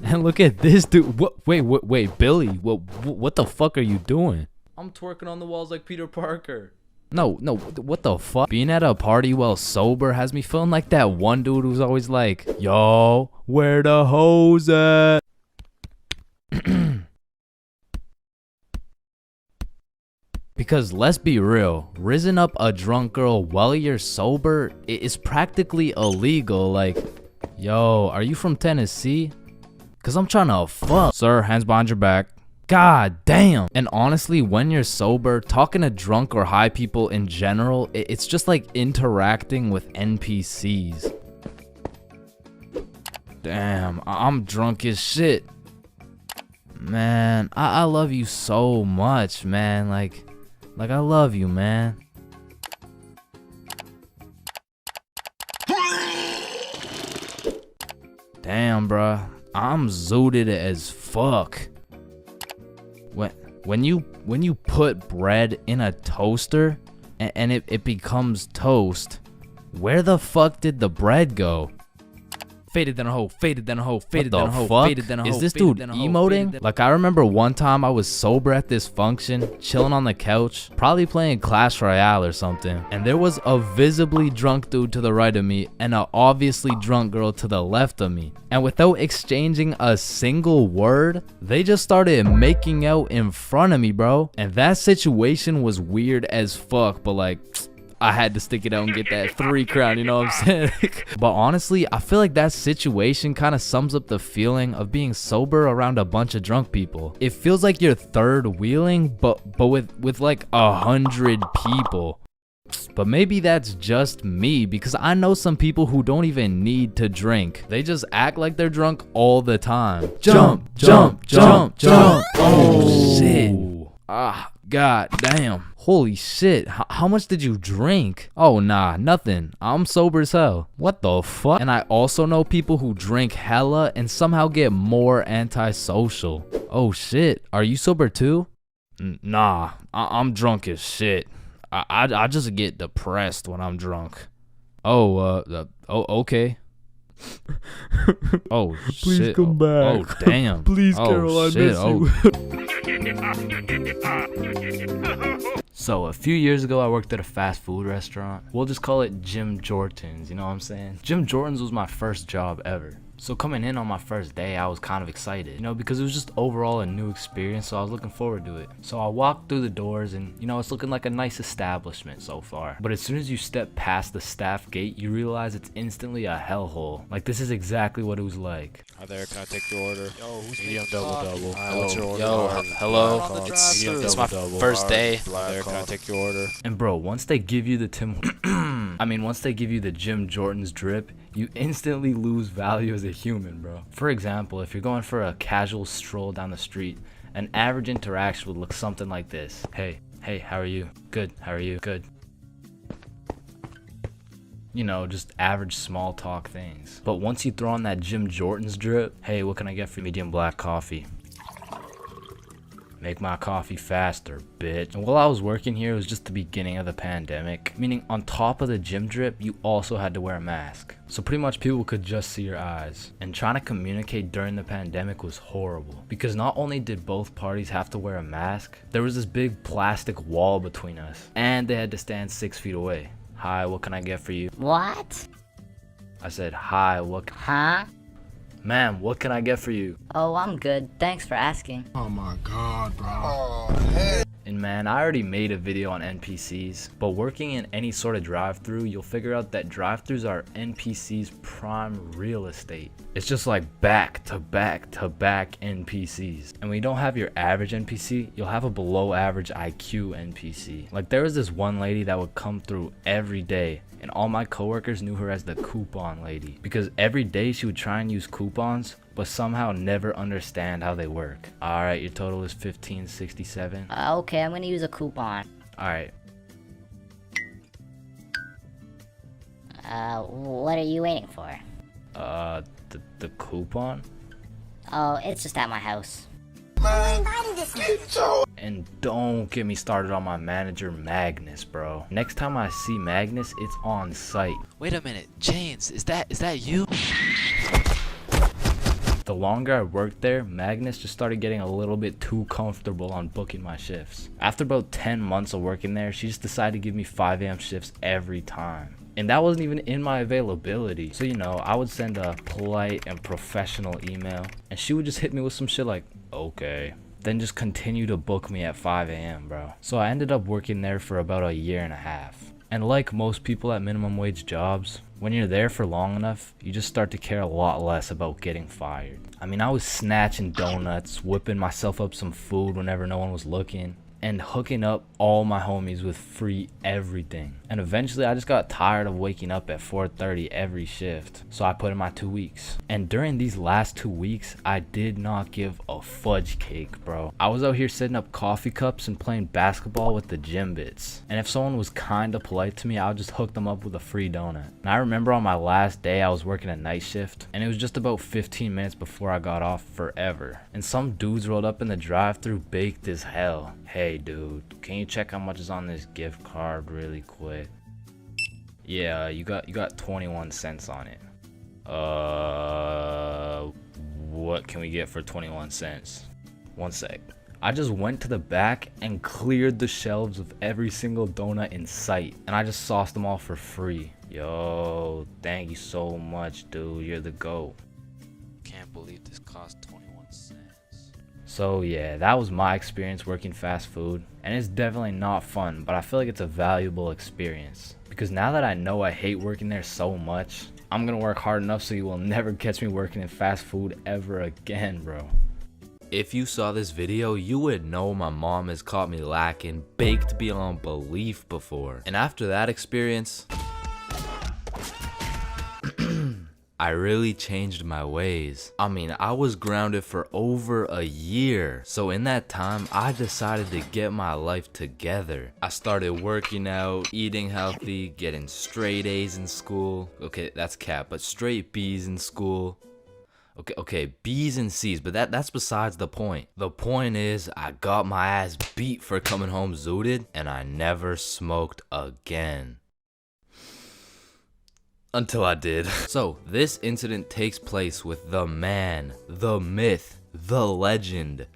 And look at this dude. Wait, Billy. What the fuck are you doing? I'm twerking on the walls like Peter Parker. No, what the fuck? Being at a party while sober has me feeling like that one dude who's always like, yo, where the hoes at? Because let's be real, rizzing up a drunk girl while you're sober is practically illegal. Like, yo, are you from Tennessee? Cause I'm trying to fuck. Sir, hands behind your back. God damn. And honestly, when you're sober, talking to drunk or high people in general, it's just like interacting with NPCs. Damn, I'm drunk as shit. Man, I love you so much, man. Like I love you, man. Damn, bruh. I'm zooted as fuck. When you put bread in a toaster and it becomes toast, where the fuck did the bread go? Faded than a hoe, faded than a hoe, faded than a hoe, faded than a hoe. Is this dude emoting? Like, I remember one time I was sober at this function, chilling on the couch, probably playing Clash Royale or something, and there was a visibly drunk dude to the right of me and a obviously drunk girl to the left of me. And without exchanging a single word, they just started making out in front of me, bro. And that situation was weird as fuck, but like, I had to stick it out and get that 3 crown, you know what I'm saying? But honestly, I feel like that situation kind of sums up the feeling of being sober around a bunch of drunk people. It feels like you're third wheeling, but with like 100 people. But maybe that's just me, because I know some people who don't even need to drink. They just act like they're drunk all the time. Jump. Oh shit. Ah, god damn. Holy shit, how much did you drink? Oh nah, nothing. I'm sober as hell. What the fuck? And I also know people who drink hella and somehow get more antisocial. Oh shit, are you sober too? Nah, I'm drunk as shit. I just get depressed when I'm drunk. Okay. Oh Please shit. come back. Oh damn. Please, Oh, Carol, I shit. miss you. So a few years ago, I worked at a fast food restaurant. We'll just call it Jim Jordan's, you know what I'm saying? Jim Jordan's was my first job ever. So coming in on my first day, I was kind of excited, you know, because it was just overall a new experience, so I was looking forward to it. So I walked through the doors and, you know, it's looking like a nice establishment so far. But as soon as you step past the staff gate, you realize it's instantly a hellhole. Like, this is exactly what it was like. Hi there, can I take your order? Yo, who's medium double? What's your order? Yo, hello. It's my first day. Hi there, can I take your order? And bro, once they give you the once they give you the Jim Jordan's drip, you instantly lose value as a human, bro. For example, if you're going for a casual stroll down the street, an average interaction would look something like this. Hey, how are you? Good, how are you? Good. You know, just average small talk things. But once you throw on that Jim Jordan's drip, hey, what can I get for medium black coffee? Make my coffee faster, bitch. And while I was working here, it was just the beginning of the pandemic, meaning on top of the gym drip, you also had to wear a mask. So pretty much people could just see your eyes. And trying to communicate during the pandemic was horrible, because not only did both parties have to wear a mask, there was this big plastic wall between us, and they had to stand 6 feet away. Hi, what can I get for you? What? I said, hi, what? Huh? Ma'am, what can I get for you? Oh, I'm good. Thanks for asking. Oh my god, bro. And man, I already made a video on NPCs, but working in any sort of drive-thru, you'll figure out that drive-thrus are NPCs' prime real estate. It's just like back to back to back NPCs. And when you don't have your average NPC, you'll have a below average IQ NPC. Like, there was this one lady that would come through every day, and all my coworkers knew her as the coupon lady because every day she would try and use coupons but somehow never understand how they work. Alright, your total is $15.67. Okay, I'm gonna use a coupon. Alright. What are you waiting for? The coupon? Oh, it's just at my house. And don't get me started on my manager Magnus, bro. Next time I see Magnus, it's on site. Wait a minute, Chains, is that you? The longer I worked there, Magnus just started getting a little bit too comfortable on booking my shifts. After about 10 months of working there, she just decided to give me 5 a.m. shifts every time. And that wasn't even in my availability. So, you know, I would send a polite and professional email, and she would just hit me with some shit like, okay. Then just continue to book me at 5 a.m., bro. So I ended up working there for about a year and a half. And like most people at minimum wage jobs, when you're there for long enough, you just start to care a lot less about getting fired. I mean, I was snatching donuts, whipping myself up some food whenever no one was looking, and hooking up all my homies with free everything. And eventually I just got tired of waking up at 4:30 every shift, so I put in my 2 weeks. And during these last 2 weeks, I did not give a fudge cake, bro. I was out here setting up coffee cups and playing basketball with the gym bits. And if someone was kinda polite to me, I would just hook them up with a free donut. And I remember on my last day, I was working a night shift, and it was just about 15 minutes before I got off forever. And some dudes rolled up in the drive-thru baked as hell. Hey dude, can you check how much is on this gift card really quick? Yeah, you got 21 cents on it. What can we get for 21 cents? One sec. I just went to the back and cleared the shelves of every single donut in sight, and I just sauced them all for free. Yo, thank you so much, dude. You're the GOAT. Can't believe this cost 21 cents. So yeah, that was my experience working fast food, and it's definitely not fun, but I feel like it's a valuable experience. Because now that I know I hate working there so much, I'm gonna work hard enough so you will never catch me working in fast food ever again, bro. If you saw this video, you would know my mom has caught me lacking baked beyond belief before. And after that experience, I really changed my ways. I mean, I was grounded for over a year. So in that time, I decided to get my life together. I started working out, eating healthy, getting straight A's in school. Okay, that's cap, but straight B's in school. Okay, B's and C's, but that's besides the point. The point is, I got my ass beat for coming home zooted, and I never smoked again. Until I did. So, this incident takes place with the man, the myth, the legend,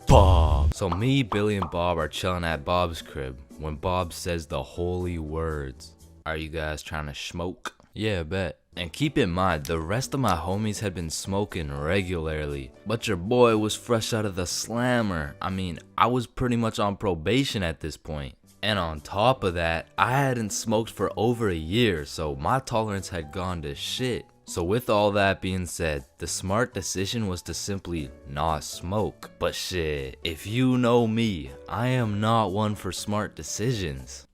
Bob. So me, Billy, and Bob are chilling at Bob's crib when Bob says the holy words. Are you guys trying to smoke? Yeah, bet. And keep in mind, the rest of my homies had been smoking regularly, but your boy was fresh out of the slammer. I mean, I was pretty much on probation at this point. And on top of that, I hadn't smoked for over a year, so my tolerance had gone to shit. So with all that being said, the smart decision was to simply not smoke. But shit, if you know me, I am not one for smart decisions.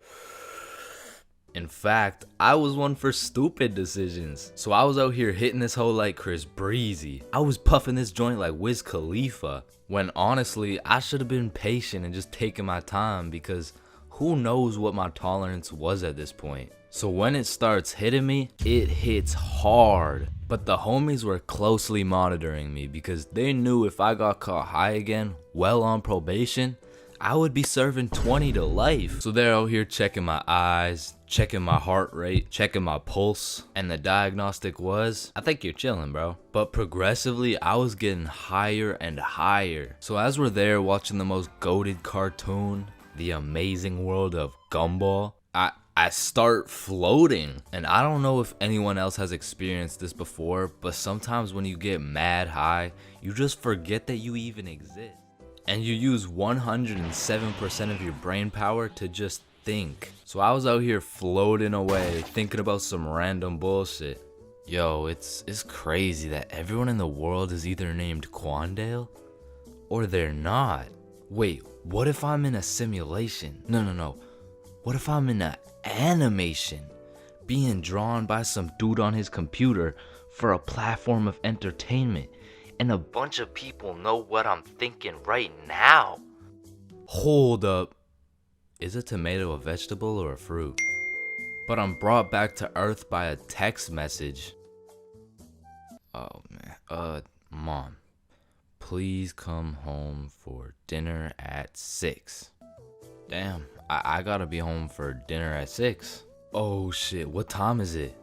In fact, I was one for stupid decisions. So I was out here hitting this hoe like Chris Breezy. I was puffing this joint like Wiz Khalifa. When honestly, I should have been patient and just taken my time because who knows what my tolerance was at this point. So when it starts hitting me, it hits hard. But the homies were closely monitoring me because they knew if I got caught high again, well on probation, I would be serving 20 to life. So they're out here checking my eyes, checking my heart rate, checking my pulse, and the diagnostic was, I think you're chilling, bro. But progressively, I was getting higher and higher. So as we're there watching the most goated cartoon, The Amazing World of Gumball, I start floating. And I don't know if anyone else has experienced this before, but sometimes when you get mad high, you just forget that you even exist. And you use 107% of your brain power to just think. So I was out here floating away, thinking about some random bullshit. Yo, it's crazy that everyone in the world is either named Quandale or they're not. Wait, what if I'm in a simulation? No. What if I'm in an animation? being drawn by some dude on his computer for a platform of entertainment. And a bunch of people know what I'm thinking right now. Hold up. Is a tomato a vegetable or a fruit? But I'm brought back to Earth by a text message. Oh man. Mom, please come home for dinner at 6. Damn, I gotta be home for dinner at 6. Oh shit, what time is it?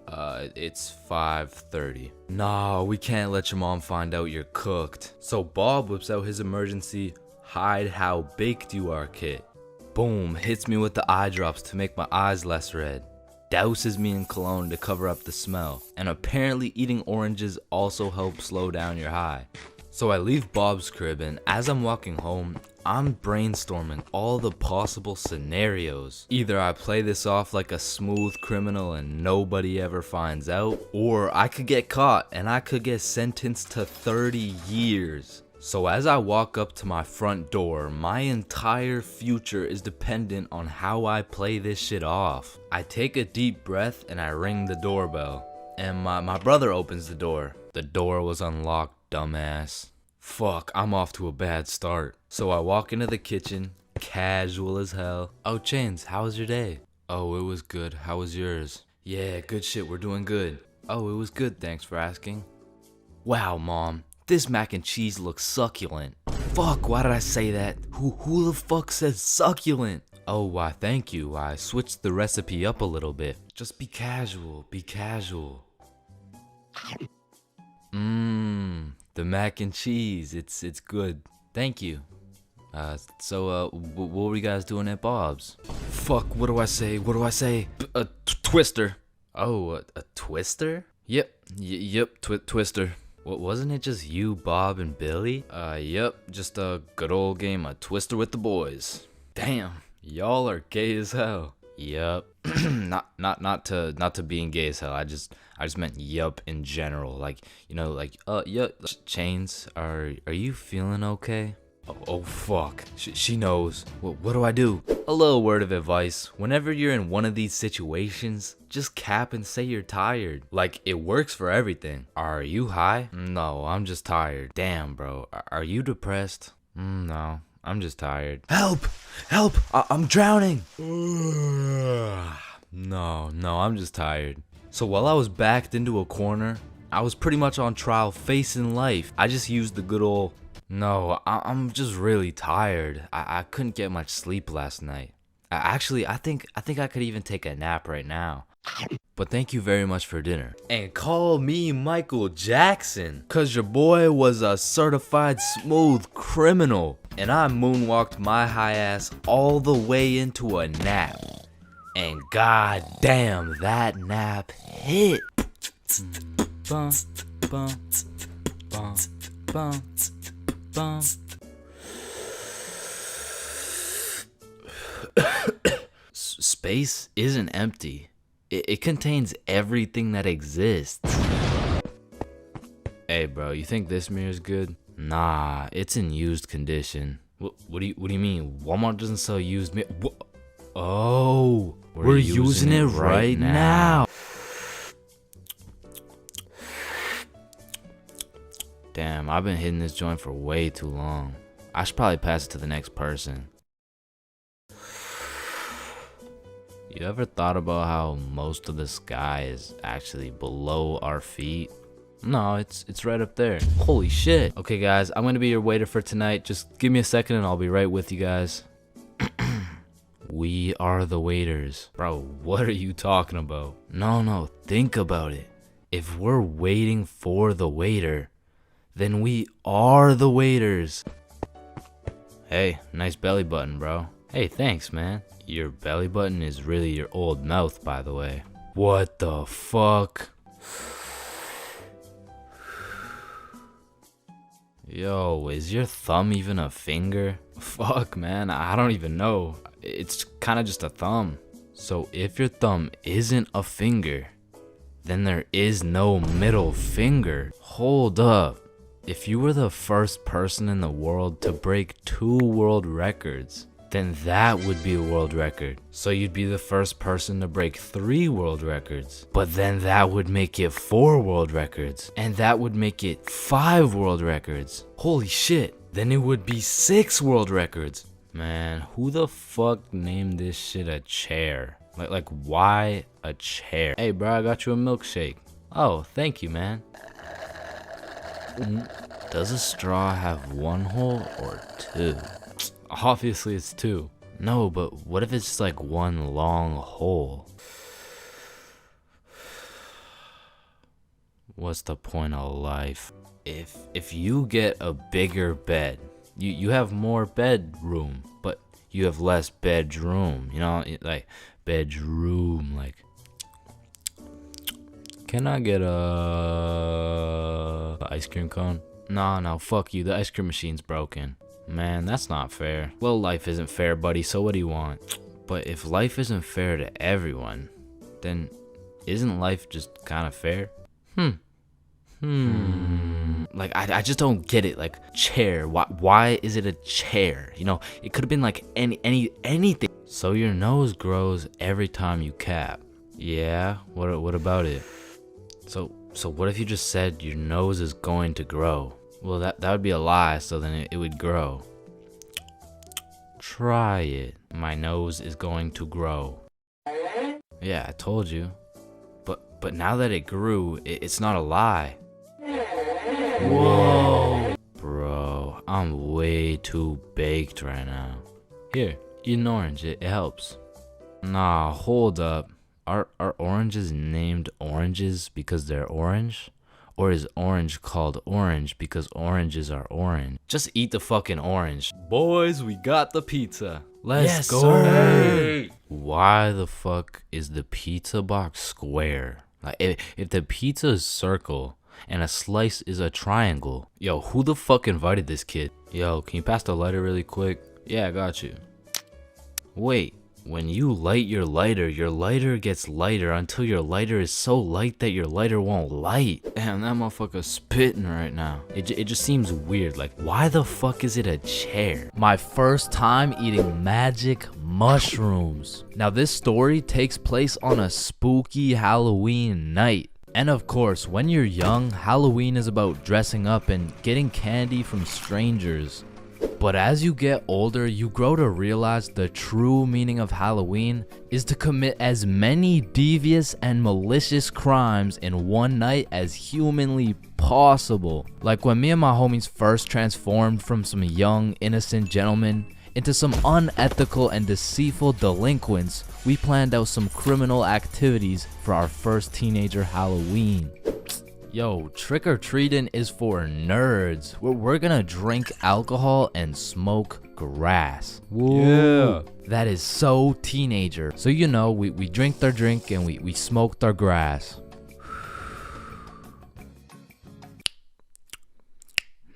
It's 5:30. Nah, we can't let your mom find out you're cooked. So Bob whips out his emergency hide how baked you are kit. Boom, hits me with the eye drops to make my eyes less red. Douses me in cologne to cover up the smell. And apparently eating oranges also helps slow down your high. So I leave Bob's crib, and as I'm walking home, I'm brainstorming all the possible scenarios. Either I play this off like a smooth criminal and nobody ever finds out, or I could get caught and I could get sentenced to 30 years. So as I walk up to my front door, my entire future is dependent on how I play this shit off. I take a deep breath and I ring the doorbell. And my brother opens the door. The door was unlocked, dumbass. Fuck, I'm off to a bad start. So I walk into the kitchen, casual as hell. Oh, Chains, how was your day? Oh, it was good. How was yours? Yeah, good shit, we're doing good. Oh, it was good, thanks for asking. Wow, Mom, this mac and cheese looks succulent. Fuck, why did I say that? Who the fuck says succulent? Oh, why, thank you. I switched the recipe up a little bit. Just be casual, be casual. The mac and cheese, it's good. Thank you. So what were you guys doing at Bob's? Fuck, what do I say? A twister. Oh, a twister? Yep, twister. What, wasn't it just you, Bob, and Billy? Yep, just a good old game of Twister with the boys. Damn, y'all are gay as hell. Yup. not to being gay as hell. I just meant yup in general. Like, you know, like yup. Chains, are you feeling okay? Oh fuck. She knows. What do I do? A little word of advice. Whenever you're in one of these situations, just cap and say you're tired. Like, it works for everything. Are you high? No, I'm just tired. Damn, bro. Are you depressed? No, I'm just tired. Help! I'm drowning! No, I'm just tired. So while I was backed into a corner, I was pretty much on trial facing life. I just used the good old, no, I'm just really tired. I couldn't get much sleep last night. Actually, I think I could even take a nap right now. But thank you very much for dinner. And call me Michael Jackson, cause your boy was a certified smooth criminal. And I moonwalked my high ass all the way into a nap. And god damn, that nap hit. Space isn't empty. It contains everything that exists. Hey bro, you think this mirror's good? Nah, it's in used condition. What do you mean? Walmart doesn't sell used mirror. Oh, we're using it right now. Damn, I've been hitting this joint for way too long. I should probably pass it to the next person. You ever thought about how most of the sky is actually below our feet? No, it's right up there. Holy shit. Okay guys, I'm gonna be your waiter for tonight. Just give me a second and I'll be right with you guys. We are the waiters. Bro, what are you talking about? No, think about it. If we're waiting for the waiter, then we are the waiters. Hey, nice belly button, bro. Hey, thanks, man. Your belly button is really your old mouth, by the way. What the fuck? Yo, is your thumb even a finger? Fuck, man, I don't even know. It's kind of just a thumb. So if your thumb isn't a finger, then there is no middle finger. Hold up. If you were the first person in the world to break 2 world records, then that would be a world record. So you'd be the first person to break 3 world records. But then that would make it 4 world records. And that would make it 5 world records. Holy shit. Then it would be 6 world records. Man, who the fuck named this shit a chair? Like why a chair? Hey bro, I got you a milkshake. Oh, thank you, man. Does a straw have 1 hole or 2? Obviously it's 2. No, but what if it's just like 1 long hole? What's the point of life? If you get a bigger bed, you have more bedroom, but you have less bedroom, you know, like bedroom, like. Can I get a ice cream cone? No, fuck you, the ice cream machine's broken. Man, that's not fair. Well, life isn't fair, buddy, so what do you want? But if life isn't fair to everyone, then isn't life just kind of fair? Like, I just don't get it. Like, chair. Why is it a chair? You know, it could have been like anything. So your nose grows every time you cap. Yeah, what about it? So what if you just said your nose is going to grow? Well, that would be a lie, so then it would grow. Try it. My nose is going to grow. Yeah, I told you. But now that it grew, it's not a lie. Whoa. Bro, I'm way too baked right now. Here, eat an orange, it helps. Nah, hold up. Are oranges named oranges because they're orange? Or is orange called orange because oranges are orange? Just eat the fucking orange. Boys, we got the pizza. Let's go. Sir. Why the fuck is the pizza box square? Like, if the pizza is circle and a slice is a triangle. Yo, who the fuck invited this kid? Yo, can you pass the lighter really quick? Yeah, I got you. Wait. When you light your lighter gets lighter until your lighter is so light that your lighter won't light. Damn, that motherfucker's spitting right now. It just seems weird. Like, why the fuck is it a chair? My first time eating magic mushrooms. Now, this story takes place on a spooky Halloween night. And of course, when you're young, Halloween is about dressing up and getting candy from strangers. But as you get older, you grow to realize the true meaning of Halloween is to commit as many devious and malicious crimes in one night as humanly possible. Like when me and my homies first transformed from some young, innocent gentlemen into some unethical and deceitful delinquents, we planned out some criminal activities for our first teenager Halloween. Yo, trick-or-treating is for nerds. We're gonna drink alcohol and smoke grass. Woo. Yeah. That is so teenager. So you know, we drink their drink and we smoke their grass.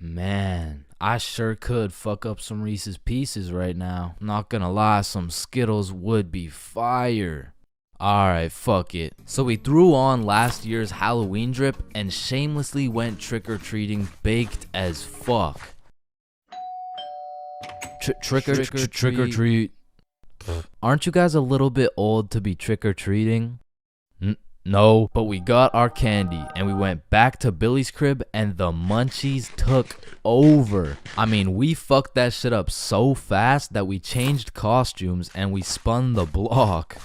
Man, I sure could fuck up some Reese's Pieces right now. Not gonna lie, some Skittles would be fire. Alright, fuck it. So we threw on last year's Halloween drip and shamelessly went trick-or-treating baked as fuck. Trick or treat. Aren't you guys a little bit old to be trick-or-treating? No, but we got our candy and we went back to Billy's crib and the munchies took over. I mean, we fucked that shit up so fast that we changed costumes and we spun the block.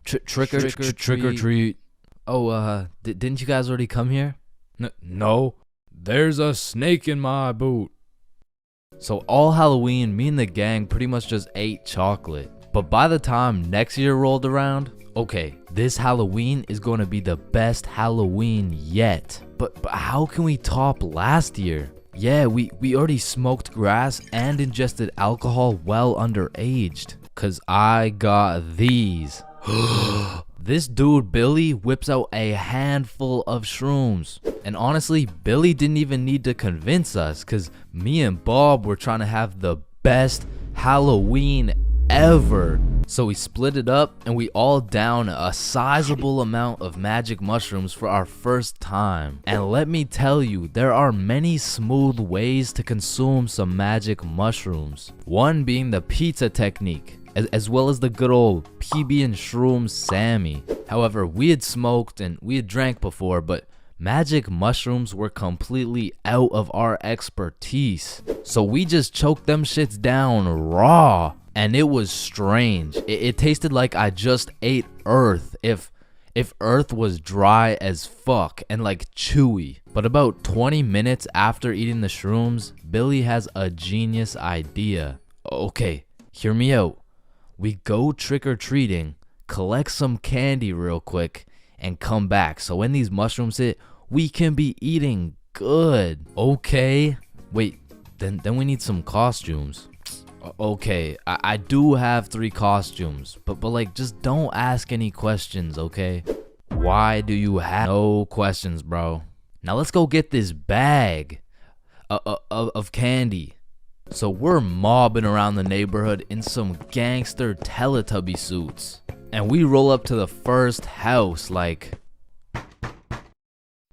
Trick or treat. Oh, didn't you guys already come here? No, there's a snake in my boot. So all Halloween, me and the gang pretty much just ate chocolate. But by the time next year rolled around, okay, this Halloween is going to be the best Halloween yet. But how can we top last year? Yeah, we already smoked grass and ingested alcohol well underaged. Cause I got these. This dude Billy whips out a handful of shrooms. And honestly, Billy didn't even need to convince us, cause me and Bob were trying to have the best Halloween ever. So we split it up and we all down a sizable amount of magic mushrooms for our first time. And let me tell you, there are many smooth ways to consume some magic mushrooms. One being the pizza technique, as well as the good old PB and Shroom Sammy. However, we had smoked and we had drank before, but magic mushrooms were completely out of our expertise. So we just choked them shits down raw. And it was strange. It tasted like I just ate earth if earth was dry as fuck and like chewy. But about 20 minutes after eating the shrooms, Billy has a genius idea. Okay, hear me out. We go trick-or-treating, collect some candy real quick, and come back. So when these mushrooms hit, we can be eating good. Okay. Wait, then we need some costumes. Okay, I do have 3 costumes, but like, just don't ask any questions, okay? Why do you have no questions, bro? Now let's go get this bag of candy. So we're mobbing around the neighborhood in some gangster Teletubby suits, and we roll up to the first house like,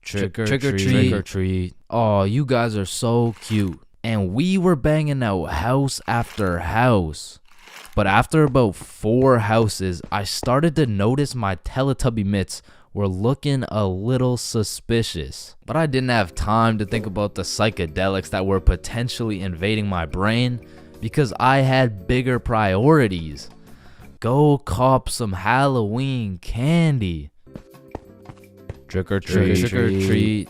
trick or treat. Oh, you guys are so cute. And we were banging out house after house. But after about 4 houses, I started to notice my Teletubby mitts were looking a little suspicious. But I didn't have time to think about the psychedelics that were potentially invading my brain because I had bigger priorities. Go cop some Halloween candy. Trick or treat. Trick or treat.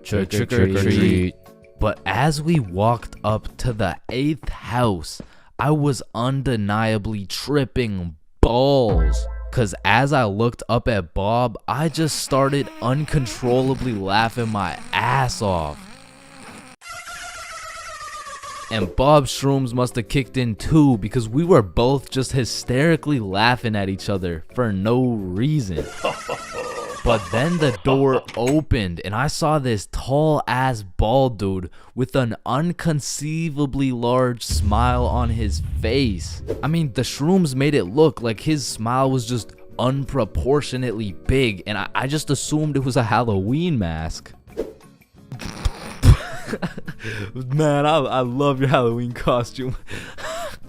Trick or treat. But as we walked up to the 8th house, I was undeniably tripping balls. Cause as I looked up at Bob, I just started uncontrollably laughing my ass off. And Bob's shrooms must have kicked in too, because we were both just hysterically laughing at each other for no reason. But then the door opened and I saw this tall ass bald dude with an unconceivably large smile on his face. I mean, the shrooms made it look like his smile was just unproportionately big, and I just assumed it was a Halloween mask. Man, I love your Halloween costume.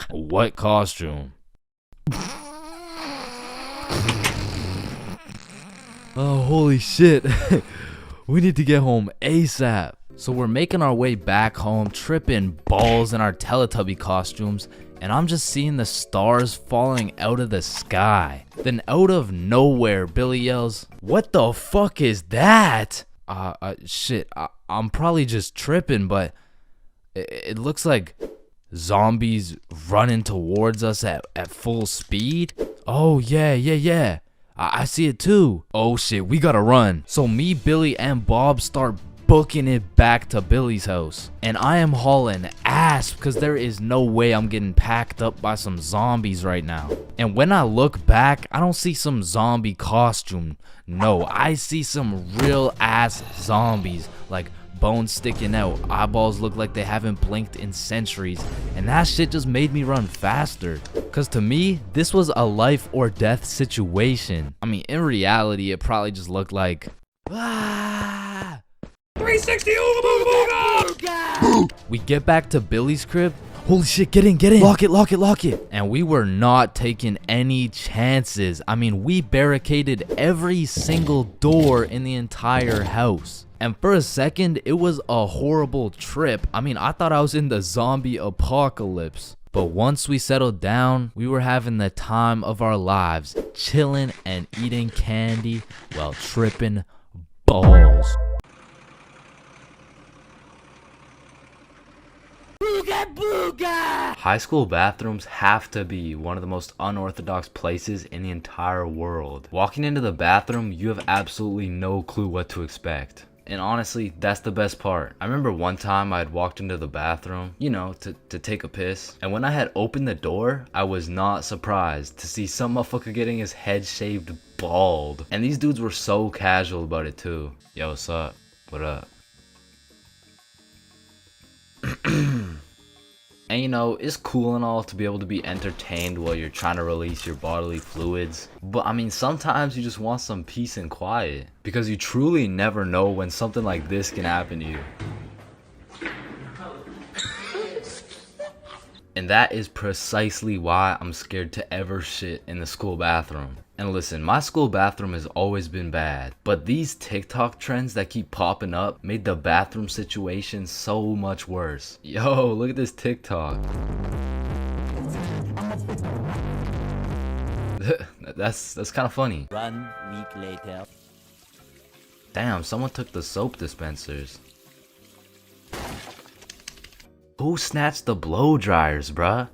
What costume? Oh, holy shit. We need to get home ASAP. So we're making our way back home, tripping balls in our Teletubby costumes, and I'm just seeing the stars falling out of the sky. Then out of nowhere, Billy yells, "What the fuck is that?" Shit, I'm probably just tripping, but it looks like zombies running towards us at full speed. Oh, yeah. I see it too. Oh shit, we gotta run. So me, Billy, and Bob start booking it back to Billy's house. And I am hauling ass because there is no way I'm getting packed up by some zombies right now. And when I look back, I don't see some zombie costume. No, I see some real ass zombies, like bones sticking out, eyeballs look like they haven't blinked in centuries, and that shit just made me run faster. Cause to me, this was a life or death situation. I mean, in reality, it probably just looked like 360 ooga booga. We get back to Billy's crib. Holy shit, get in. Lock it. And we were not taking any chances. I mean, we barricaded every single door in the entire house. And for a second, it was a horrible trip. I mean, I thought I was in the zombie apocalypse. But once we settled down, we were having the time of our lives, chilling and eating candy while tripping balls. Booga booga! High school bathrooms have to be one of the most unorthodox places in the entire world. Walking into the bathroom, you have absolutely no clue what to expect. And honestly, that's the best part. I remember one time I had walked into the bathroom, you know, to take a piss. And when I had opened the door, I was not surprised to see some motherfucker getting his head shaved bald. And these dudes were so casual about it too. Yo, what's up? What up? And you know, it's cool and all to be able to be entertained while you're trying to release your bodily fluids. But I mean, sometimes you just want some peace and quiet. Because you truly never know when something like this can happen to you. And that is precisely why I'm scared to ever shit in the school bathroom. And listen, my school bathroom has always been bad, but these TikTok trends that keep popping up made the bathroom situation so much worse. Yo, look at this TikTok. That's kind of funny. 1 week later. Damn, someone took the soap dispensers. Who snatched the blow dryers, bruh?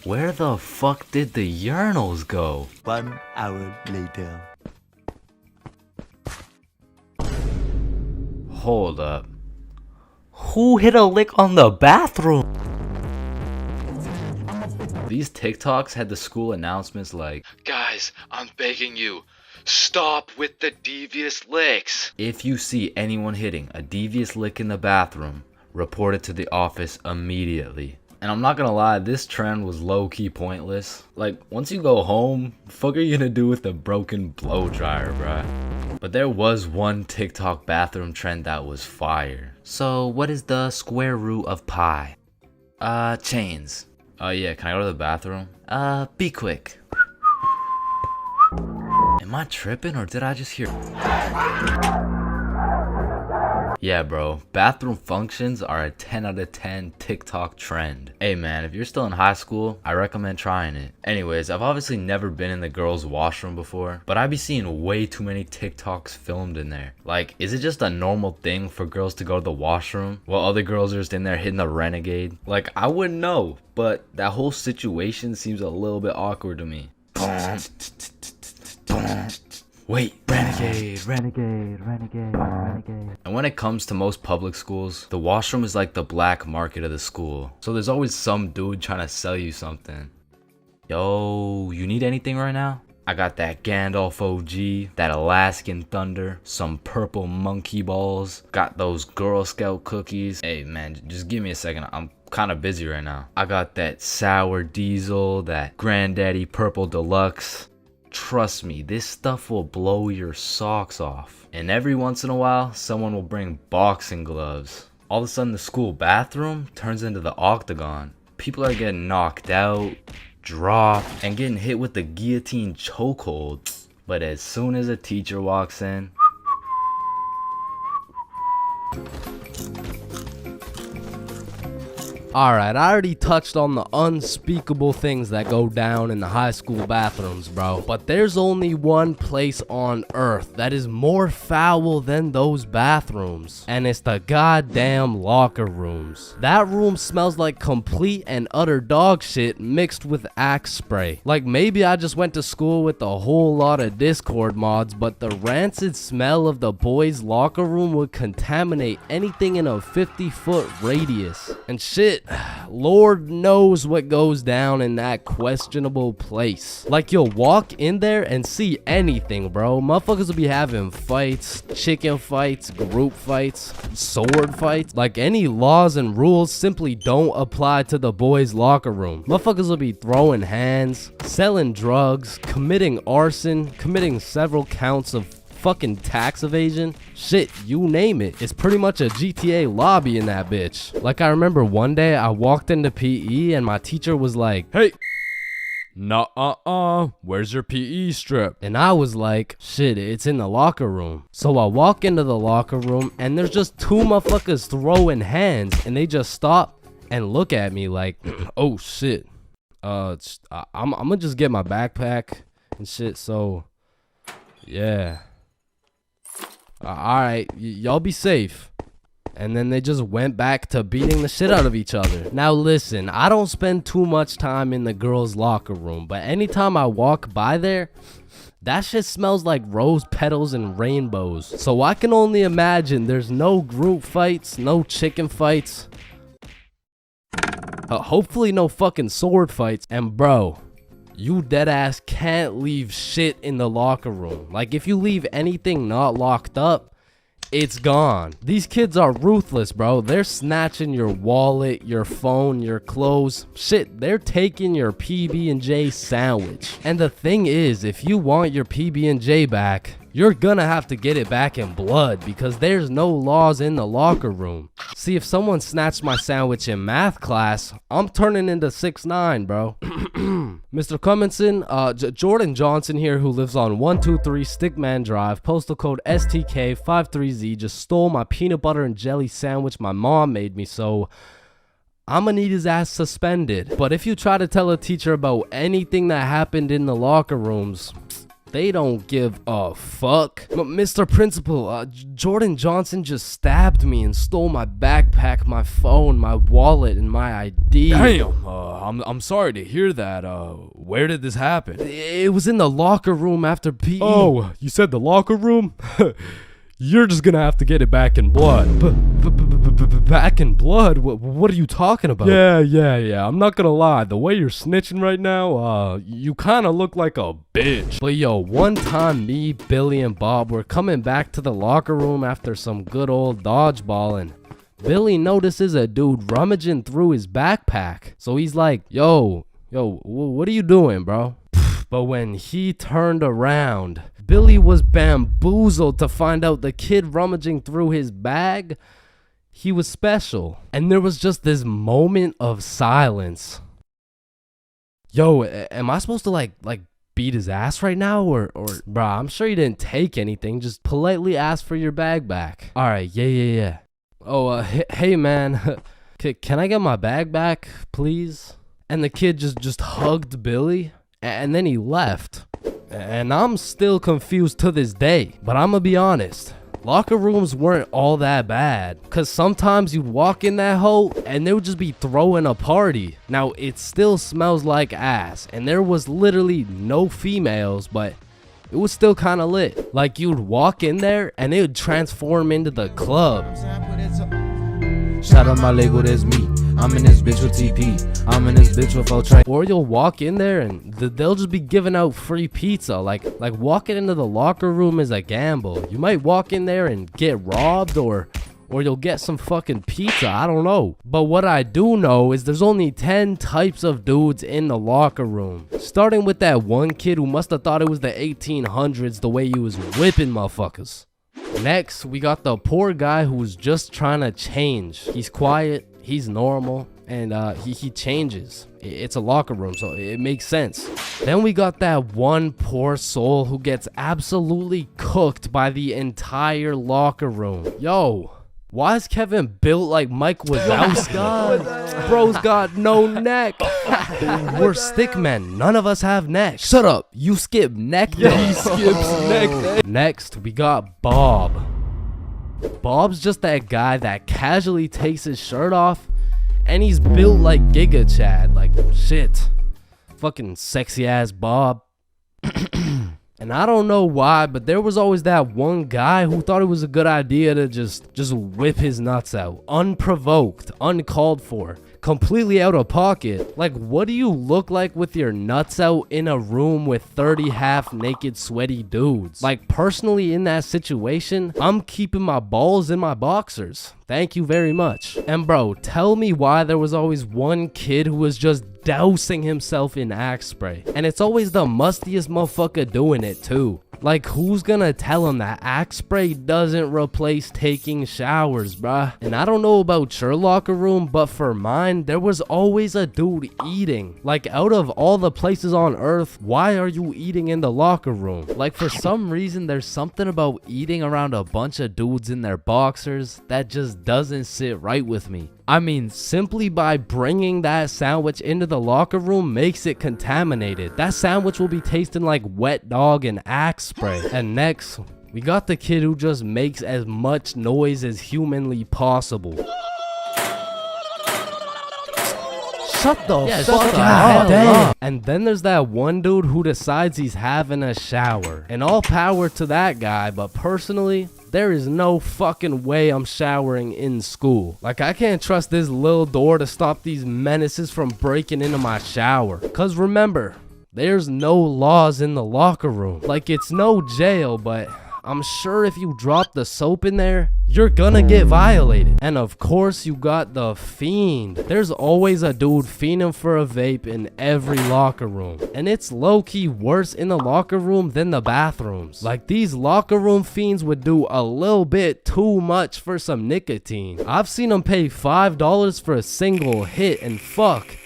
Where the fuck did the urinals go? 1 hour later. Hold up. Who hit a lick on the bathroom? These TikToks had the school announcements like, Guys, I'm begging you, stop with the devious licks. if you see anyone hitting a devious lick in the bathroom, report it to the office immediately. And I'm not gonna lie, this trend was low-key pointless. Like, once you go home, the fuck are you gonna do with the broken blow dryer, bruh? But there was one TikTok bathroom trend that was fire. So, what is the square root of pi? Chains. Yeah, can I go to the bathroom? Be quick. Am I tripping or did I just hear? Yeah, bro, bathroom functions are a 10 out of 10 TikTok trend. Hey man, if you're still in high school, I recommend trying it. Anyways, I've obviously never been in the girls' washroom before, but I be seeing way too many TikToks filmed in there. Like, is it just a normal thing for girls to go to the washroom while other girls are just in there hitting the renegade? Like, I wouldn't know, but that whole situation seems a little bit awkward to me. Wait, renegade. And when it comes to most public schools, the washroom is like the black market of the school. So there's always some dude trying to sell you something. Yo, you need anything right now? I got that Gandalf OG, that Alaskan Thunder, some purple monkey balls, got those Girl Scout cookies. Hey man, just give me a second, I'm kind of busy right now. I got that sour diesel, that Granddaddy Purple Deluxe. Trust me, this stuff will blow your socks off. And every once in a while, someone will bring boxing gloves. All of a sudden, the school bathroom turns into the octagon. People are getting knocked out, dropped, and getting hit with the guillotine chokehold. But as soon as a teacher walks in, Alright, I already touched on the unspeakable things that go down in the high school bathrooms, bro. But there's only one place on earth that is more foul than those bathrooms. And it's the goddamn locker rooms. That room smells like complete and utter dog shit mixed with Axe spray. Like maybe I just went to school with a whole lot of Discord mods, but the rancid smell of the boys' locker room would contaminate anything in a 50-foot radius. And shit, Lord knows what goes down in that questionable place. Like you'll walk in there and see anything, bro. Motherfuckers will be having fights, chicken fights, group fights, sword fights. Like any laws and rules simply don't apply to the boys' locker room. Motherfuckers will be throwing hands, selling drugs, committing arson, committing several counts of fucking tax evasion, shit, you name it. It's pretty much a GTA lobby in that bitch. Like I remember one day I walked into PE and my teacher was like, "Hey, where's your PE strip?" And I was like, shit, it's in the locker room. So I walk into the locker room and there's just two motherfuckers throwing hands and they just stop and look at me like, oh shit, I'm gonna just get my backpack and shit, so yeah. Alright, y'all be safe. And then they just went back to beating the shit out of each other. Now listen, I don't spend too much time in the girls' locker room, but anytime I walk by there, that shit smells like rose petals and rainbows. So I can only imagine there's no group fights, no chicken fights. Hopefully no fucking sword fights. And bro, you deadass can't leave shit in the locker room. Like if you leave anything not locked up, it's gone. These kids are ruthless, bro. They're snatching your wallet, your phone, your clothes. Shit, they're taking your PB&J sandwich. And the thing is, if you want your PB&J back, you're gonna have to get it back in blood because there's no laws in the locker room. See, if someone snatched my sandwich in math class, I'm turning into 6'9", bro. Mr. Cumminson, Jordan Johnson here, who lives on 123 Stickman Drive, postal code STK53Z, just stole my peanut butter and jelly sandwich my mom made me, so I'ma need his ass suspended. But if you try to tell a teacher about anything that happened in the locker rooms, they don't give a fuck. Mr. Principal, Jordan Johnson just stabbed me and stole my backpack, my phone, my wallet, and my ID. Damn, I'm sorry to hear that. Where did this happen? It was in the locker room after PE. Oh, you said the locker room? You're just gonna have to get it back in blood. Back in blood? What are you talking about? Yeah. I'm not gonna lie. The way you're snitching right now, you kind of look like a bitch. But yo, one time me, Billy, and Bob were coming back to the locker room after some good old dodgeball, and Billy notices a dude rummaging through his backpack. So he's like, yo, what are you doing, bro? But when he turned around, Billy was bamboozled to find out the kid rummaging through his bag, he was special. And there was just this moment of silence. Yo, am I supposed to like beat his ass right now? Or bruh, I'm sure you didn't take anything. Just politely ask for your bag back. All right, yeah. Oh, hey man, can I get my bag back, please? And the kid just hugged Billy, and then he left. And I'm still confused to this day. But I'm gonna be honest, locker rooms weren't all that bad. Cause sometimes you'd walk in that hole and they would just be throwing a party. Now it still smells like ass, and there was literally no females, but it was still kinda lit. Like you'd walk in there and it would transform into the club. Shout out my label, that's me. I'm in this bitch with TP. I'm in this bitch with Ultra. Or you'll walk in there and they'll just be giving out free pizza. Like walking into the locker room is a gamble. You might walk in there and get robbed, or you'll get some fucking pizza. I don't know. But what I do know is there's only 10 types of dudes in the locker room. Starting with that one kid who must have thought it was the 1800s the way he was whipping motherfuckers. Next, we got the poor guy who's just trying to change. He's quiet, he's normal, and he changes. It's a locker room, so it makes sense. Then we got that one poor soul who gets absolutely cooked by the entire locker room. Yo, why is Kevin built like Mike Wazowski? Bro's got no neck. We're stickmen. None of us have necks. Shut up. You skip neck day. Yeah, he skips neck day. Next, we got Bob. Bob's just that guy that casually takes his shirt off, and he's built like Giga Chad. Like, shit. Fucking sexy ass Bob. And I don't know why, but there was always that one guy who thought it was a good idea to just whip his nuts out. Unprovoked, uncalled for, completely out of pocket. Like, what do you look like with your nuts out in a room with 30 half-naked sweaty dudes? Like, personally in that situation, I'm keeping my balls in my boxers. Thank you very much. And bro, tell me why there was always one kid who was just dousing himself in Axe spray. And it's always the mustiest motherfucker doing it too. Like, who's gonna tell him that Axe spray doesn't replace taking showers, bruh? And I don't know about your locker room, but for mine, there was always a dude eating. Like, out of all the places on earth, why are you eating in the locker room? Like, for some reason, there's something about eating around a bunch of dudes in their boxers that just doesn't sit right with me. I mean, simply by bringing that sandwich into the locker room makes it contaminated. That sandwich will be tasting like wet dog and Axe spray. And next, we got the kid who just makes as much noise as humanly possible. Shut the fuck up. And then there's that one dude who decides he's having a shower. And all power to that guy, but personally, there is no fucking way I'm showering in school. Like, I can't trust this little door to stop these menaces from breaking into my shower. Cause remember, there's no laws in the locker room. Like, it's no jail, but I'm sure if you drop the soap in there, you're gonna get violated. And of course you got the fiend. There's always a dude fiending for a vape in every locker room. And it's low-key worse in the locker room than the bathrooms. Like, these locker room fiends would do a little bit too much for some nicotine. I've seen them pay $5 for a single hit, and fuck,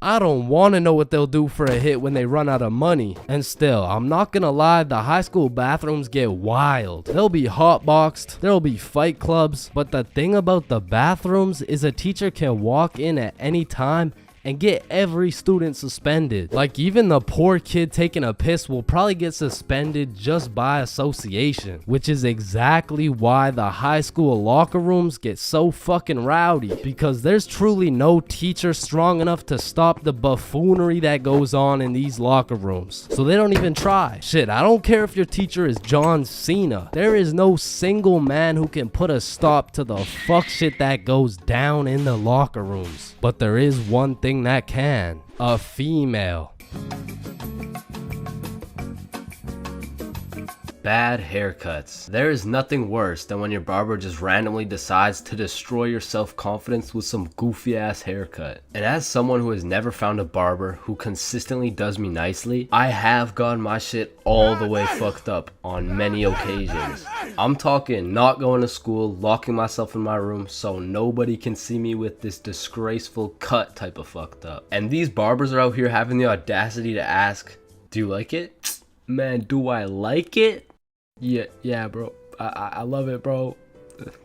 I don't want to know what they'll do for a hit when they run out of money. And still, I'm not gonna lie, the high school bathrooms get wild. They'll be hotboxed, there'll be fight clubs, but the thing about the bathrooms is a teacher can walk in at any time and get every student suspended. Like, even the poor kid taking a piss will probably get suspended just by association, which is exactly why the high school locker rooms get so fucking rowdy, because there's truly no teacher strong enough to stop the buffoonery that goes on in these locker rooms. So they don't even try. Shit, I don't care if your teacher is John Cena. There is no single man who can put a stop to the fuck shit that goes down in the locker rooms. But there is one thing that can: a female. Bad haircuts. There is nothing worse than when your barber just randomly decides to destroy your self-confidence with some goofy ass haircut. And as someone who has never found a barber who consistently does me nicely, I have gotten my shit all the way fucked up on many occasions. I'm talking not going to school, locking myself in my room so nobody can see me with this disgraceful cut type of fucked up. And these barbers are out here having the audacity to ask, do you like it? Man, do I like it? Yeah, bro. I love it, bro.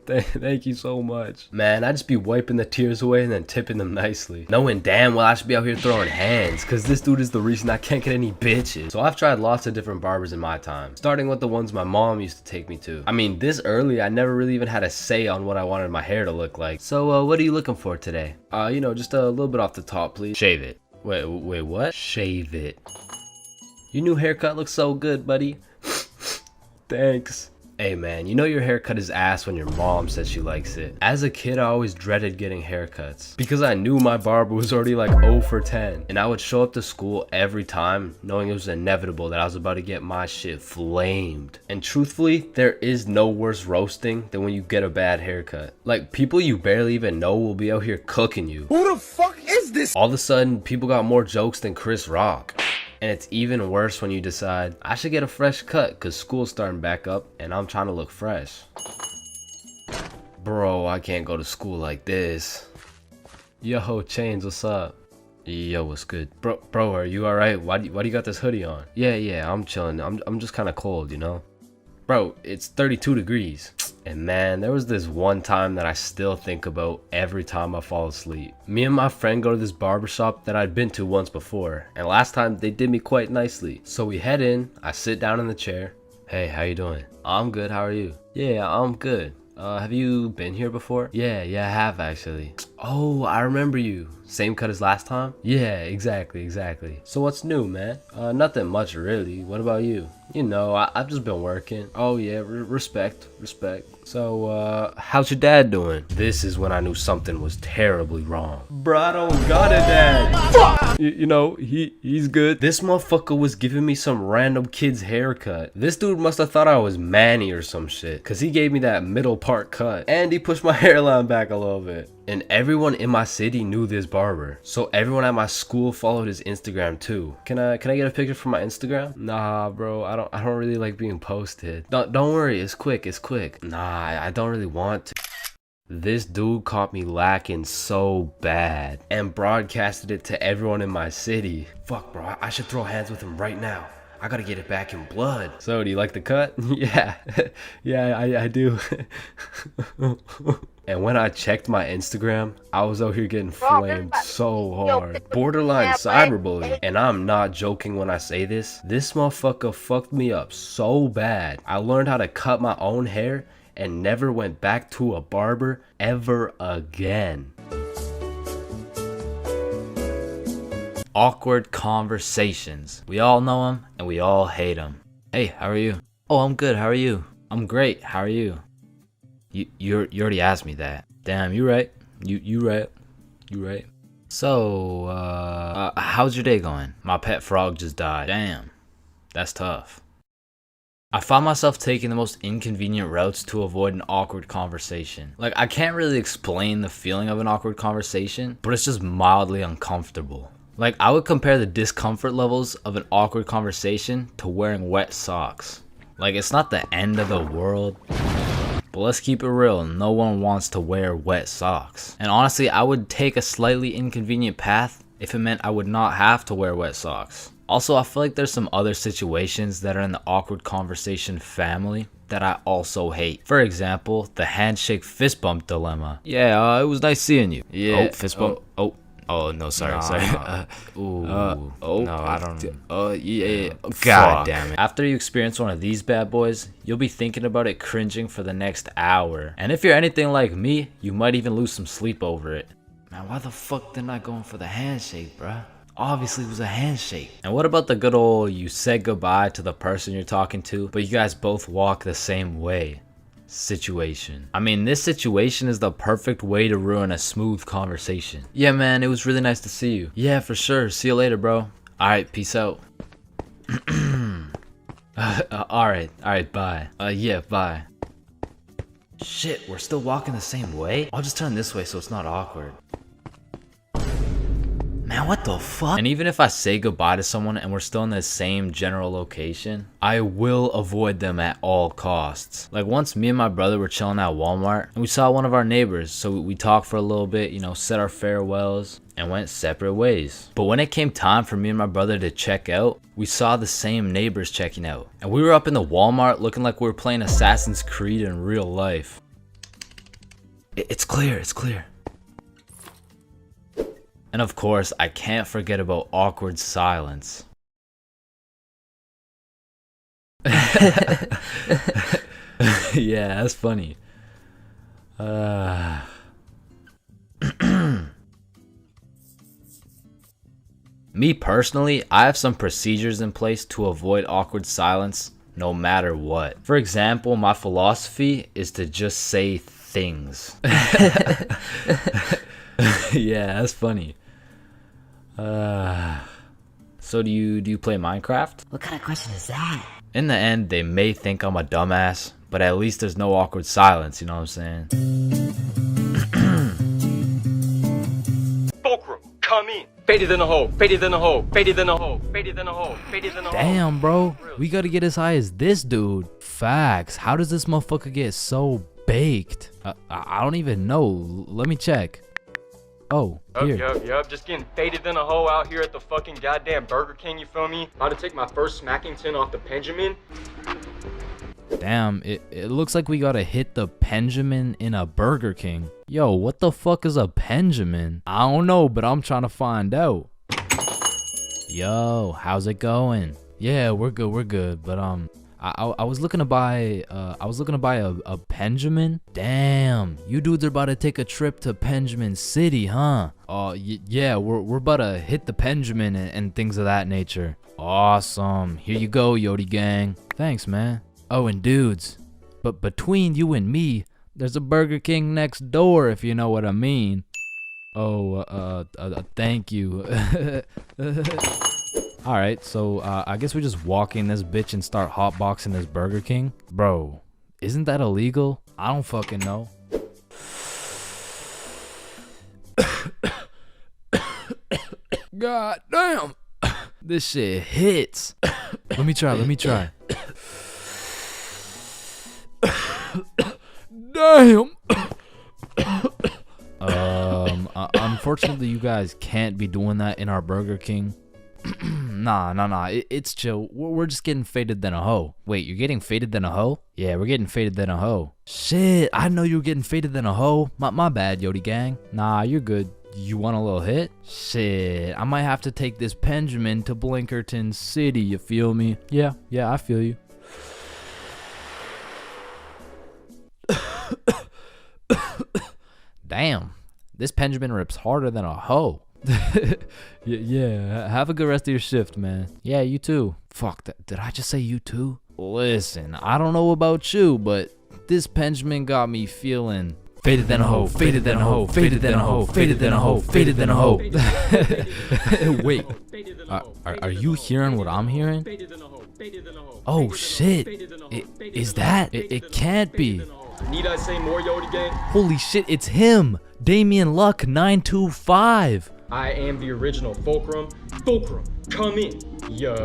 Thank you so much. Man, I just be wiping the tears away and then tipping them nicely, knowing damn well I should be out here throwing hands, cause this dude is the reason I can't get any bitches. So I've tried lots of different barbers in my time, starting with the ones my mom used to take me to. I mean, this early I never really even had a say on what I wanted my hair to look like. So what are you looking for today? You know, just a little bit off the top, please. Shave it. Wait, what? Shave it. Your new haircut looks so good, buddy. Thanks. Hey man, you know your haircut is ass when your mom says she likes it. As a kid, I always dreaded getting haircuts because I knew my barber was already like 0 for 10. And I would show up to school every time knowing it was inevitable that I was about to get my shit flamed. And truthfully, there is no worse roasting than when you get a bad haircut. Like, people you barely even know will be out here cooking you. Who the fuck is this? All of a sudden, people got more jokes than Chris Rock. And it's even worse when you decide, I should get a fresh cut because school's starting back up and I'm trying to look fresh. Bro, I can't go to school like this. Yo, Chains, what's up? Yo, what's good? Bro, are you alright? Why do you got this hoodie on? Yeah, I'm chilling. I'm just kind of cold, you know? Bro, it's 32 degrees. And man, there was this one time that I still think about every time I fall asleep. Me and my friend go to this barbershop that I'd been to once before, and last time they did me quite nicely. So we head in, I sit down in the chair. Hey, how you doing? I'm good, how are you? Yeah, I'm good. Have you been here before? Yeah, I have actually. Oh, I remember you. Same cut as last time? Yeah, exactly. So what's new, man? Nothing much really. What about you? You know, I've just been working. Oh yeah, respect. So, how's your dad doing? This is when I knew something was terribly wrong. Bro, I don't got a dad. You know, he's good. This motherfucker was giving me some random kid's haircut. This dude must have thought I was Manny or some shit, cause he gave me that middle part cut. And he pushed my hairline back a little bit. And everyone in my city knew this barber. So everyone at my school followed his Instagram too. Can I get a picture from my Instagram? Nah, bro, I don't really like being posted. Don't worry, it's quick. Nah, I don't really want to. This dude caught me lacking so bad and broadcasted it to everyone in my city. Fuck, bro, I should throw hands with him right now. I gotta get it back in blood. So, do you like the cut? Yeah, I do. And when I checked my Instagram, I was out here getting flamed so hard. Borderline cyberbullying. And I'm not joking when I say this. This motherfucker fucked me up so bad. I learned how to cut my own hair and never went back to a barber ever again. Awkward conversations. We all know them and we all hate them. Hey, how are you? Oh, I'm good. How are you? I'm great. How are you? You already asked me that. Damn, you right. You right. So, how's your day going? My pet frog just died. Damn, that's tough. I found myself taking the most inconvenient routes to avoid an awkward conversation. Like, I can't really explain the feeling of an awkward conversation, but it's just mildly uncomfortable. Like, I would compare the discomfort levels of an awkward conversation to wearing wet socks. Like, it's not the end of the world, but let's keep it real, no one wants to wear wet socks. And honestly, I would take a slightly inconvenient path if it meant I would not have to wear wet socks. Also, I feel like there's some other situations that are in the awkward conversation family that I also hate. For example, the handshake fist bump dilemma. Yeah, it was nice seeing you. Yeah. Oh, fist bump. Oh, no, sorry. No, I don't. Yeah. God damn it. After you experience one of these bad boys, you'll be thinking about it cringing for the next hour. And if you're anything like me, you might even lose some sleep over it. Man, why the fuck didn't I go in for the handshake, bruh? Obviously it was a handshake. And what about the good old you said goodbye to the person you're talking to, but you guys both walk the same way situation? I mean, this situation is the perfect way to ruin a smooth conversation. Yeah, man, it was really nice to see you. Yeah, for sure. See you later, bro. Alright, peace out. Alright, bye. Yeah, bye. Shit, we're still walking the same way? I'll just turn this way so it's not awkward. Man, what the fuck? And even if I say goodbye to someone and we're still in the same general location, I will avoid them at all costs. Like, once me and my brother were chilling at Walmart and we saw one of our neighbors, so we talked for a little bit, you know, said our farewells and went separate ways. But when it came time for me and my brother to check out, we saw the same neighbors checking out. And we were up in the Walmart looking like we were playing Assassin's Creed in real life. It's clear, it's clear. And of course, I can't forget about awkward silence. Yeah, that's funny. Me personally, I have some procedures in place to avoid awkward silence no matter what. For example, my philosophy is to just say things. Yeah, that's funny. So do you play Minecraft? What kind of question is that? In the end, they may think I'm a dumbass, but at least there's no awkward silence, you know what I'm saying? Fulcrum, come in. Faded in the hole, faded in the hole, faded in the hole, faded in the hole, faded in the hole. Damn, bro. We gotta get as high as this dude. Facts. How does this motherfucker get so baked? I don't even know. Let me check. Oh, here. Yup. Just getting faded in a hole out here at the fucking goddamn Burger King, you feel me? About to take my first Smackington off the Benjamin. Damn, it looks like we gotta hit the Benjamin in a Burger King. Yo, what the fuck is a Benjamin? I don't know, but I'm trying to find out. Yo, how's it going? Yeah, we're good, but I was looking to buy a Benjamin. Damn, you dudes are about to take a trip to Benjamin City, huh? Yeah, we're about to hit the Benjamin and things of that nature. Awesome. Here you go, Yodi gang. Thanks, man. Oh, and dudes, but between you and me, there's a Burger King next door, if you know what I mean. Oh, thank you. Alright, so I guess we just walk in this bitch and start hotboxing this Burger King. Bro, isn't that illegal? I don't fucking know. God damn. This shit hits. Let me try. Damn. Unfortunately, you guys can't be doing that in our Burger King. Nah. It's chill. We're just getting faded than a hoe. Wait, you're getting faded than a hoe? Yeah, we're getting faded than a hoe. Shit, I know you were getting faded than a hoe. My bad, Yodi gang. Nah, you're good. You want a little hit? Shit, I might have to take this Benjamin to Blinkerton City, you feel me? Yeah, I feel you. Damn, this Benjamin rips harder than a hoe. Yeah, have a good rest of your shift, man. Yeah, you too. Fuck, did I just say you too? Listen, I don't know about you, but this Benjamin got me feeling faded than a hoe, faded than a hoe, faded than a hoe, faded than a hoe, faded than a hoe. Wait, are you hearing what I'm hearing? Oh shit. Is that? It can't be. Need I say more, Yodi gang? Holy shit, it's him. Damien Luck 925. I am the original Fulcrum. Fulcrum, come in. Yup.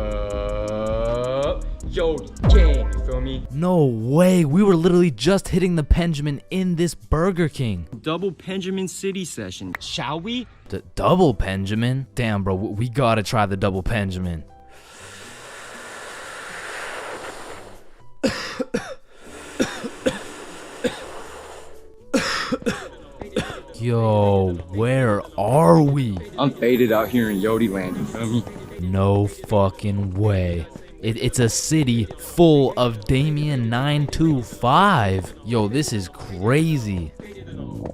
Yodi gang, you feel me? No way. We were literally just hitting the Benjamin in this Burger King. Double Benjamin City session, shall we? The double Benjamin? Damn, bro, we gotta try the double Benjamin. Yo, where are we? I'm faded out here in Yodi land, you feel me? No fucking way. It's a city full of Damien 925. Yo, this is crazy.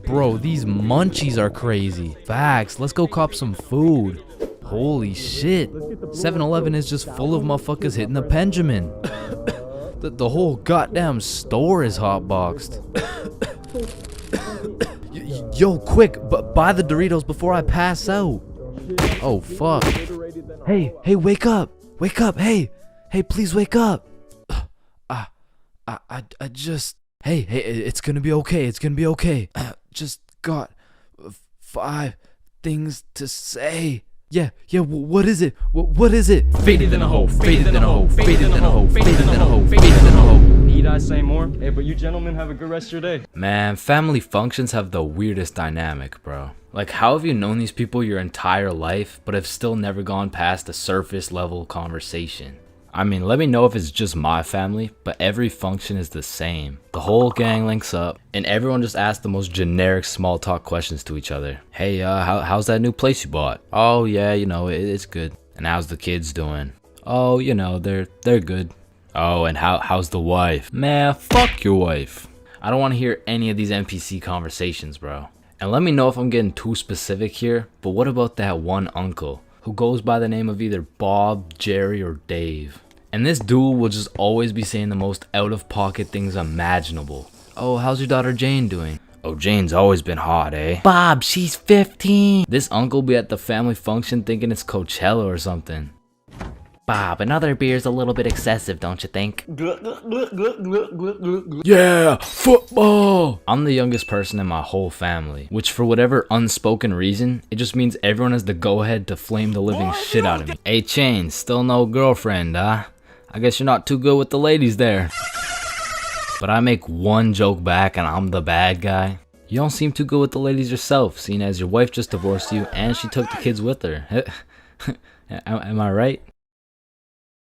Bro, these munchies are crazy. Facts, let's go cop some food. Holy shit. 7-Eleven is just full of motherfuckers hitting the Benjamin. The whole goddamn store is hotboxed. Yo, quick, buy the Doritos before I pass out. Oh, fuck. Hey, wake up. Wake up, hey, please wake up. I just... Hey, it's gonna be okay, it's gonna be okay. Just got 5 things to say. Yeah, what is it? What is it? Faded in a hole, faded in a hole, faded in a hole, faded in a hole, faded in a hole. Need I say more? Hey, but you gentlemen have a good rest of your day. Man, family functions have the weirdest dynamic, bro. Like, how have you known these people your entire life, but have still never gone past a surface level conversation? I mean, let me know if it's just my family, but every function is the same. The whole gang links up, and everyone just asks the most generic small talk questions to each other. Hey, how's that new place you bought? Oh, yeah, you know, it's good. And how's the kids doing? Oh, you know, they're good. Oh, and how's the wife? Man, fuck your wife. I don't want to hear any of these NPC conversations, bro. And let me know if I'm getting too specific here, but what about that one uncle who goes by the name of either Bob, Jerry, or Dave? And this dude will just always be saying the most out-of-pocket things imaginable. Oh, how's your daughter Jane doing? Oh, Jane's always been hot, eh? Bob, she's 15. This uncle be at the family function thinking it's Coachella or something. Bob, another beer's a little bit excessive, don't you think? Yeah, football! I'm the youngest person in my whole family, which for whatever unspoken reason, it just means everyone has the go-ahead to flame the living shit out of me. Hey, Chains, still no girlfriend, huh? I guess you're not too good with the ladies there. But I make one joke back and I'm the bad guy. You don't seem too good with the ladies yourself, seeing as your wife just divorced you and she took the kids with her. Am I right?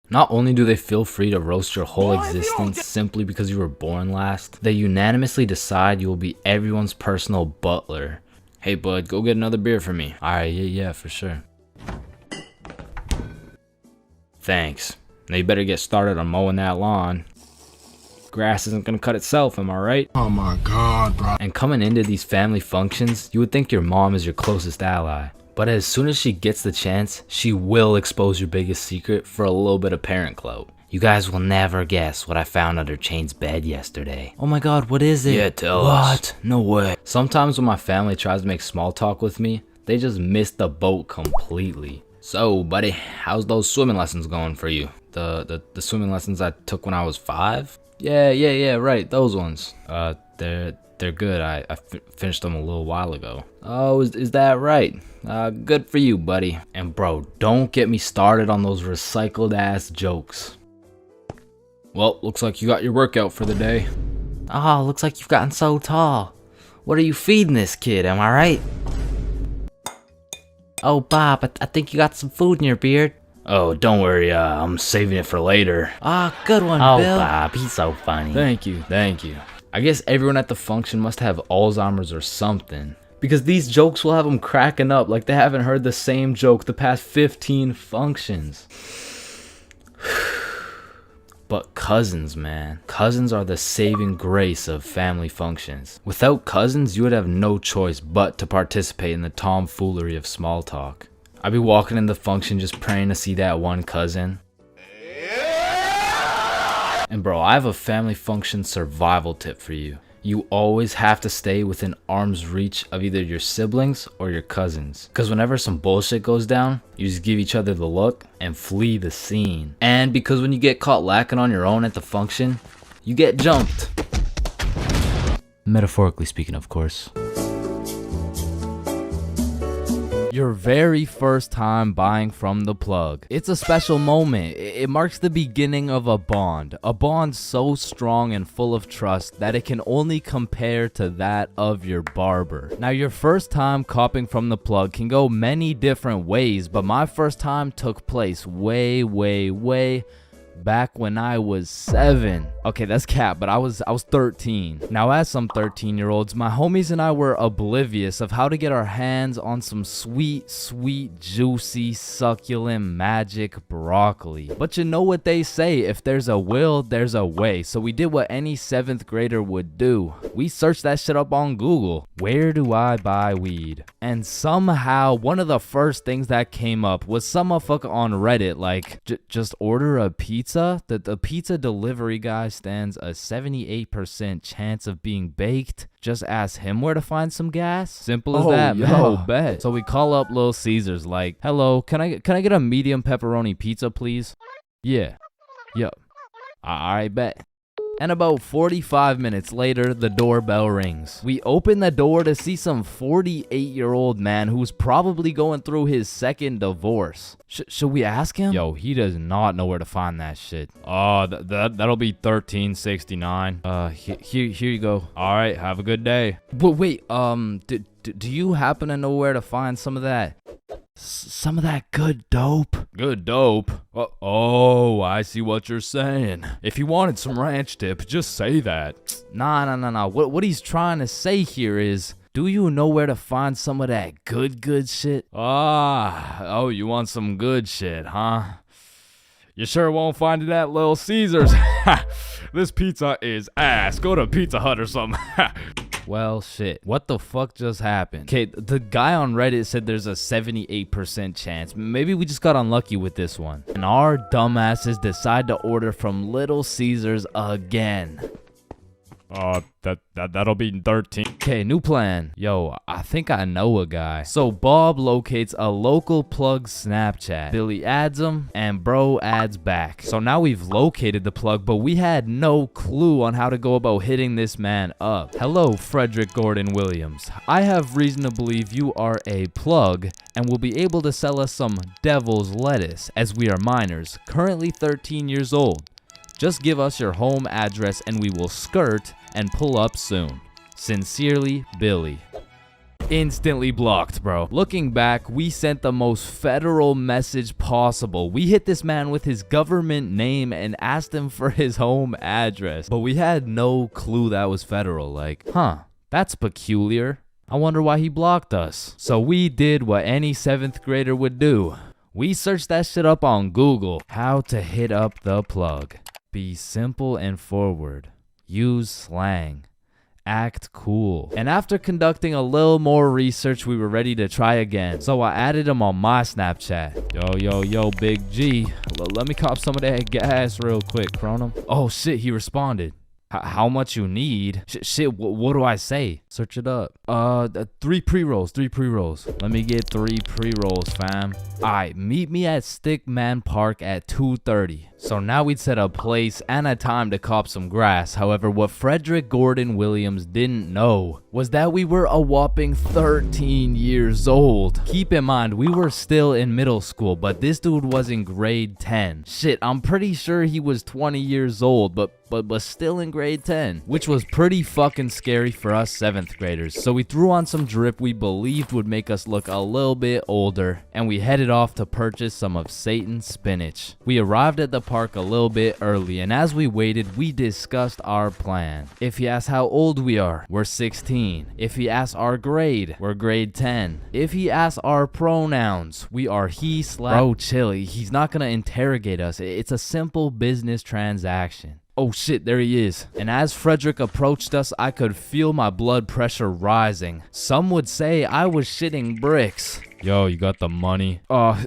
Not only do they feel free to roast your whole existence simply because you were born last, they unanimously decide you will be everyone's personal butler. Hey bud, go get another beer for me. Alright, yeah, for sure. Thanks. Now you better get started on mowing that lawn. Grass isn't gonna cut itself, am I right? Oh my god, bro. And coming into these family functions, you would think your mom is your closest ally. But as soon as she gets the chance, she will expose your biggest secret for a little bit of parent clout. You guys will never guess what I found under Chain's bed yesterday. Oh my god, what is it? Yeah, tell us. What? No way. Sometimes when my family tries to make small talk with me, they just miss the boat completely. So, buddy, how's those swimming lessons going for you? The swimming lessons I took when I was 5? Yeah, right, those ones. They're good. I finished them a little while ago. Oh, is that right? Good for you, buddy. And bro, don't get me started on those recycled ass jokes. Well, looks like you got your workout for the day. Oh, looks like you've gotten so tall. What are you feeding this kid, am I right? Oh, Bob, I think you got some food in your beard. Oh, don't worry, I'm saving it for later. Ah, good one, Bill. Oh, Bob, he's so funny. Thank you. I guess everyone at the function must have Alzheimer's or something, because these jokes will have them cracking up like they haven't heard the same joke the past 15 functions. But cousins, man. Cousins are the saving grace of family functions. Without cousins, you would have no choice but to participate in the tomfoolery of small talk. I'd be walking in the function just praying to see that one cousin. And bro, I have a family function survival tip for you. You always have to stay within arm's reach of either your siblings or your cousins. Because whenever some bullshit goes down, you just give each other the look and flee the scene. And because when you get caught lacking on your own at the function, you get jumped. Metaphorically speaking, of course. Your very first time buying from the plug. It's a special moment. It marks the beginning of a bond so strong and full of trust that it can only compare to that of your barber. Now, your first time copping from the plug can go many different ways, but my first time took place way back when I was 7. Okay, that's cap, but I was 13. Now, as some 13-year-olds, my homies and I were oblivious of how to get our hands on some sweet, juicy, succulent, magic broccoli. But you know what they say, if there's a will, there's a way. So we did what any 7th grader would do. We searched that shit up on Google. Where do I buy weed? And somehow, one of the first things that came up was some motherfucker on Reddit like, just order a pizza. The pizza delivery guy stands a 78% chance of being baked. Just ask him where to find some gas. Simple as that, man. yo, Bet. So we call up Little Caesars like, hello, can I get a medium pepperoni pizza, please? Yeah. Yup. Alright, bet. And about 45 minutes later, the doorbell rings. We open the door to see some 48-year-old man who's probably going through his second divorce. Should we ask him? Yo, he does not know where to find that shit. Oh, that'll be $13.69. Here you go. All right, have a good day. But wait, do you happen to know where to find some of that? Some of that good dope? Good dope? Oh, I see what you're saying. If you wanted some ranch dip, just say that. Nah. What he's trying to say here is, do you know where to find some of that good shit? Oh, you want some good shit, huh? You sure won't find it at Little Caesars. This pizza is ass. Go to Pizza Hut or something. Well, shit. What the fuck just happened? Okay, the guy on Reddit said there's a 78% chance. Maybe we just got unlucky with this one. And our dumbasses decide to order from Little Caesars again. That'll be 13. Okay, new plan. Yo, I think I know a guy. So Bob locates a local plug Snapchat. Billy adds him, and bro adds back. So now we've located the plug, but we had no clue on how to go about hitting this man up. Hello, Frederick Gordon Williams. I have reason to believe you are a plug and will be able to sell us some devil's lettuce, as we are minors, currently 13 years old. Just give us your home address and we will skirt and pull up soon. Sincerely, Billy. Instantly blocked, bro. Looking back, we sent the most federal message possible. We hit this man with his government name and asked him for his home address. But we had no clue that was federal. Like, that's peculiar. I wonder why he blocked us. So we did what any 7th grader would do. We searched that shit up on Google. How to hit up the plug. Be simple and forward. Use slang. Act cool. And after conducting a little more research, we were ready to try again. So I added him on my Snapchat. Yo, Big G. Let me cop some of that gas real quick, Cronum. Oh shit, he responded. How much you need? Shit, what do I say? Search it up. 3 pre-rolls. Let me get 3 pre-rolls, fam. Alright, meet me at Stickman Park at 2:30. So now we'd set a place and a time to cop some grass. However, what Frederick Gordon Williams didn't know was that we were a whopping 13 years old. Keep in mind, we were still in middle school, but this dude was in grade 10. Shit, I'm pretty sure he was 20 years old, but still in grade 10, which was pretty fucking scary for us 7th graders. So we threw on some drip we believed would make us look a little bit older, and we headed off to purchase some of Satan's spinach. We arrived at the park a little bit early, and as we waited, we discussed our plan. If he asks how old we are, we're 16. If he asks our grade, we're grade 10. If he asks our pronouns, we are he/. Bro, chill, he's not gonna interrogate us. It's a simple business transaction. Oh shit, there he is. And as Frederick approached us, I could feel my blood pressure rising. Some would say I was shitting bricks. Yo, you got the money? How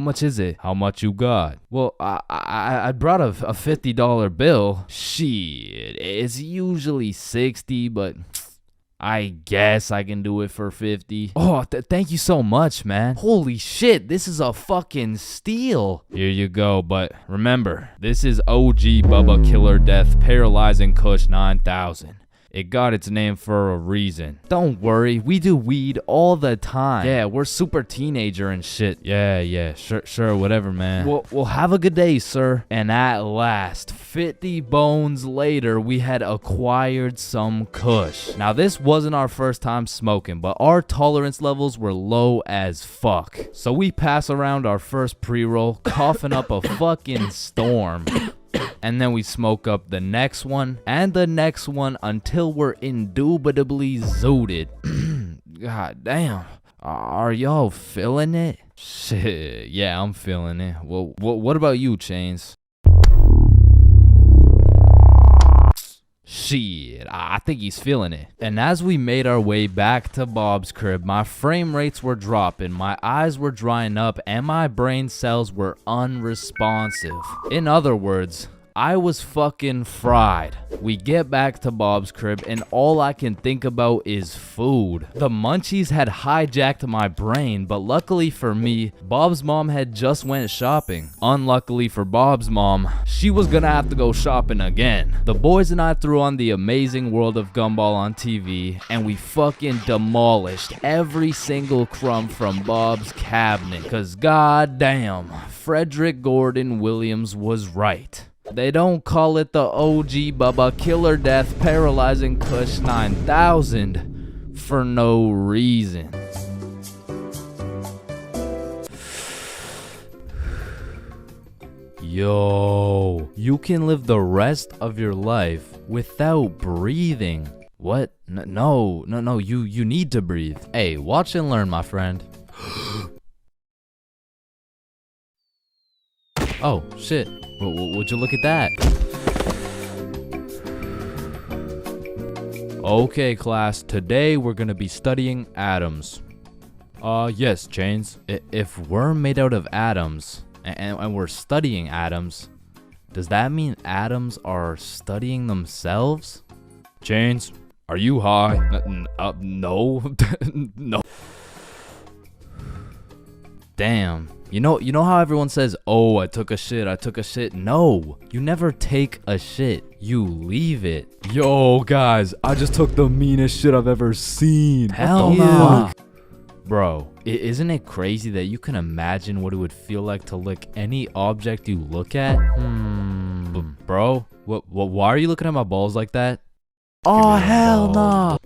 much is it? How much you got? Well, I brought a $50 bill. Shit, it's usually 60, but I guess I can do it for 50. Oh, thank you so much, man. Holy shit, this is a fucking steal. Here you go, but remember, this is OG Bubba Killer Death Paralyzing Kush 9000. It got its name for a reason. Don't worry, we do weed all the time. Yeah, we're super teenager and shit. Yeah, sure, whatever, man. Well, have a good day, sir. And at last, 50 bones later, we had acquired some kush. Now, this wasn't our first time smoking, but our tolerance levels were low as fuck. So we pass around our first pre-roll, coughing up a fucking storm. And then we smoke up the next one and the next one until we're indubitably zooted. God damn. Are y'all feeling it? Shit, yeah, I'm feeling it. Well, what about you, Chains? Shit, I think he's feeling it. And as we made our way back to Bob's crib, my frame rates were dropping, my eyes were drying up, and my brain cells were unresponsive. In other words, I was fucking fried. We get back to Bob's crib and all I can think about is food. The munchies had hijacked my brain, but luckily for me, Bob's mom had just went shopping. Unluckily for Bob's mom, she was gonna have to go shopping again. The boys and I threw on The Amazing World of Gumball on TV and we fucking demolished every single crumb from Bob's cabinet. Cause goddamn, Frederick Gordon Williams was right. They don't call it the OG Bubba Killer Death Paralyzing Kush 9000 for no reason. Yo, you can live the rest of your life without breathing. What? No, you need to breathe. Hey, watch and learn, my friend. Oh, shit. Would you look at that? Okay, class, today we're gonna be studying atoms. Yes, Chains. If we're made out of atoms, and we're studying atoms, does that mean atoms are studying themselves? Chains, are you high? No. No. Damn. You know how everyone says, oh, I took a shit? No, you never take a shit. You leave it. Yo, guys, I just took the meanest shit I've ever seen. Hell no. Bro, isn't it crazy that you can imagine what it would feel like to lick any object you look at? Bro, why are you looking at my balls like that? Oh, hell no.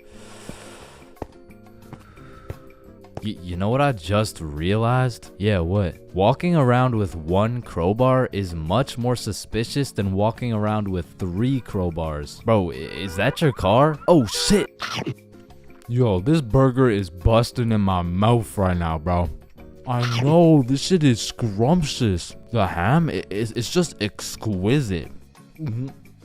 You know what I just realized? Yeah, what? Walking around with one crowbar is much more suspicious than walking around with 3 crowbars. Bro, is that your car? Oh shit! Yo, this burger is busting in my mouth right now, bro. I know, this shit is scrumptious. The ham, it's just exquisite.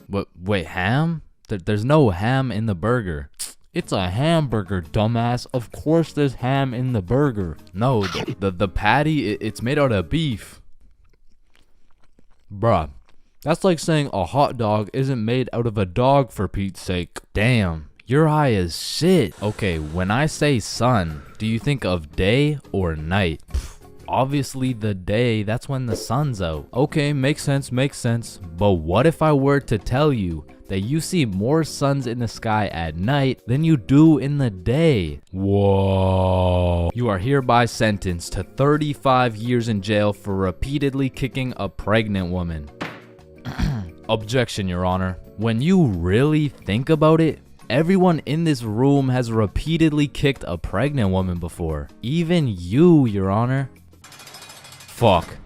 But wait, ham? There's no ham in the burger. It's a hamburger, dumbass. Of course there's ham in the burger. No, the patty, it's made out of beef. Bruh, that's like saying a hot dog isn't made out of a dog, for Pete's sake. Damn, you're high as shit. Okay, when I say sun, do you think of day or night? Obviously the day, that's when the sun's out. Okay, makes sense. But what if I were to tell you that you see more suns in the sky at night than you do in the day? Whoa. You are hereby sentenced to 35 years in jail for repeatedly kicking a pregnant woman. Objection, Your Honor. When you really think about it, everyone in this room has repeatedly kicked a pregnant woman before. Even you, Your Honor. Fuck.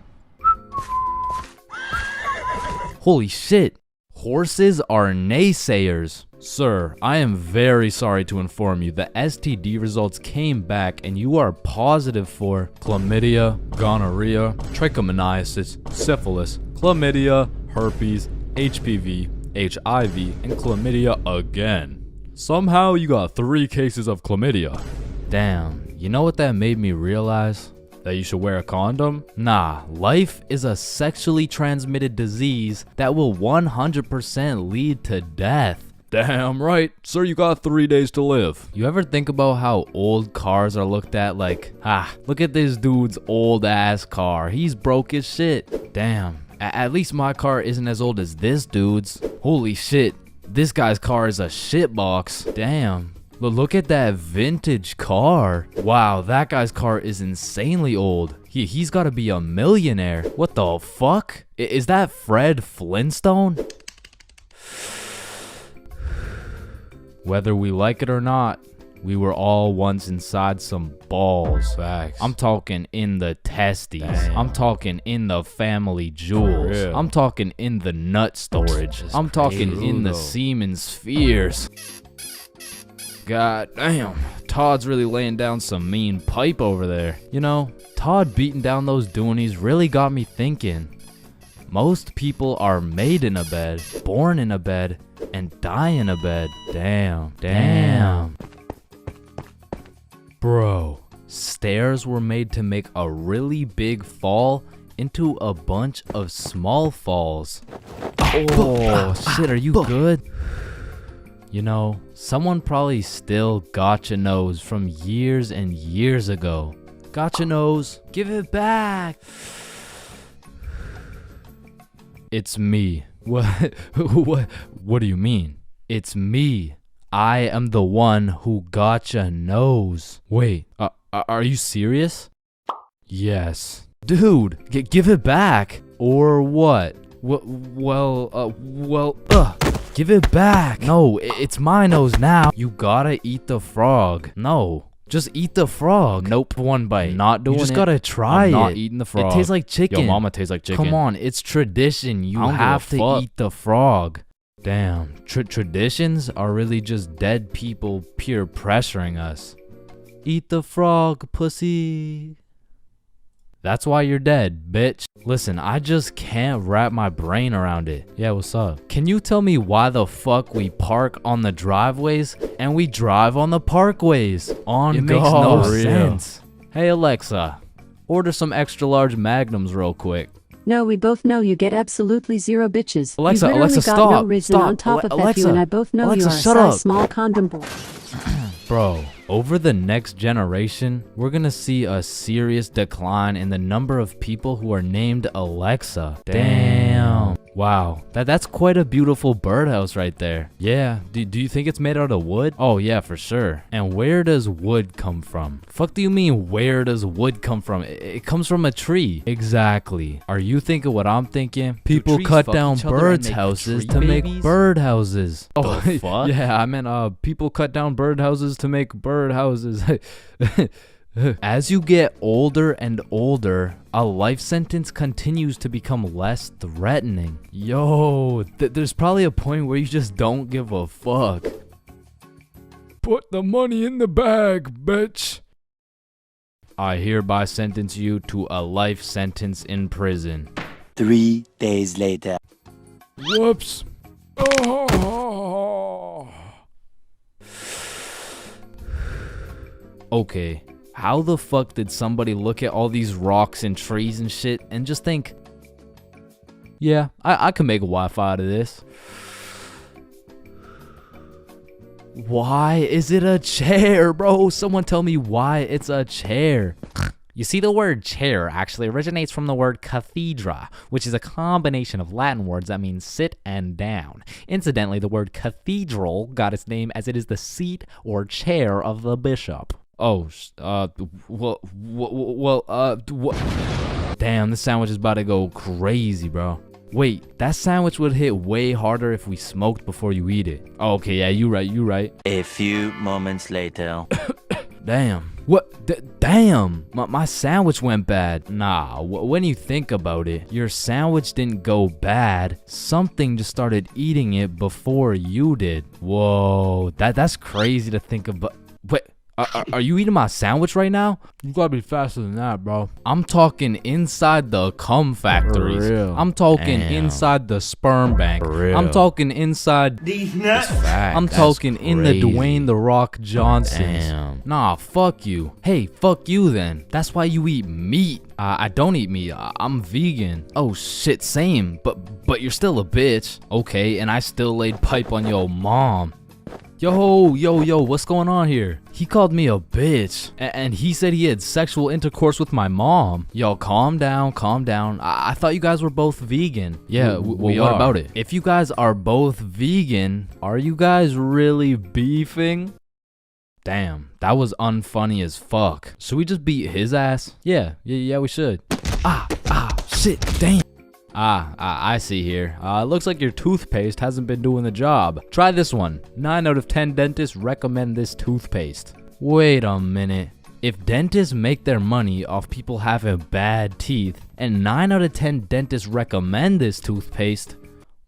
Holy shit. Horses are naysayers. Sir, I am very sorry to inform you the STD results came back and you are positive for chlamydia, gonorrhea, trichomoniasis, syphilis, chlamydia, herpes, HPV, HIV, and chlamydia again. Somehow you got 3 cases of chlamydia. Damn, you know what that made me realize? That you should wear a condom? Nah, life is a sexually transmitted disease that will 100% lead to death. Damn right, sir, you got 3 days to live. You ever think about how old cars are looked at like, look at this dude's old ass car. He's broke as shit. Damn, at least my car isn't as old as this dude's. Holy shit, this guy's car is a shitbox. Damn. Look at that vintage car. Wow, that guy's car is insanely old. He's gotta be a millionaire. What the fuck? Is that Fred Flintstone? Whether we like it or not, we were all once inside some balls. Facts. I'm talking in the testes. Damn. I'm talking in the family jewels. real. I'm talking in the nut storage. I'm talking in the Brutal. semen spheres. God damn, Todd's really laying down some mean pipe over there. You know, Todd beating down those doonies really got me thinking. Most people are made in a bed, born in a bed, and die in a bed. Damn. Bro, stairs were made to make a really big fall into a bunch of small falls. Oh, shit, are you good? You know, someone probably still gotcha knows from years and years ago. Gotcha knows, give it back. It's me. What? What do you mean? It's me. I am the one who gotcha knows. Wait, are you serious? Yes. Dude, give it back. Or what? Give it back. No, it's my nose now. You gotta eat the frog. No, just eat the frog. Nope, one bite. Not doing it. You just gotta try it. I'm not eating the frog. It tastes like chicken. Yo, mama tastes like chicken. Come on, it's tradition. You I don't have give to a fuck. eat the frog. Damn, traditions are really just dead people peer pressuring us. Eat the frog, pussy. That's why you're dead, bitch. Listen, I just can't wrap my brain around it. Yeah, what's up? Can you tell me why the fuck we park on the driveways and we drive on the parkways? It makes no God. sense. Hey Alexa, order some extra large magnums real quick. No, we both know you get absolutely 0 bitches. Alexa, you literally Alexa, got stop, no reason stop. on top of that, Alexa, you and I both know Alexa, you are a shut size up. small condom boy. Bro, over the next generation, we're gonna see a serious decline in the number of people who are named Alexa. Damn. Wow, that's quite a beautiful birdhouse right there. Yeah, do you think it's made out of wood? Oh yeah, for sure. And where does wood come from? Fuck do you mean where does wood come from? It comes from a tree. Exactly. Are you thinking what I'm thinking? People trees cut fuck down each other and birds' make houses tree to make babies? birdhouses. Oh, The fuck? yeah, I meant people cut down birdhouses to make birdhouses. As you get older and older, a life sentence continues to become less threatening. Yo, there's probably a point where you just don't give a fuck. Put the money in the bag, bitch. I hereby sentence you to a life sentence in prison. 3 days later. Whoops. Oh. Okay, how the fuck did somebody look at all these rocks and trees and shit and just think, yeah, I can make a Wi-Fi out of this? Why is it a chair, bro? Someone tell me why it's a chair. You see, the word chair actually originates from the word cathedra, which is a combination of Latin words that mean sit and down. Incidentally, the word cathedral got its name as it is the seat or chair of the bishop. Oh, damn, this sandwich is about to go crazy, bro. Wait, that sandwich would hit way harder if we smoked before you eat it. Oh, okay, yeah, you right. A few moments later. Damn. What? Damn. My sandwich went bad. Nah, when you think about it, your sandwich didn't go bad. Something just started eating it before you did. Whoa, that's crazy to think about. Wait, Are you eating my sandwich right now? You gotta be faster than that, bro. I'm talking inside the cum factories. For real. I'm talking Damn. inside the sperm bank. For real. I'm talking inside. These nuts. I'm That's talking in the crazy. Dwayne the Rock Johnsons. Damn. Nah, fuck you. Hey, fuck you then. That's why you eat meat. I don't eat meat. I'm vegan. Oh shit, same. But you're still a bitch. Okay, and I still laid pipe on your mom. Yo, what's going on here? He called me a bitch, and he said he had sexual intercourse with my mom. Yo, calm down. I thought you guys were both vegan. Yeah, we what are. about it? If you guys are both vegan, are you guys really beefing? Damn, that was unfunny as fuck. Should we just beat his ass? Yeah, we should. Shit, damn. I see here. Looks like your toothpaste hasn't been doing the job. Try this one. 9 out of 10 dentists recommend this toothpaste. Wait a minute. If dentists make their money off people having bad teeth, and 9 out of 10 dentists recommend this toothpaste,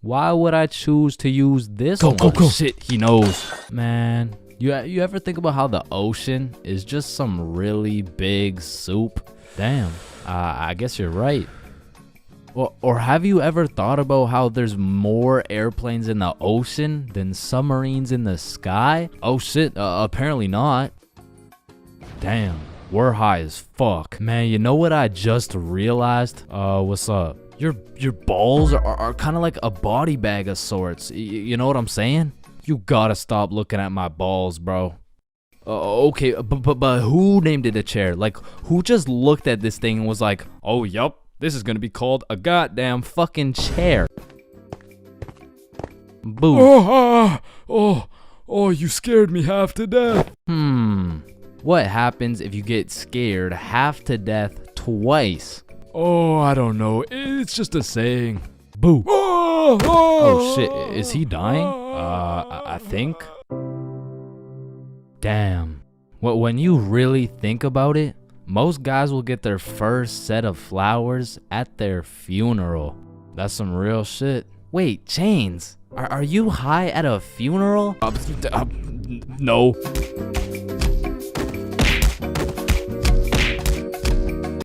why would I choose to use this one? Go. Shit, he knows. Man, you ever think about how the ocean is just some really big soup? Damn, I guess you're right. Or have you ever thought about how there's more airplanes in the ocean than submarines in the sky? Oh shit, apparently not. Damn, we're high as fuck. Man, you know what I just realized? What's up? Your balls are kind of like a body bag of sorts. You know what I'm saying? You gotta stop looking at my balls, bro. Okay, but who named it a chair? Like, who just looked at this thing and was like, oh, yup. This is gonna be called a goddamn fucking chair. Boo. Oh, you scared me half to death. What happens if you get scared half to death twice? Oh, I don't know. It's just a saying. Boo. Oh, Oh shit, is he dying? I think. Damn. When you really think about it, most guys will get their first set of flowers at their funeral. That's some real shit. Wait, Chains, are you high at a funeral? No.